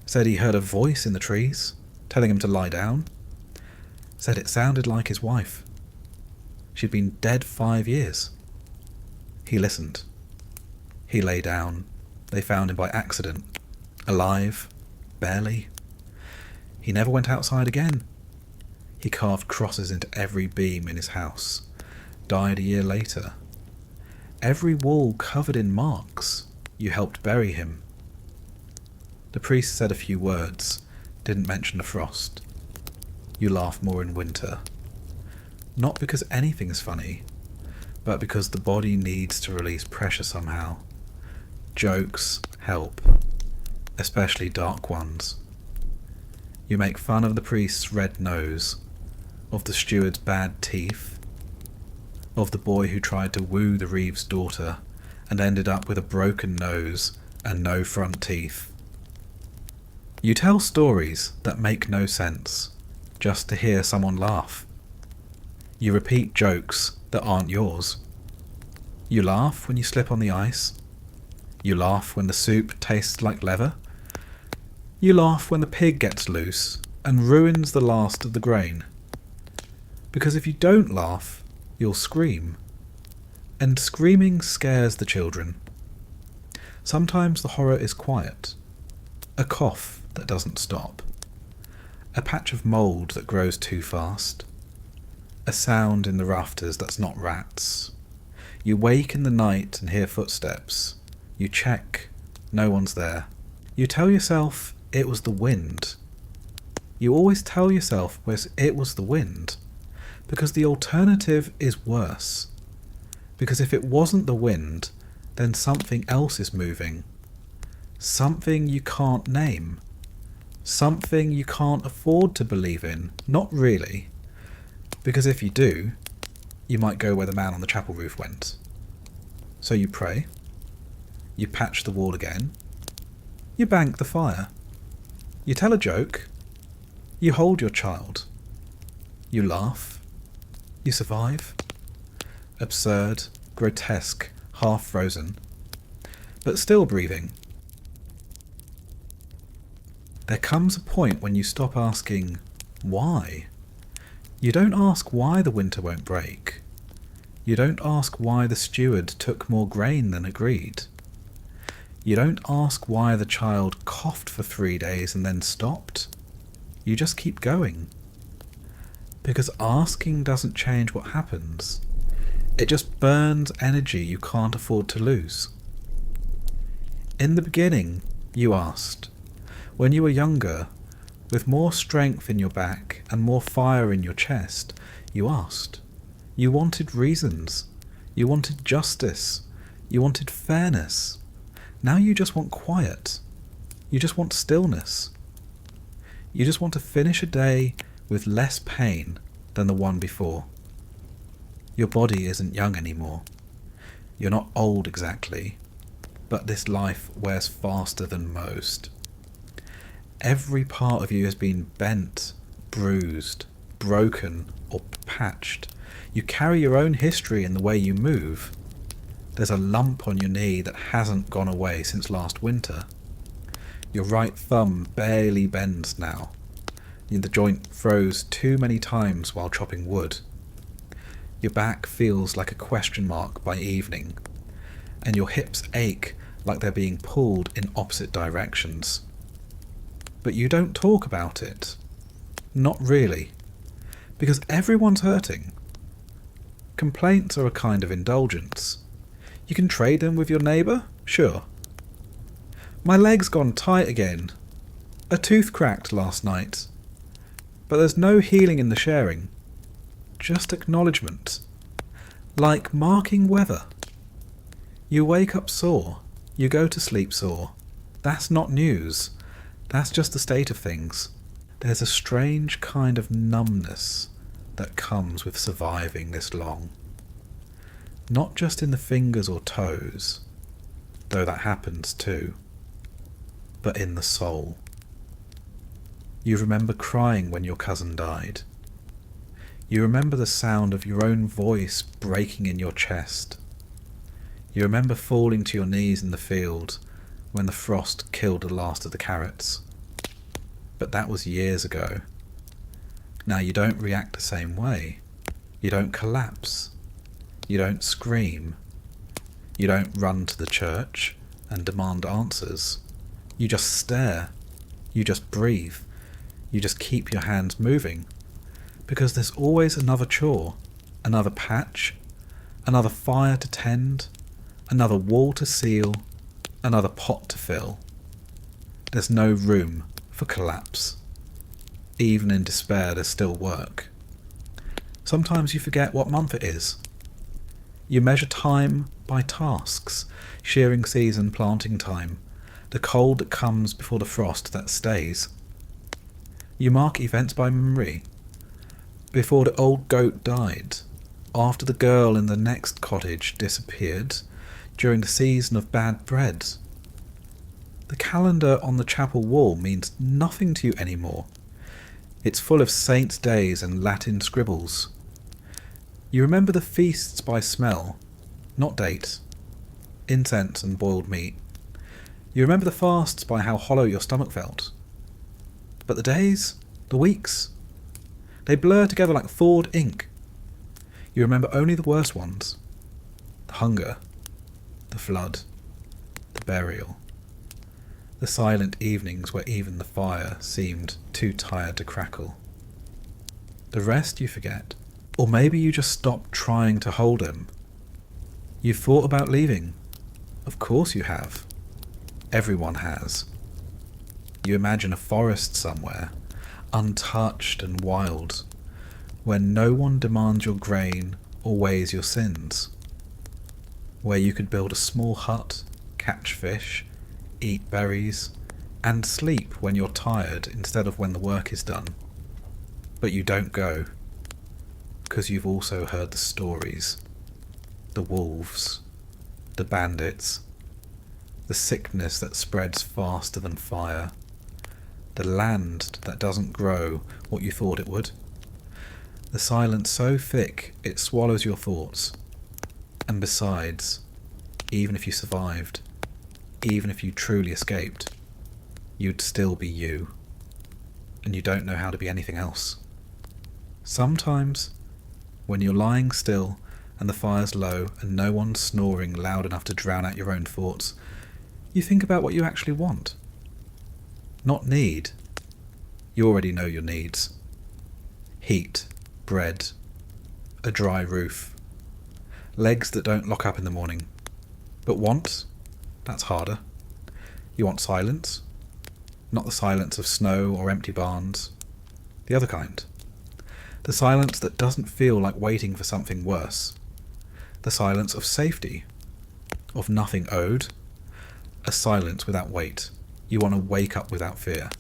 Said he heard a voice in the trees, telling him to lie down. Said it sounded like his wife. She'd been dead 5 years. He listened. He lay down. They found him by accident. Alive. Barely. He never went outside again. He carved crosses into every beam in his house. Died a year later. Every wall covered in marks. You helped bury him. The priest said a few words, didn't mention the frost. You laugh more in winter. Not because anything's funny, but because the body needs to release pressure somehow. Jokes help, especially dark ones. You make fun of the priest's red nose, of the steward's bad teeth, of the boy who tried to woo the reeve's daughter and ended up with a broken nose and no front teeth. You tell stories that make no sense, just to hear someone laugh. You repeat jokes that aren't yours. You laugh when you slip on the ice. You laugh when the soup tastes like leather. You laugh when the pig gets loose and ruins the last of the grain. Because if you don't laugh, you'll scream. And screaming scares the children. Sometimes the horror is quiet. A cough that doesn't stop. A patch of mould that grows too fast. A sound in the rafters that's not rats. You wake in the night and hear footsteps. You check. No one's there. You tell yourself it was the wind. You always tell yourself it was the wind, because the alternative is worse. Because if it wasn't the wind, then something else is moving. Something you can't name. Something you can't afford to believe in. Not really. Because if you do, you might go where the man on the chapel roof went. So you pray. You patch the wall again. You bank the fire. You tell a joke. You hold your child. You laugh. You survive. Absurd, grotesque, half-frozen, but still breathing. There comes a point when you stop asking, why? You don't ask why the winter won't break. You don't ask why the steward took more grain than agreed. You don't ask why the child coughed for 3 days and then stopped. You just keep going. Because asking doesn't change what happens. It just burns energy you can't afford to lose. In the beginning, you asked. When you were younger, with more strength in your back and more fire in your chest, you asked. You wanted reasons. You wanted justice. You wanted fairness. Now you just want quiet. You just want stillness. You just want to finish a day with less pain than the one before. Your body isn't young anymore. You're not old exactly, but this life wears faster than most. Every part of you has been bent, bruised, broken, or patched. You carry your own history in the way you move. There's a lump on your knee that hasn't gone away since last winter. Your right thumb barely bends now. The joint froze too many times while chopping wood. Your back feels like a question mark by evening, and your hips ache like they're being pulled in opposite directions. But you don't talk about it. Not really. Because everyone's hurting. Complaints are a kind of indulgence. You can trade them with your neighbour, sure, My leg's gone tight again. A tooth cracked last night. But there's no healing in the sharing. Just acknowledgement. Like marking weather. You wake up sore. You go to sleep sore. That's not news. That's just the state of things. There's a strange kind of numbness that comes with surviving this long. Not just in the fingers or toes, though that happens too, but in the soul. You remember crying when your cousin died. You remember the sound of your own voice breaking in your chest. You remember falling to your knees in the field when the frost killed the last of the carrots. But that was years ago. Now you don't react the same way. You don't collapse. You don't scream. You don't run to the church and demand answers. You just stare. You just breathe. You just keep your hands moving. Because there's always another chore, another patch, another fire to tend, another wall to seal, another pot to fill. There's no room for collapse. Even in despair, there's still work. Sometimes you forget what month it is. You measure time by tasks, shearing season, planting time, the cold that comes before the frost that stays. You mark events by memory. Before the old goat died, after the girl in the next cottage disappeared, during the season of bad bread. The calendar on the chapel wall means nothing to you anymore. It's full of saints' days and Latin scribbles. You remember the feasts by smell, not date, incense and boiled meat. You remember the fasts by how hollow your stomach felt. But the days, the weeks, they blur together like thawed ink. You remember only the worst ones. The hunger, the flood, the burial. The silent evenings where even the fire seemed too tired to crackle. The rest you forget. Or maybe you just stopped trying to hold him. You've thought about leaving. Of course you have. Everyone has. You imagine a forest somewhere, untouched and wild, where no one demands your grain or weighs your sins. Where you could build a small hut, catch fish, eat berries, and sleep when you're tired instead of when the work is done. But you don't go, because you've also heard the stories. The wolves, the bandits, the sickness that spreads faster than fire, the land that doesn't grow what you thought it would, the silence so thick it swallows your thoughts. And besides, even if you survived, even if you truly escaped, you'd still be you. And you don't know how to be anything else. Sometimes, when you're lying still and the fire's low and no one's snoring loud enough to drown out your own thoughts, you think about what you actually want. Not need. You already know your needs. Heat, bread, a dry roof, legs that don't lock up in the morning. But want? That's harder. You want silence? Not the silence of snow or empty barns. The other kind. The silence that doesn't feel like waiting for something worse. The silence of safety. Of nothing owed. A silence without weight. You want to wake up without fear.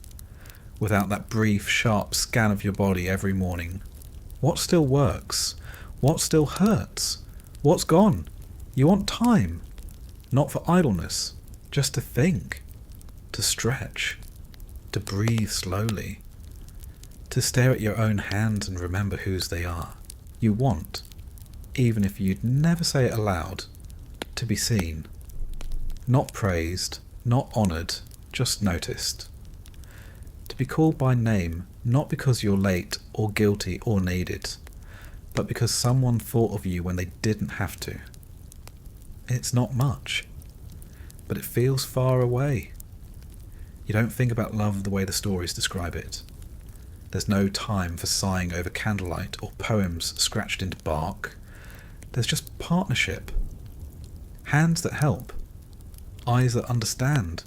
Without that brief, sharp scan of your body every morning. What still works? What still hurts? What's gone? You want time. Not for idleness, just to think, to stretch, to breathe slowly, to stare at your own hands and remember whose they are. You want, even if you'd never say it aloud, to be seen. Not praised, not honoured, just noticed. To be called by name, not because you're late or guilty or needed, but because someone thought of you when they didn't have to. It's not much, but it feels far away. You don't think about love the way the stories describe it. There's no time for sighing over candlelight or poems scratched into bark. There's just partnership. Hands that help. Eyes that understand.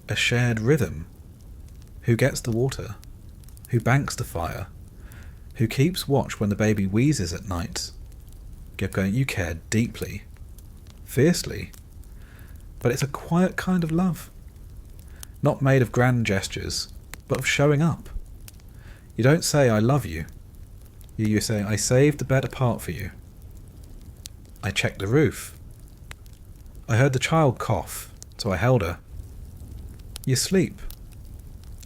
a shared rhythm. Who gets the water? Who banks the fire? Who keeps watch when the baby wheezes at night? Kept going, you care deeply, fiercely, but it's a quiet kind of love. Not made of grand gestures, but of showing up. You don't say, I love you. You say, I saved the better part for you. I checked the roof. I heard the child cough, so I held her. You sleep.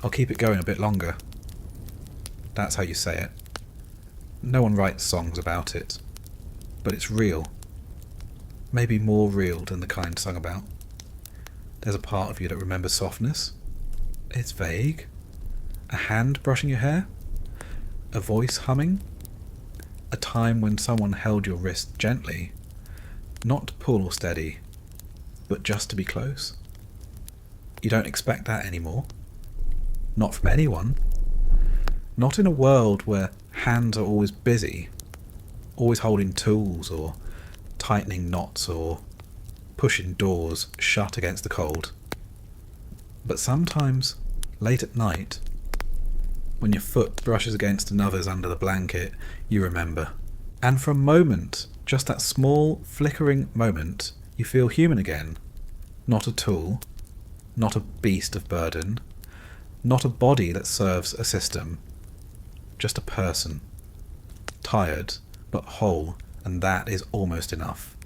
I'll keep it going a bit longer. That's how you say it. No one writes songs about it, but it's real. Maybe more real than the kind sung about. There's a part of you that remembers softness. It's vague. A hand brushing your hair? A voice humming? A time when someone held your wrist gently, not to pull or steady, but just to be close. You don't expect that anymore. Not from anyone. Not in a world where hands are always busy, always holding tools or tightening knots or pushing doors shut against the cold. But sometimes, late at night, when your foot brushes against another's under the blanket, you remember. And for a moment, just that small, flickering moment, you feel human again. Not a tool, not a beast of burden, not a body that serves a system. Just a person. Tired, but whole, and that is almost enough.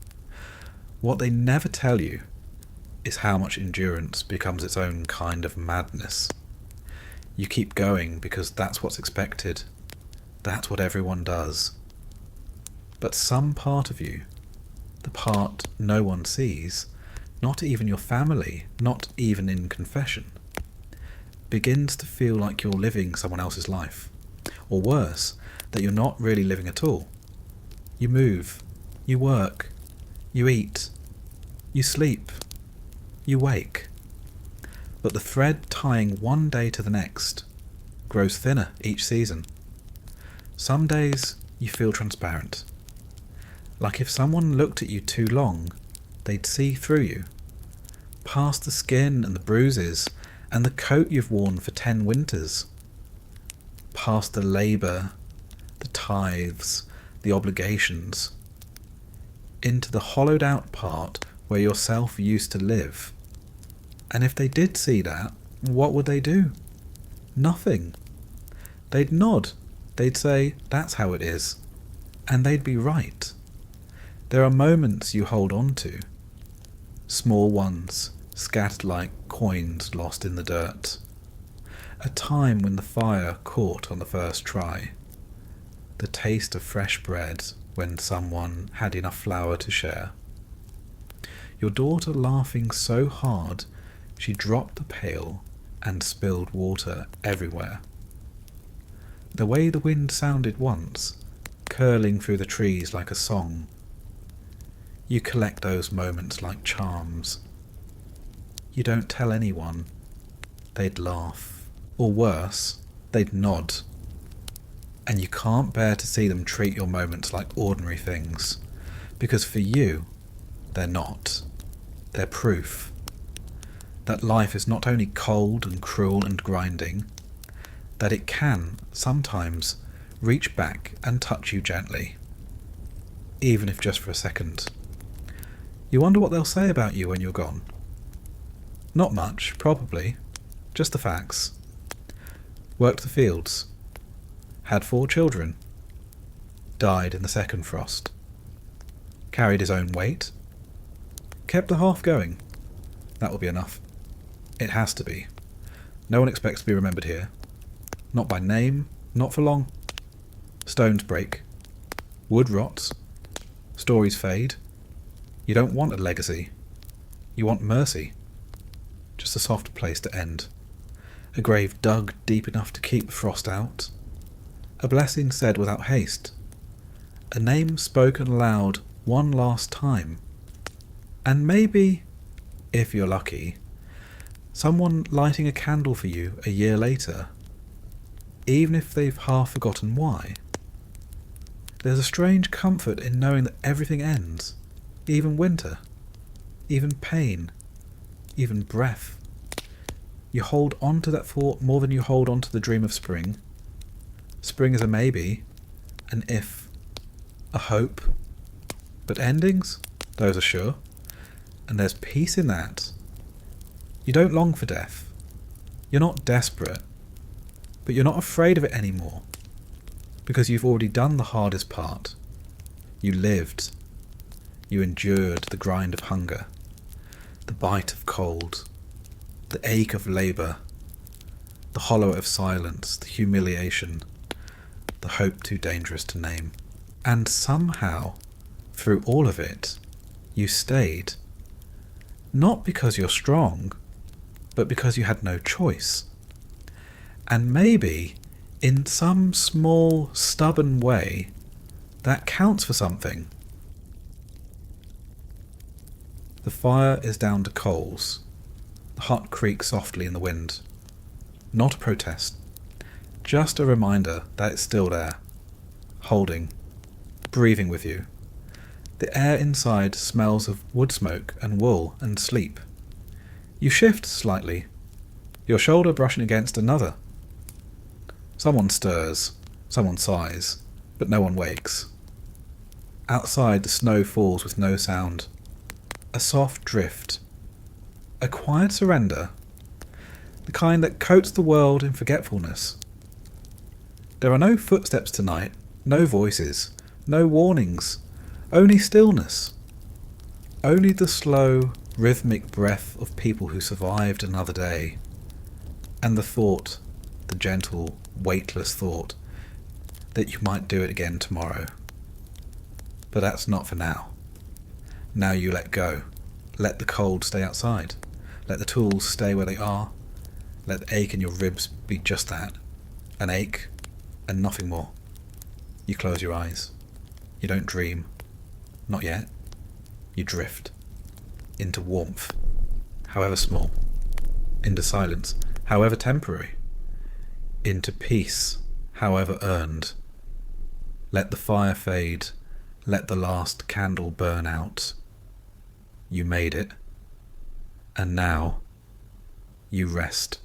What they never tell you is how much endurance becomes its own kind of madness. You keep going because that's what's expected. That's what everyone does. But some part of you, the part no one sees, not even your family, not even in confession, begins to feel like you're living someone else's life. Or worse, that you're not really living at all. You move, you work, you eat, you sleep, you wake. But the thread tying one day to the next grows thinner each season. Some days you feel transparent. Like if someone looked at you too long, they'd see through you. Past the skin and the bruises and the coat you've worn for 10 winters. Past the labour, the tithes, the obligations. Into the hollowed out part where yourself used to live. And if they did see that, what would they do? Nothing. They'd nod. They'd say, that's how it is. And they'd be right. There are moments you hold on to. Small ones, scattered like coins lost in the dirt. A time when the fire caught on the first try. The taste of fresh bread when someone had enough flour to share. Your daughter laughing so hard she dropped the pail and spilled water everywhere. The way the wind sounded once, curling through the trees like a song. You collect those moments like charms. You don't tell anyone. They'd laugh. Or worse, they'd nod. And you can't bear to see them treat your moments like ordinary things. Because for you, they're not. They're proof that life is not only cold and cruel and grinding, that it can, sometimes, reach back and touch you gently, even if just for a second. You wonder what they'll say about you when you're gone. Not much, probably, just the facts. Worked the fields, had 4 children, died in the second frost, carried his own weight, kept the half going. That will be enough. It has to be. No one expects to be remembered here. Not by name, not for long. Stones break. Wood rots. Stories fade. You don't want a legacy. You want mercy. Just a soft place to end. A grave dug deep enough to keep the frost out. A blessing said without haste. A name spoken aloud one last time. And maybe, if you're lucky, someone lighting a candle for you a year later, even if they've half forgotten why. There's a strange comfort in knowing that everything ends, even winter, even pain, even breath. You hold on to that thought more than you hold on to the dream of spring. Spring is a maybe, an if, a hope. But endings? Those are sure. And there's peace in that. You don't long for death. You're not desperate. But you're not afraid of it anymore. Because you've already done the hardest part. You lived. You endured the grind of hunger, the bite of cold, the ache of labour, the hollow of silence, the humiliation, the hope too dangerous to name. And somehow, through all of it, you stayed. Not because you're strong, but because you had no choice. And maybe, in some small, stubborn way, that counts for something. The fire is down to coals. The hut creaks softly in the wind. Not a protest. Just a reminder that it's still there. Holding. Breathing with you. The air inside smells of wood smoke and wool and sleep. You shift slightly. Your shoulder brushing against another. Someone stirs. Someone sighs. But no one wakes. Outside the snow falls with no sound. A soft drift. A quiet surrender. The kind that coats the world in forgetfulness. There are no footsteps tonight, no voices, no warnings, only stillness. Only the slow, rhythmic breath of people who survived another day. And the thought, the gentle, weightless thought, that you might do it again tomorrow. But that's not for now. Now you let go. Let the cold stay outside. Let the tools stay where they are. Let the ache in your ribs be just that. An ache and nothing more. You close your eyes. You don't dream. Not yet. You drift. Into warmth, however small. Into silence, however temporary. Into peace, however earned. Let the fire fade. Let the last candle burn out. You made it. And now, you rest.